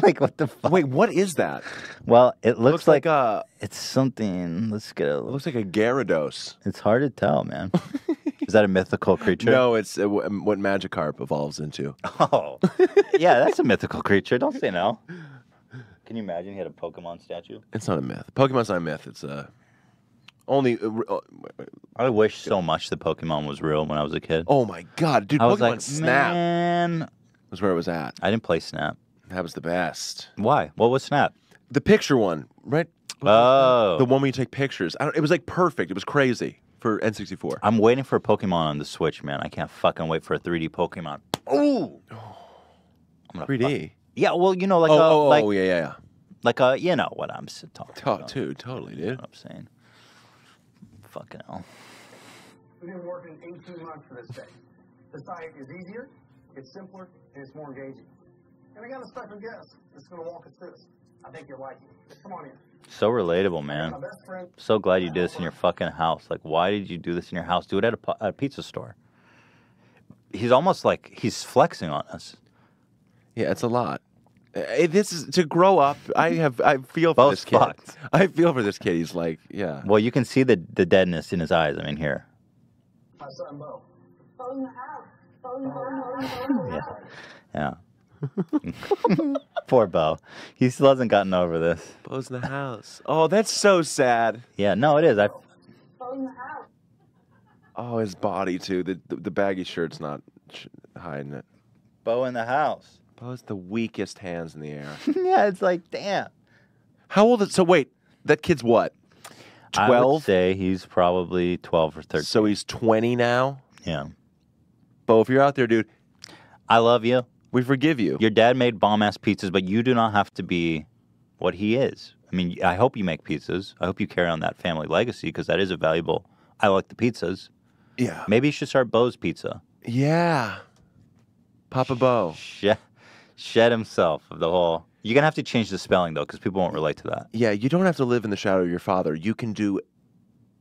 like what the fuck? Wait, what is that? Well, it looks like a. it's something. Let's get a. It looks like a Gyarados. It's hard to tell, man. Is that a mythical creature? No, it's what Magikarp evolves into. Oh, yeah, that's a mythical creature. Don't say no. Can you imagine he had a Pokemon statue? It's not a myth. Pokemon's not a myth. It's only. I wish so much that Pokemon was real when I was a kid. Oh my god, dude! I was Pokemon like, Snap man, was where it was at. I didn't play Snap. That was the best. Why? What was Snap? The picture one, right? Oh, the one where you take pictures. It was like perfect. It was crazy for N64. I'm waiting for a Pokemon on the Switch, man. I can't fucking wait for a 3D Pokemon. Ooh, 3D. Yeah, well, you know, like yeah. like a, you know what I'm talking about. Totally, dude. You know what I'm saying? Fucking hell. We've been working 18 months for this day. The site is easier, it's simpler, and it's more engaging. And I got a special guest that's going to walk us through this. I think you'll like it. Come on in. So relatable, man. My best friend. So glad you did this in your fucking house. Like, why did you do this in your house? Do it at a pizza store. He's almost like he's flexing on us. Yeah, it's a lot. This is to grow up. I feel for Bo's this kid. fucked. I feel for this kid. He's like, yeah. Well, you can see the deadness in his eyes. I mean, here. My son Bo. Bo's in the house. Bo's in the house. Yeah. Poor Bo. He still hasn't gotten over this. Bo's in the house. Oh, that's so sad. Yeah, no, it is. Bo's in the house. Oh, his body too. The baggy shirt's not hiding it. Bo in the house. Bo's the weakest hands in the air. Yeah, it's like, damn. How old is? So wait, that kid's what? I would 12. say he's probably 12 or 13. So he's 20 now. Yeah. Bo, if you're out there, dude, I love you. we forgive you. Your dad made bomb-ass pizzas, but you do not have to be what he is. I mean, I hope you make pizzas. I hope you carry on that family legacy because that is a valuable... I like the pizzas. Yeah. Maybe you should start Bo's Pizza. Yeah. Papa Bo. Shed himself of the whole... You're going to have to change the spelling, though, because people won't relate to that. Yeah, you don't have to live in the shadow of your father. You can do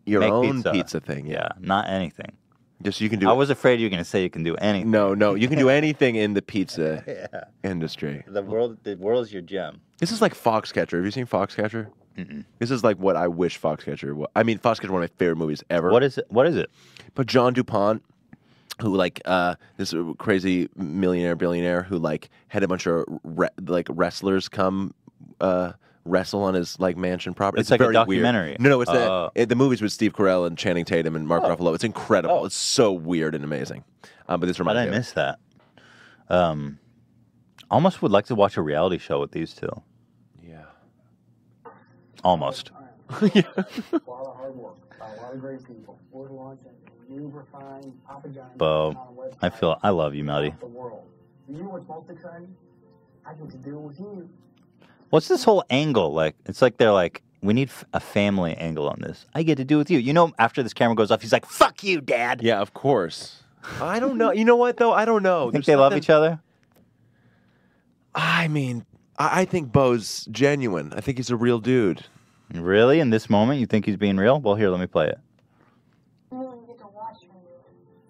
your Make own pizza thing. Yeah, not anything. Just you can do. I was afraid you were going to say you can do anything. No, you can do anything in the pizza industry. The world's your gem. This is like Foxcatcher. Have you seen Foxcatcher? This is like what I wish Foxcatcher was. I mean, Foxcatcher is one of my favorite movies ever. What is it? But John DuPont, who like this crazy millionaire billionaire who like had a bunch of wrestlers come wrestle on his like mansion property. It's like a very documentary. Weird. No, it's the movies with Steve Carell and Channing Tatum and Mark Ruffalo. It's incredible. It's so weird and amazing. But this reminds me. But I missed that. Almost would like to watch a reality show with these two. Yeah. Almost. Yeah. A lot of hard work by a lot of great people. We're launching a new refined Papa John's Bo, I love you, Melody. the world. You know what's most exciting? I get to deal with you. What's this whole angle like? It's like they're like, we need a family angle on this. I get to do with you. You know, after this camera goes off, he's like, fuck you, Dad. Yeah, of course. I don't know. You know what, though? I don't know. Think they love each other? I mean, I think Bo's genuine. I think he's a real dude. Really? In this moment, you think he's being real? Well, here, let me play it. You don't get to watch from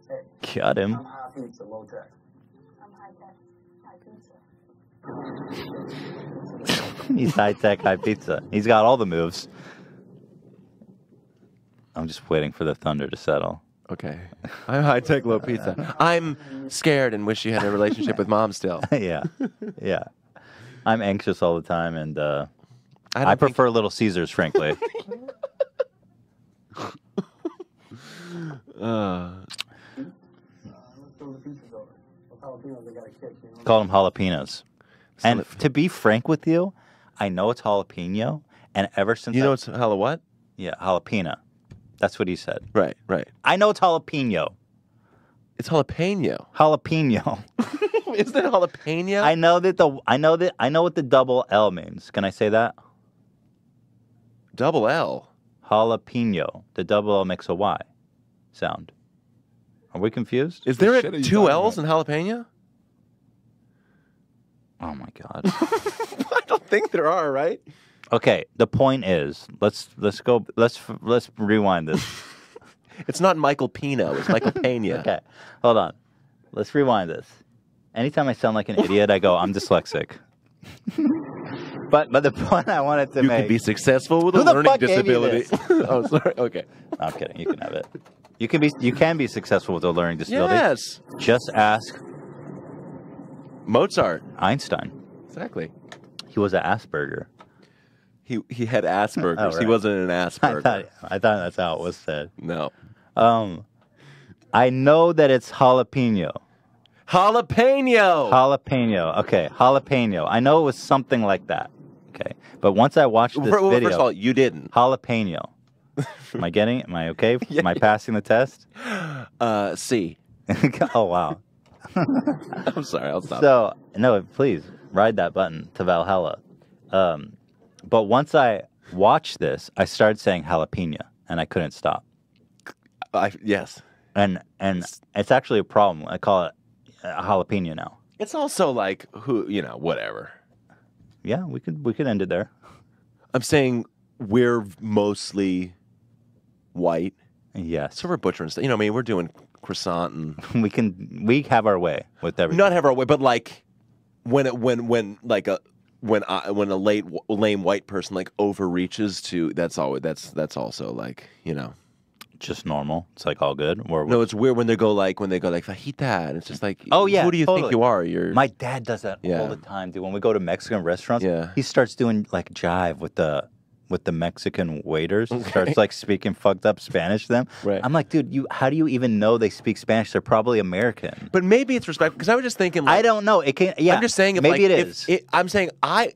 you. Hey, Got him. I'm high pizza, low tech. I'm high tech, high pizza. He's high-tech, high pizza. He's got all the moves. I'm just waiting for the thunder to settle. Okay. I'm high-tech, low pizza. I'm scared and wish you had a relationship with Mom still. Yeah. I'm anxious all the time, and I don't prefer Little Caesars, frankly. Let's throw the pizzas over. Those jalapenos, they got a kick, you know? Call them jalapenos. And to be frank with you, I know it's jalapeno, and ever since You know it's hella what? Yeah, jalapeno. That's what he said. Right. I know it's jalapeno. It's jalapeno. Jalapeno. Isn't it jalapeno? I know what the double L means. Can I say that? Double L. Jalapeno. The double L makes a Y sound. Are we confused? Is there shit are you two talking L's in jalapeno? Oh my God. I don't think there are, right? Okay, the point is, let's rewind this. It's not Michael Pino. It's Michael Pena. Okay, hold on. Let's rewind this. Anytime I sound like an idiot, I go, I'm dyslexic. But the point I wanted to You make... can be successful with a Who the learning fuck gave you disability. this? Oh, sorry. Okay. No, I'm kidding. You can have it. You can be successful with a learning disability. Yes. Just ask Mozart. Einstein. Exactly. He was an Asperger. He had Asperger's. Oh, right. He wasn't an Asperger. I thought that's how it was said. No. I know that it's jalapeno. Jalapeno. Jalapeno. Okay, jalapeno. I know it was something like that. Okay, but once I watched this Well, video, first of all, you didn't. jalapeno. Am I getting it? Am I okay? Yeah. Am I passing the test? C. Oh wow. I'm sorry. I'll stop. So no, please ride that button to Valhalla. But once I watched this, I started saying jalapeno, and I couldn't stop. Yes. And it's actually a problem. I call it a jalapeno now. It's also like whatever. Yeah, we could end it there. I'm saying we're mostly white, Yes. so we're butchering stuff. We're doing croissant and We have our way with everything. not have our way, but like when a lame white person like overreaches to that's also like, you know, just normal. It's like all good. Or no, it's weird when they go like fajita, and it's just like, oh yeah, who do you totally. think you are? You're my dad does that Yeah. all the time, dude. When we go to Mexican restaurants, Yeah. he starts doing like jive with the Mexican waiters. Starts like speaking fucked up Spanish to them. Right. I'm like, dude, how do you even know they speak Spanish? They're probably American. But maybe it's respectful because I was just thinking. Like, I don't know. It can. Yeah. I'm just saying. If, maybe like, it if is. I'm saying I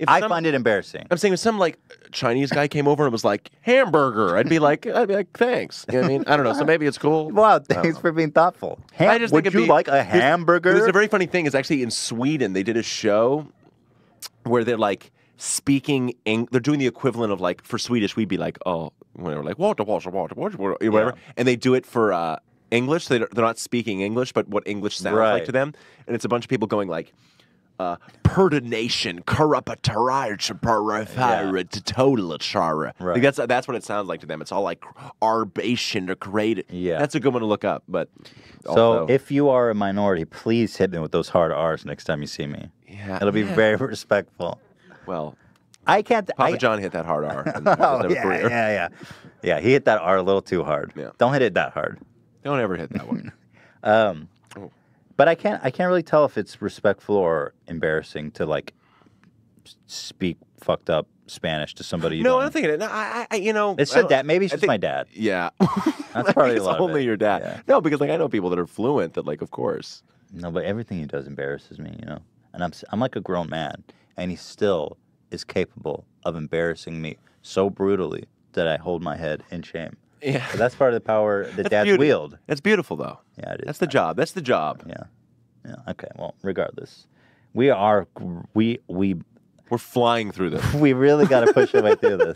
find it embarrassing. I'm saying if some like Chinese guy came over and was like hamburger, I'd be like thanks. You know what I mean? I don't know. So maybe it's cool. Wow, thanks for being thoughtful. I just would think you like a hamburger? There's a very funny thing. Is actually in Sweden they did a show where they're like speaking. They're doing the equivalent of like for Swedish we'd be like whatever like water whatever, Yeah. and they do it for English. They're not speaking English, but what English sounds like Right. to them, and it's a bunch of people going like. Perdonation, total. Right. Like that's what it sounds like to them. It's all like arbation or created. Yeah. That's a good one to look up. But So also, if you are a minority, please hit me with those hard R's next time you see me. yeah, It'll be very respectful. well. I can't. Papa John hit that hard R. In his Oh, career. yeah. He hit that R a little too hard. Yeah. Don't hit it that hard. Don't ever hit that one. But I can't really tell if it's respectful or embarrassing to like speak fucked up Spanish to somebody. You No, don't. I don't think it. No, I you know, It's I a dad. Maybe it's I just think- my dad. Yeah, That's probably it's a lot of only it. your dad. Yeah. No, because like I know people that are fluent that like, of course. No, but everything he does embarrasses me. You know, and I'm like a grown man, and he still is capable of embarrassing me so brutally that I hold my head in shame. Yeah, But that's part of the power that That's dads beauty. wield. That's beautiful though. Yeah, it is. That's the job. That's the job. Yeah. Okay. Well, regardless, we We're flying through this. we really got to push our way through this.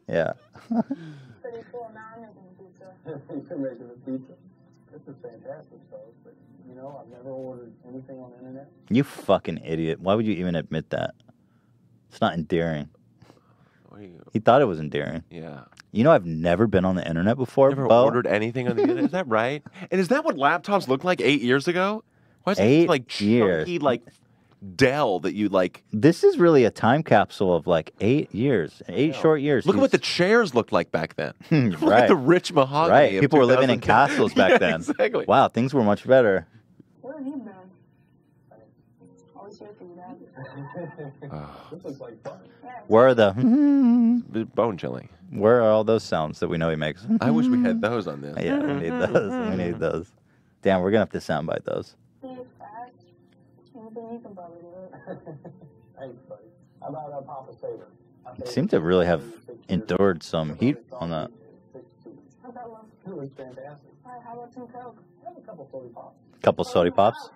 Yeah. Pretty cool. Now I'm making pizza. You're making a pizza. This is fantastic, folks. But you know, I've never ordered anything on the internet. You fucking idiot. Why would you even admit that? It's not endearing. He thought it was endearing. Yeah. You know, I've never been on the internet before. Never Bo. ordered anything on the internet. Is that right? And is that what laptops looked like 8 years ago? Why is it 8 like years. chunky, like Dell that you like? This is really a time capsule of like 8 years, 8 short years. Look at what the chairs looked like back then. Look right. at the rich mahogany. Right. of People were living in 2010. castles back Yeah, then. Exactly. Wow, things were much better. Where have you been? Always here for you, Dad. This looks like fun. Where are the Bone chilling. where are all those sounds that we know he makes? I wish we had those on this. Yeah, we need those. We need those. Damn, we're gonna have to soundbite those. Be fast. Anything you can probably do it. Thanks, buddy. How about Papa Saber? You seem to really have endured some heat on that. How about one? It was fantastic. All right, how about some Coke? Have a couple soda pops. Couple sody pops.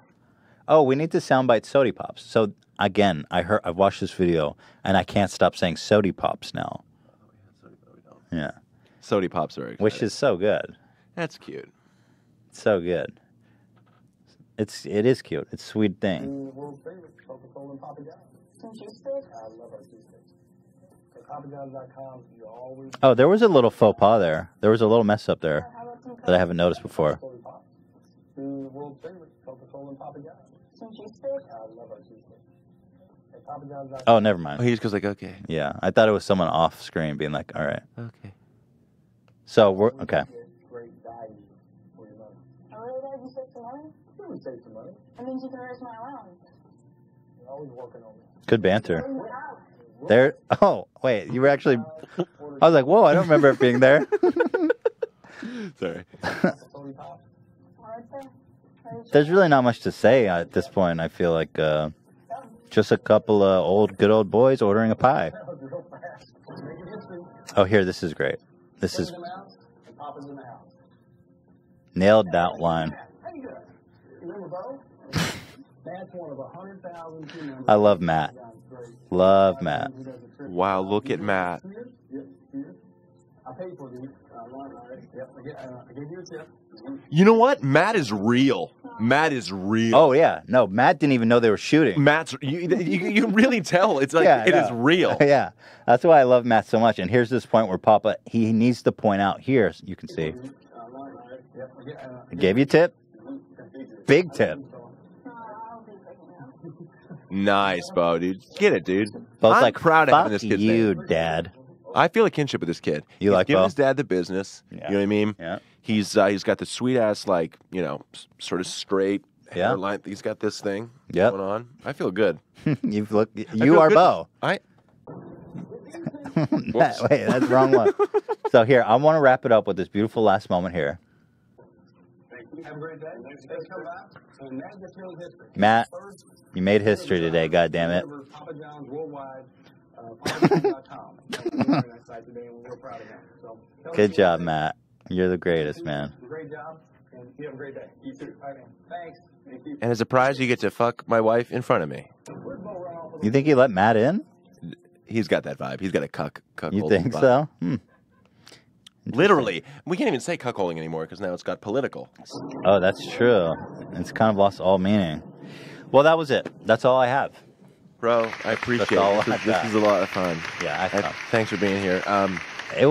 Oh, we need to soundbite sody pops. So again, I've watched this video and I can't stop saying sody pops now. Yeah, Sody pops are which is so good. that's cute. So good. It is cute. It's a sweet thing. The world's favorite, Coca-Cola and Papa John's. Some cheese sticks? I love our cheesesteaks. At PapaJohns.com, you always Oh, there was a little faux pas there. There was a little mess up there How about some Coke? that I haven't noticed before. soda pops. The world's favorite, Coca-Cola and Papa John's. Some cheese sticks? I love our cheesesteaks. At PapaJohns.com. Oh, never Oh, mind. he just goes like, okay, Yeah, I thought it was someone off screen being like, all right. okay. So we're okay. Get great value for your money. I really glad you saved some money. You would save some money. That means you can raise my allowance. You're always working on it. Good banter. Wow. There. Oh, wait. You were actually. I was like, whoa. I don't remember it being there. Sorry. Soda pops. Right there. There's really not much to say at this point. I feel like just a couple of good old boys ordering a pie. That was real fast. Make it history. Oh, here. This is great. This is Bring them out, and Papa's in the house. nailed that line. How you doing? You remember Bo? That's one of 100,000 team members. I love Matt. Love Matt. Wow, look at Matt. Cheers. Yep, cheers. I paid for these. Yep, I gave you a tip. You know what? Matt is real. Matt is real. Oh yeah. No, Matt didn't even know they were shooting. Matt's you can really tell. It's like Yeah, I it is know. real. Yeah. That's why I love Matt so much. And here's this point where Papa he needs to point out here. You can see. Yep, I gave you a tip. Big tip. I'll be picking up. Nice, Bo, dude. Get it, dude. Bo's I'm like, proud of fuck having this kid's you, name. Dad. I feel a kinship with this kid. You He's like giving Bo? his dad the business. Yeah. You know what I mean? Yeah. He's got the sweet ass, like, you know, sort of straight Yeah. hairline. He's got this thing Yep. going on. I feel good. You feel are good. Bo. I Wait, that's the wrong one. So here, I want to wrap it up with this beautiful last moment here. Have a great day. Thanks for coming out. And Matt gets known history. Matt, you made history today, God damn it. Papa John's Worldwide, PapaJohns.com. That site today, and we're proud of him. So, Good job, Matt. You're the greatest, man. Great job, and you have a great day. You too. All right, man. Thanks. Thank you. And as a prize, you get to fuck my wife in front of me. You think you let Matt in? He's got that vibe. He's got a cuck. You think so? Literally. We can't even say cuckolding anymore because now it's got political. Oh, that's true. It's kind of lost all meaning. Well, that was it. That's all I have. Bro, I appreciate That's all it. I This got. is a lot of fun. Yeah, Thanks for being here. It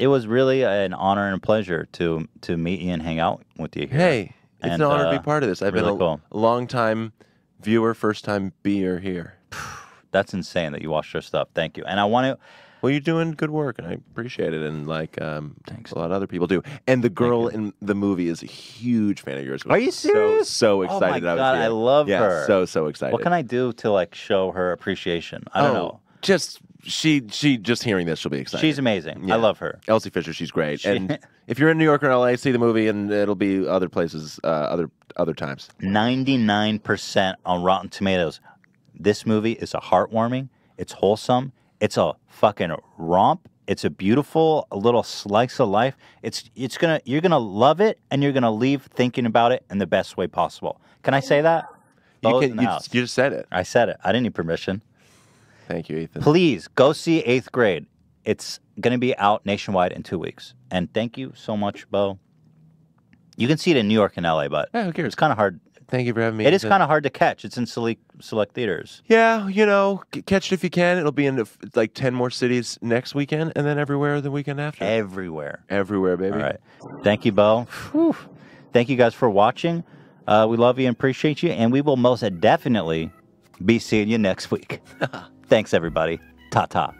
was really an honor and a pleasure to meet you and hang out with you here. Hey, it's And, an honor to be part of this. I've really been cool. a long time viewer, first time beer here. That's insane that you watched our stuff. Thank you. And I want to. Well, you're doing good work, and I appreciate it. And like, Thanks. a lot of other people do. And the girl in the movie is a huge fan of yours. Are you serious? So Oh excited! my I was God, here. I love yeah, her. So excited. What can I do to like show her appreciation? I don't know. Just she just hearing this, she'll be excited. She's amazing. Yeah. I love her. Elsie Fisher, she's great. And if you're in New York or LA, see the movie, and it'll be other places, other times. 99% on Rotten Tomatoes. This movie is a heartwarming. It's wholesome. It's a fucking romp. It's a beautiful little slice of life. You're gonna love it, and you're gonna leave thinking about it in the best way possible. Can I say that? Bo's in the house. You just said it. I said it. I didn't need permission. Thank you, Ethan. Please go see 8th Grade. It's going to be out nationwide in 2 weeks. And thank you so much, Bo. You can see it in New York and LA, but Yeah, who cares? it's kind of hard. Thank you for having me. It is kind of hard to catch. It's in select theaters. Yeah, catch it if you can. It'll be in like 10 more cities next weekend, and then everywhere the weekend after. Everywhere. Everywhere, baby. All right. Thank you, Bo. Whew. Thank you guys for watching. We love you and appreciate you, and we will most definitely be seeing you next week. Thanks, everybody. Ta-ta.